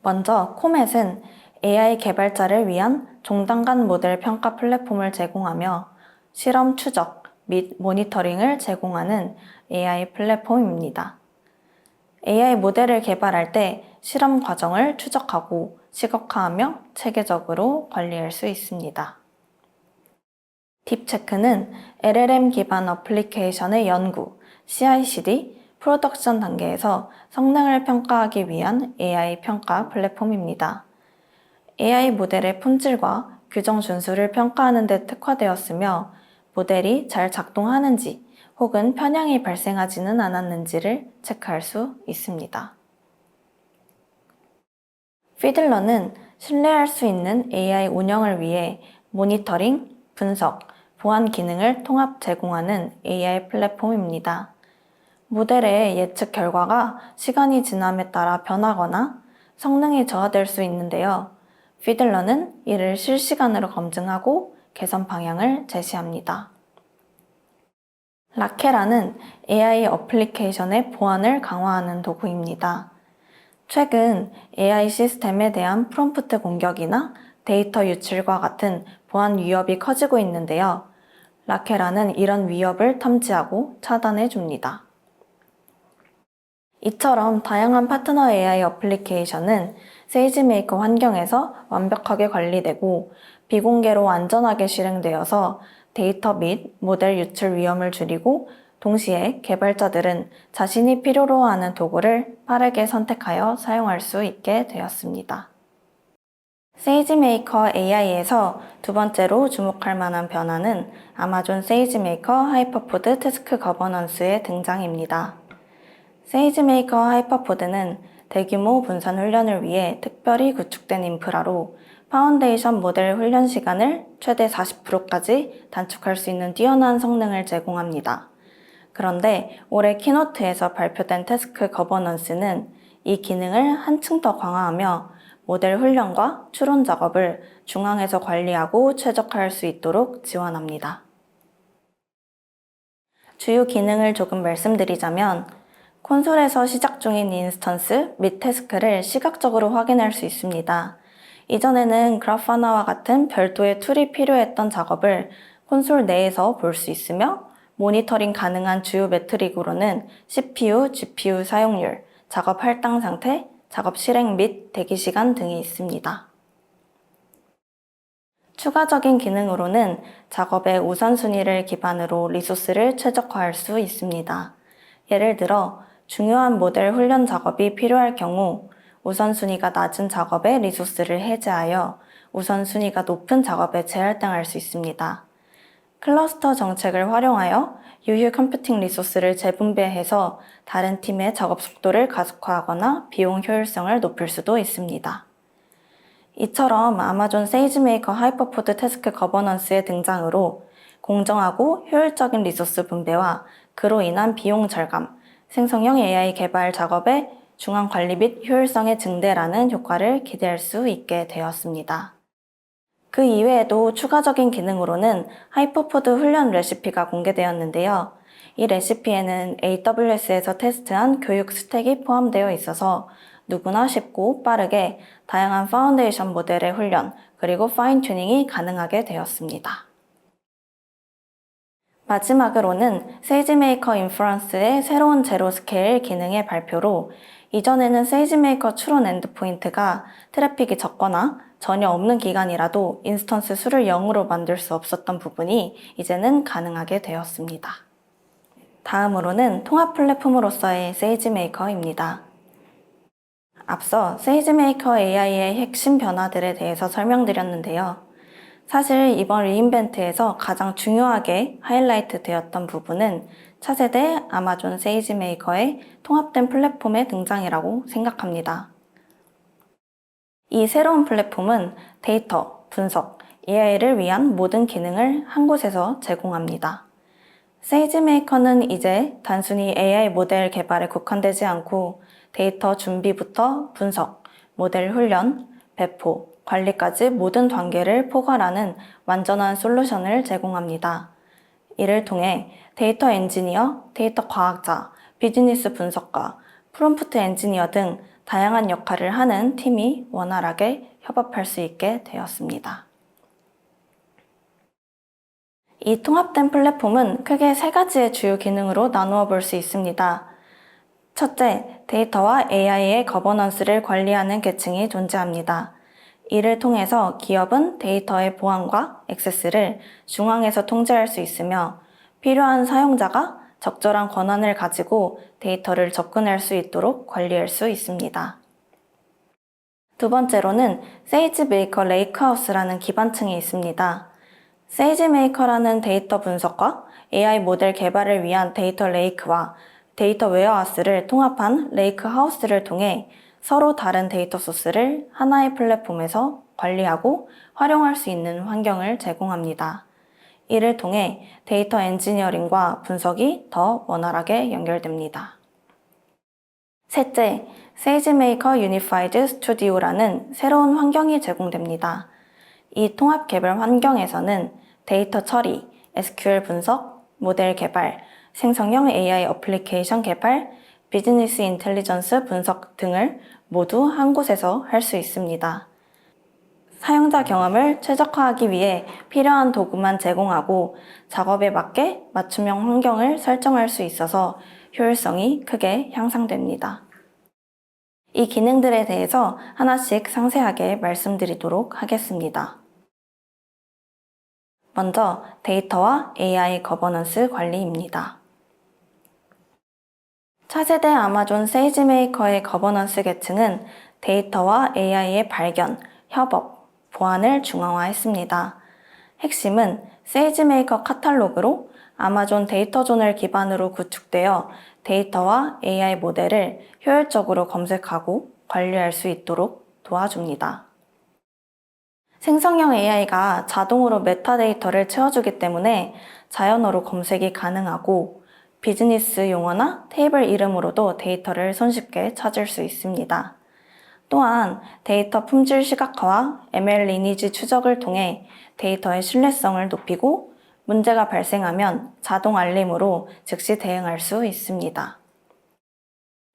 S6: 먼저 코멧은 AI 개발자를 위한 종단간 모델 평가 플랫폼을 제공하며 실험 추적 및 모니터링을 제공하는 AI 플랫폼입니다. AI 모델을 개발할 때 실험 과정을 추적하고 시각화하며 체계적으로 관리할 수 있습니다. 딥체크는 LLM 기반 어플리케이션의 연구, CI/CD, 프로덕션 단계에서 성능을 평가하기 위한 AI 평가 플랫폼입니다. AI 모델의 품질과 규정 준수를 평가하는 데 특화되었으며 모델이 잘 작동하는지 혹은 편향이 발생하지는 않았는지를 체크할 수 있습니다. 피들러는 신뢰할 수 있는 AI 운영을 위해 모니터링, 분석, 보안 기능을 통합 제공하는 AI 플랫폼입니다. 모델의 예측 결과가 시간이 지남에 따라 변하거나 성능이 저하될 수 있는데요. 피들러는 이를 실시간으로 검증하고 개선 방향을 제시합니다. 라케라는 AI 어플리케이션의 보안을 강화하는 도구입니다. 최근 AI 시스템에 대한 프롬프트 공격이나 데이터 유출과 같은 보안 위협이 커지고 있는데요. 라케라는 이런 위협을 탐지하고 차단해 줍니다. 이처럼 다양한 파트너 AI 어플리케이션은 세이지메이커 환경에서 완벽하게 관리되고 비공개로 안전하게 실행되어서 데이터 및 모델 유출 위험을 줄이고 동시에 개발자들은 자신이 필요로 하는 도구를 빠르게 선택하여 사용할 수 있게 되었습니다. 세이지메이커 AI에서 두 번째로 주목할 만한 변화는 아마존 세이지메이커 하이퍼포드 태스크 거버넌스의 등장입니다. 세이지메이커 하이퍼포드는 대규모 분산 훈련을 위해 특별히 구축된 인프라로 파운데이션 모델 훈련 시간을 최대 40%까지 단축할 수 있는 뛰어난 성능을 제공합니다. 그런데 올해 키노트에서 발표된 태스크 거버넌스는 이 기능을 한층 더 강화하며 모델 훈련과 추론 작업을 중앙에서 관리하고 최적화할 수 있도록 지원합니다. 주요 기능을 조금 말씀드리자면 콘솔에서 시작 중인 인스턴스 및 태스크를 시각적으로 확인할 수 있습니다. 이전에는 그라파나와 같은 별도의 툴이 필요했던 작업을 콘솔 내에서 볼 수 있으며 모니터링 가능한 주요 매트릭으로는 CPU, GPU 사용률, 작업 할당 상태, 작업 실행 및 대기 시간 등이 있습니다. 추가적인 기능으로는 작업의 우선순위를 기반으로 리소스를 최적화할 수 있습니다. 예를 들어 중요한 모델 훈련 작업이 필요할 경우 우선순위가 낮은 작업의 리소스를 해제하여 우선순위가 높은 작업에 재할당할 수 있습니다. 클러스터 정책을 활용하여 유휴 컴퓨팅 리소스를 재분배해서 다른 팀의 작업 속도를 가속화하거나 비용 효율성을 높일 수도 있습니다. 이처럼 아마존 세이지메이커 하이퍼포드 태스크 거버넌스의 등장으로 공정하고 효율적인 리소스 분배와 그로 인한 비용 절감, 생성형 AI 개발 작업의 중앙 관리 및 효율성의 증대라는 효과를 기대할 수 있게 되었습니다. 그 이외에도 추가적인 기능으로는 하이퍼포드 훈련 레시피가 공개되었는데요. 이 레시피에는 AWS에서 테스트한 교육 스택이 포함되어 있어서 누구나 쉽고 빠르게 다양한 파운데이션 모델의 훈련 그리고 파인 튜닝이 가능하게 되었습니다. 마지막으로는 세이지메이커 인퍼런스의 새로운 제로 스케일 기능의 발표로 이전에는 세이지메이커 추론 엔드포인트가 트래픽이 적거나 전혀 없는 기간이라도 인스턴스 수를 0으로 만들 수 없었던 부분이 이제는 가능하게 되었습니다. 다음으로는 통합 플랫폼으로서의 세이지메이커입니다. 앞서 세이지메이커 AI의 핵심 변화들에 대해서 설명드렸는데요. 사실 이번 리인벤트에서 가장 중요하게 하이라이트 되었던 부분은 차세대 아마존 세이지메이커의 통합된 플랫폼의 등장이라고 생각합니다. 이 새로운 플랫폼은 데이터, 분석, AI를 위한 모든 기능을 한 곳에서 제공합니다. 세이지메이커는 이제 단순히 AI 모델 개발에 국한되지 않고 데이터 준비부터 분석, 모델 훈련, 배포, 관리까지 모든 단계를 포괄하는 완전한 솔루션을 제공합니다. 이를 통해 데이터 엔지니어, 데이터 과학자, 비즈니스 분석가, 프롬프트 엔지니어 등 다양한 역할을 하는 팀이 원활하게 협업할 수 있게 되었습니다. 이 통합된 플랫폼은 크게 세 가지의 주요 기능으로 나누어 볼 수 있습니다. 첫째, 데이터와 AI의 거버넌스를 관리하는 계층이 존재합니다. 이를 통해서 기업은 데이터의 보안과 액세스를 중앙에서 통제할 수 있으며 필요한 사용자가 적절한 권한을 가지고 데이터를 접근할 수 있도록 관리할 수 있습니다. 두 번째로는 세이지메이커 레이크하우스라는 기반층이 있습니다. 세이지메이커라는 데이터 분석과 AI 모델 개발을 위한 데이터 레이크와 데이터 웨어하우스를 통합한 레이크하우스를 통해 서로 다른 데이터 소스를 하나의 플랫폼에서 관리하고 활용할 수 있는 환경을 제공합니다. 이를 통해 데이터 엔지니어링과 분석이 더 원활하게 연결됩니다. 셋째, 세이지메이커 유니파이드 스튜디오라는 새로운 환경이 제공됩니다. 이 통합 개발 환경에서는 데이터 처리, SQL 분석, 모델 개발, 생성형 AI 어플리케이션 개발, 비즈니스 인텔리전스 분석 등을 모두 한 곳에서 할 수 있습니다. 사용자 경험을 최적화하기 위해 필요한 도구만 제공하고 작업에 맞게 맞춤형 환경을 설정할 수 있어서 효율성이 크게 향상됩니다. 이 기능들에 대해서 하나씩 상세하게 말씀드리도록 하겠습니다. 먼저 데이터와 AI 거버넌스 관리입니다. 차세대 아마존 세이지메이커의 거버넌스 계층은 데이터와 AI의 발견, 협업, 보안을 중앙화했습니다. 핵심은 세이지메이커 카탈로그로 아마존 데이터존을 기반으로 구축되어 데이터와 AI 모델을 효율적으로 검색하고 관리할 수 있도록 도와줍니다. 생성형 AI가 자동으로 메타데이터를 채워주기 때문에 자연어로 검색이 가능하고 비즈니스 용어나 테이블 이름으로도 데이터를 손쉽게 찾을 수 있습니다. 또한 데이터 품질 시각화와 ML 리니지 추적을 통해 데이터의 신뢰성을 높이고 문제가 발생하면 자동 알림으로 즉시 대응할 수 있습니다.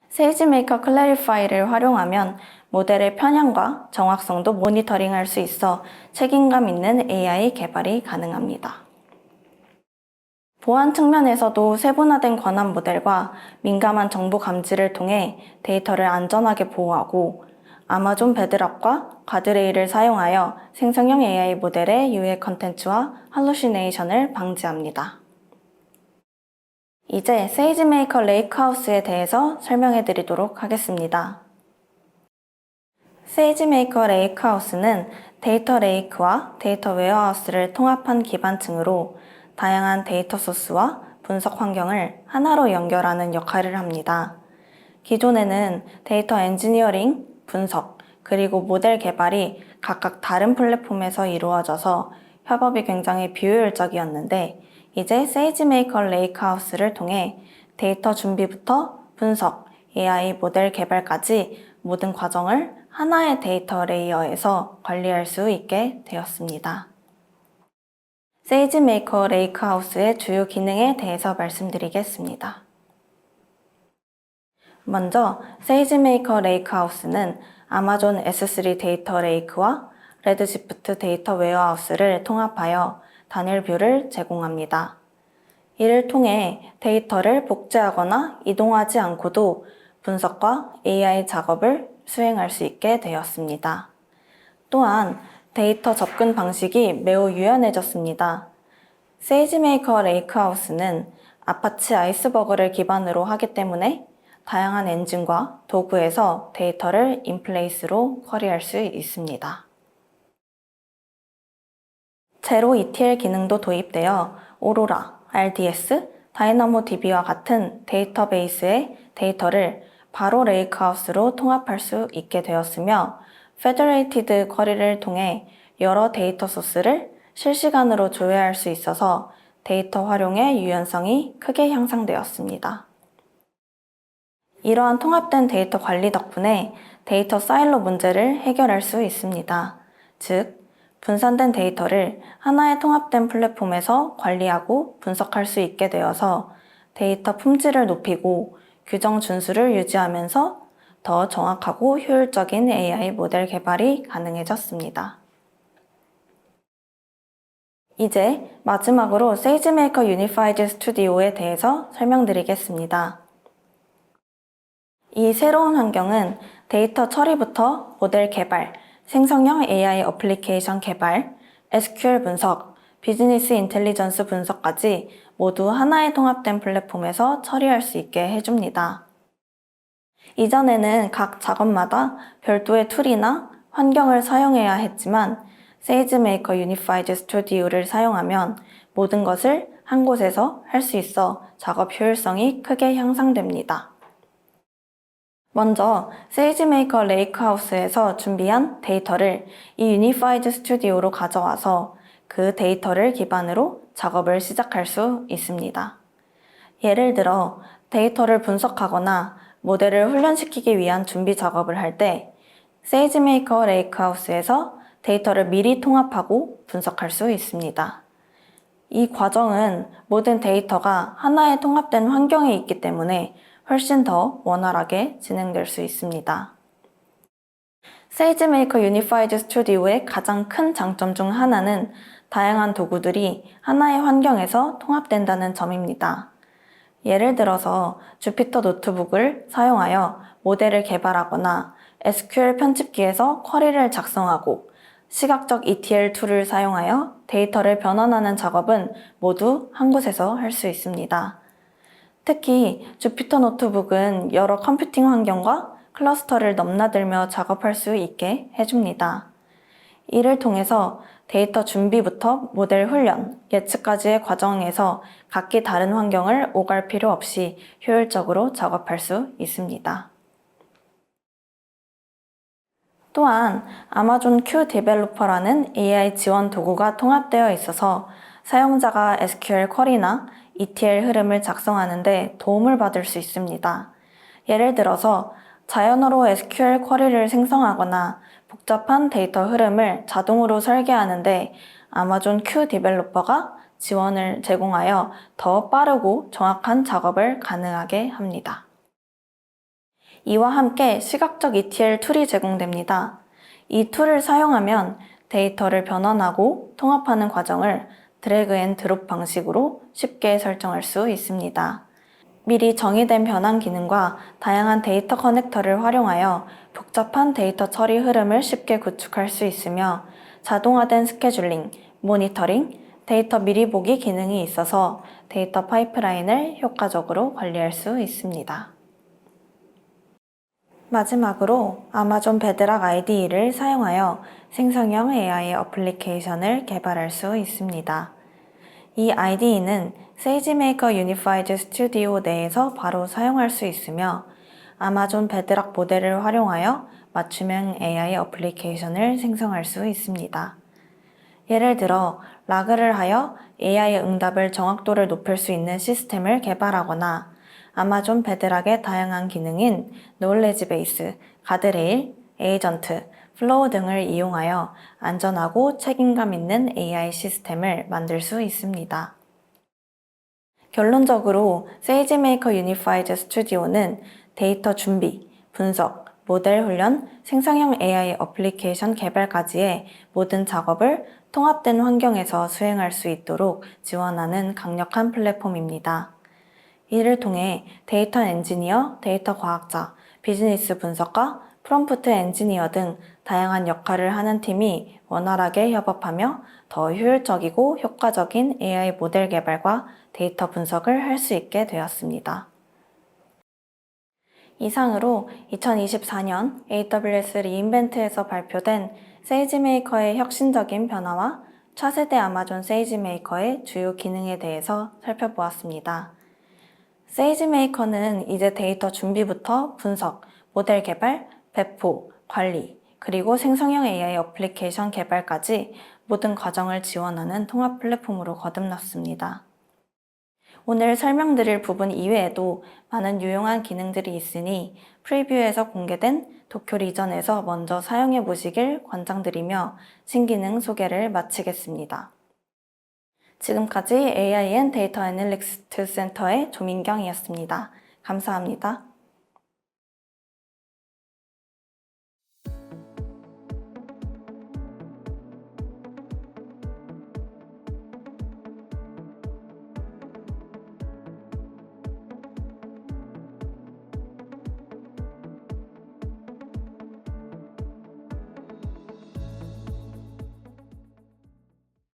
S6: 세이지메이커 클래리파이를 활용하면 모델의 편향과 정확성도 모니터링할 수 있어 책임감 있는 AI 개발이 가능합니다. 보안 측면에서도 세분화된 권한 모델과 민감한 정보 감지를 통해 데이터를 안전하게 보호하고 아마존 베드락과 가드레일을 사용하여 생성형 AI 모델의 유해 컨텐츠와 할루시네이션을 방지합니다. 이제 세이지메이커 레이크하우스에 대해서 설명해 드리도록 하겠습니다. 세이지메이커 레이크하우스는 데이터 레이크와 데이터 웨어하우스를 통합한 기반층으로 다양한 데이터 소스와 분석 환경을 하나로 연결하는 역할을 합니다. 기존에는 데이터 엔지니어링, 분석, 그리고 모델 개발이 각각 다른 플랫폼에서 이루어져서 협업이 굉장히 비효율적이었는데 이제 세이지메이커 레이크하우스를 통해 데이터 준비부터 분석, AI 모델 개발까지 모든 과정을 하나의 데이터 레이어에서 관리할 수 있게 되었습니다. 세이지메이커 레이크하우스의 주요 기능에 대해서 말씀드리겠습니다. 먼저 세이지메이커 레이크하우스는 아마존 S3 데이터 레이크와 레드시프트 데이터 웨어하우스를 통합하여 단일 뷰를 제공합니다. 이를 통해 데이터를 복제하거나 이동하지 않고도 분석과 AI 작업을 수행할 수 있게 되었습니다. 또한 데이터 접근 방식이 매우 유연해졌습니다. 세이지메이커 레이크하우스는 아파치 아이스버그를 기반으로 하기 때문에 다양한 엔진과 도구에서 데이터를 인플레이스로 쿼리할 수 있습니다. 제로 ETL 기능도 도입되어 오로라, RDS, 다이나모DB와 같은 데이터베이스의 데이터를 바로 레이크하우스로 통합할 수 있게 되었으며 페더레이티드 쿼리를 통해 여러 데이터 소스를 실시간으로 조회할 수 있어서 데이터 활용의 유연성이 크게 향상되었습니다. 이러한 통합된 데이터 관리 덕분에 데이터 사일로 문제를 해결할 수 있습니다. 즉, 분산된 데이터를 하나의 통합된 플랫폼에서 관리하고 분석할 수 있게 되어서 데이터 품질을 높이고 규정 준수를 유지하면서 더 정확하고 효율적인 AI 모델 개발이 가능해졌습니다. 이제 마지막으로 세이지메이커 유니파이드 스튜디오에 대해서 설명드리겠습니다. 이 새로운 환경은 데이터 처리부터 모델 개발, 생성형 AI 어플리케이션 개발, SQL 분석, 비즈니스 인텔리전스 분석까지 모두 하나의 통합된 플랫폼에서 처리할 수 있게 해줍니다. 이전에는 각 작업마다 별도의 툴이나 환경을 사용해야 했지만 세이지메이커 유니파이드 스튜디오를 사용하면 모든 것을 한 곳에서 할 수 있어 작업 효율성이 크게 향상됩니다. 먼저 세이지메이커 레이크하우스에서 준비한 데이터를 이 유니파이드 스튜디오로 가져와서 그 데이터를 기반으로 작업을 시작할 수 있습니다. 예를 들어 데이터를 분석하거나 모델을 훈련시키기 위한 준비 작업을 할 때 세이지메이커 레이크하우스에서 데이터를 미리 통합하고 분석할 수 있습니다. 이 과정은 모든 데이터가 하나의 통합된 환경에 있기 때문에 훨씬 더 원활하게 진행될 수 있습니다. 세이지메이커 유니파이드 스튜디오의 가장 큰 장점 중 하나는 다양한 도구들이 하나의 환경에서 통합된다는 점입니다. 예를 들어서 주피터 노트북을 사용하여 모델을 개발하거나 SQL 편집기에서 쿼리를 작성하고 시각적 ETL 툴을 사용하여 데이터를 변환하는 작업은 모두 한 곳에서 할 수 있습니다. 특히 주피터 노트북은 여러 컴퓨팅 환경과 클러스터를 넘나들며 작업할 수 있게 해줍니다. 이를 통해서 데이터 준비부터 모델 훈련, 예측까지의 과정에서 각기 다른 환경을 오갈 필요 없이 효율적으로 작업할 수 있습니다. 또한 아마존 Q 디벨로퍼라는 AI 지원 도구가 통합되어 있어서 사용자가 SQL 쿼리나 ETL 흐름을 작성하는 데 도움을 받을 수 있습니다. 예를 들어서 자연어로 SQL 쿼리를 생성하거나 복잡한 데이터 흐름을 자동으로 설계하는데 아마존 Q 디벨로퍼가 지원을 제공하여 더 빠르고 정확한 작업을 가능하게 합니다. 이와 함께 시각적 ETL 툴이 제공됩니다. 이 툴을 사용하면 데이터를 변환하고 통합하는 과정을 드래그 앤 드롭 방식으로 쉽게 설정할 수 있습니다. 미리 정의된 변환 기능과 다양한 데이터 커넥터를 활용하여 복잡한 데이터 처리 흐름을 쉽게 구축할 수 있으며 자동화된 스케줄링, 모니터링, 데이터 미리 보기 기능이 있어서 데이터 파이프라인을 효과적으로 관리할 수 있습니다. 마지막으로 아마존 베드락 IDE를 사용하여 생성형 AI 어플리케이션을 개발할 수 있습니다. 이 IDE는 세이지메이커 유니파이드 스튜디오 내에서 바로 사용할 수 있으며 아마존 베드락 모델을 활용하여 맞춤형 AI 어플리케이션을 생성할 수 있습니다. 예를 들어 라그를 하여 AI 응답을 정확도를 높일 수 있는 시스템을 개발하거나 아마존 베드락의 다양한 기능인 노울레지 베이스, 가드레일, 에이전트, 플로우 등을 이용하여 안전하고 책임감 있는 AI 시스템을 만들 수 있습니다. 결론적으로 세이지메이커 유니파이드 스튜디오는 데이터 준비, 분석, 모델 훈련, 생성형 AI 어플리케이션 개발까지의 모든 작업을 통합된 환경에서 수행할 수 있도록 지원하는 강력한 플랫폼입니다. 이를 통해 데이터 엔지니어, 데이터 과학자, 비즈니스 분석가, 프롬프트 엔지니어 등 다양한 역할을 하는 팀이 원활하게 협업하며 더 효율적이고 효과적인 AI 모델 개발과 데이터 분석을 할 수 있게 되었습니다. 이상으로 2024년 AWS 리인벤트에서 발표된 세이지메이커의 혁신적인 변화와 차세대 아마존 세이지메이커의 주요 기능에 대해서 살펴보았습니다. 세이지메이커는 이제 데이터 준비부터 분석, 모델 개발, 배포, 관리, 그리고 생성형 AI 어플리케이션 개발까지 모든 과정을 지원하는 통합 플랫폼으로 거듭났습니다. 오늘 설명드릴 부분 이외에도 많은 유용한 기능들이 있으니 프리뷰에서 공개된 도쿄 리전에서 먼저 사용해 보시길 권장드리며 신기능 소개를 마치겠습니다. 지금까지 AI&데이터 애널리스트 센터의 조민경이었습니다. 감사합니다.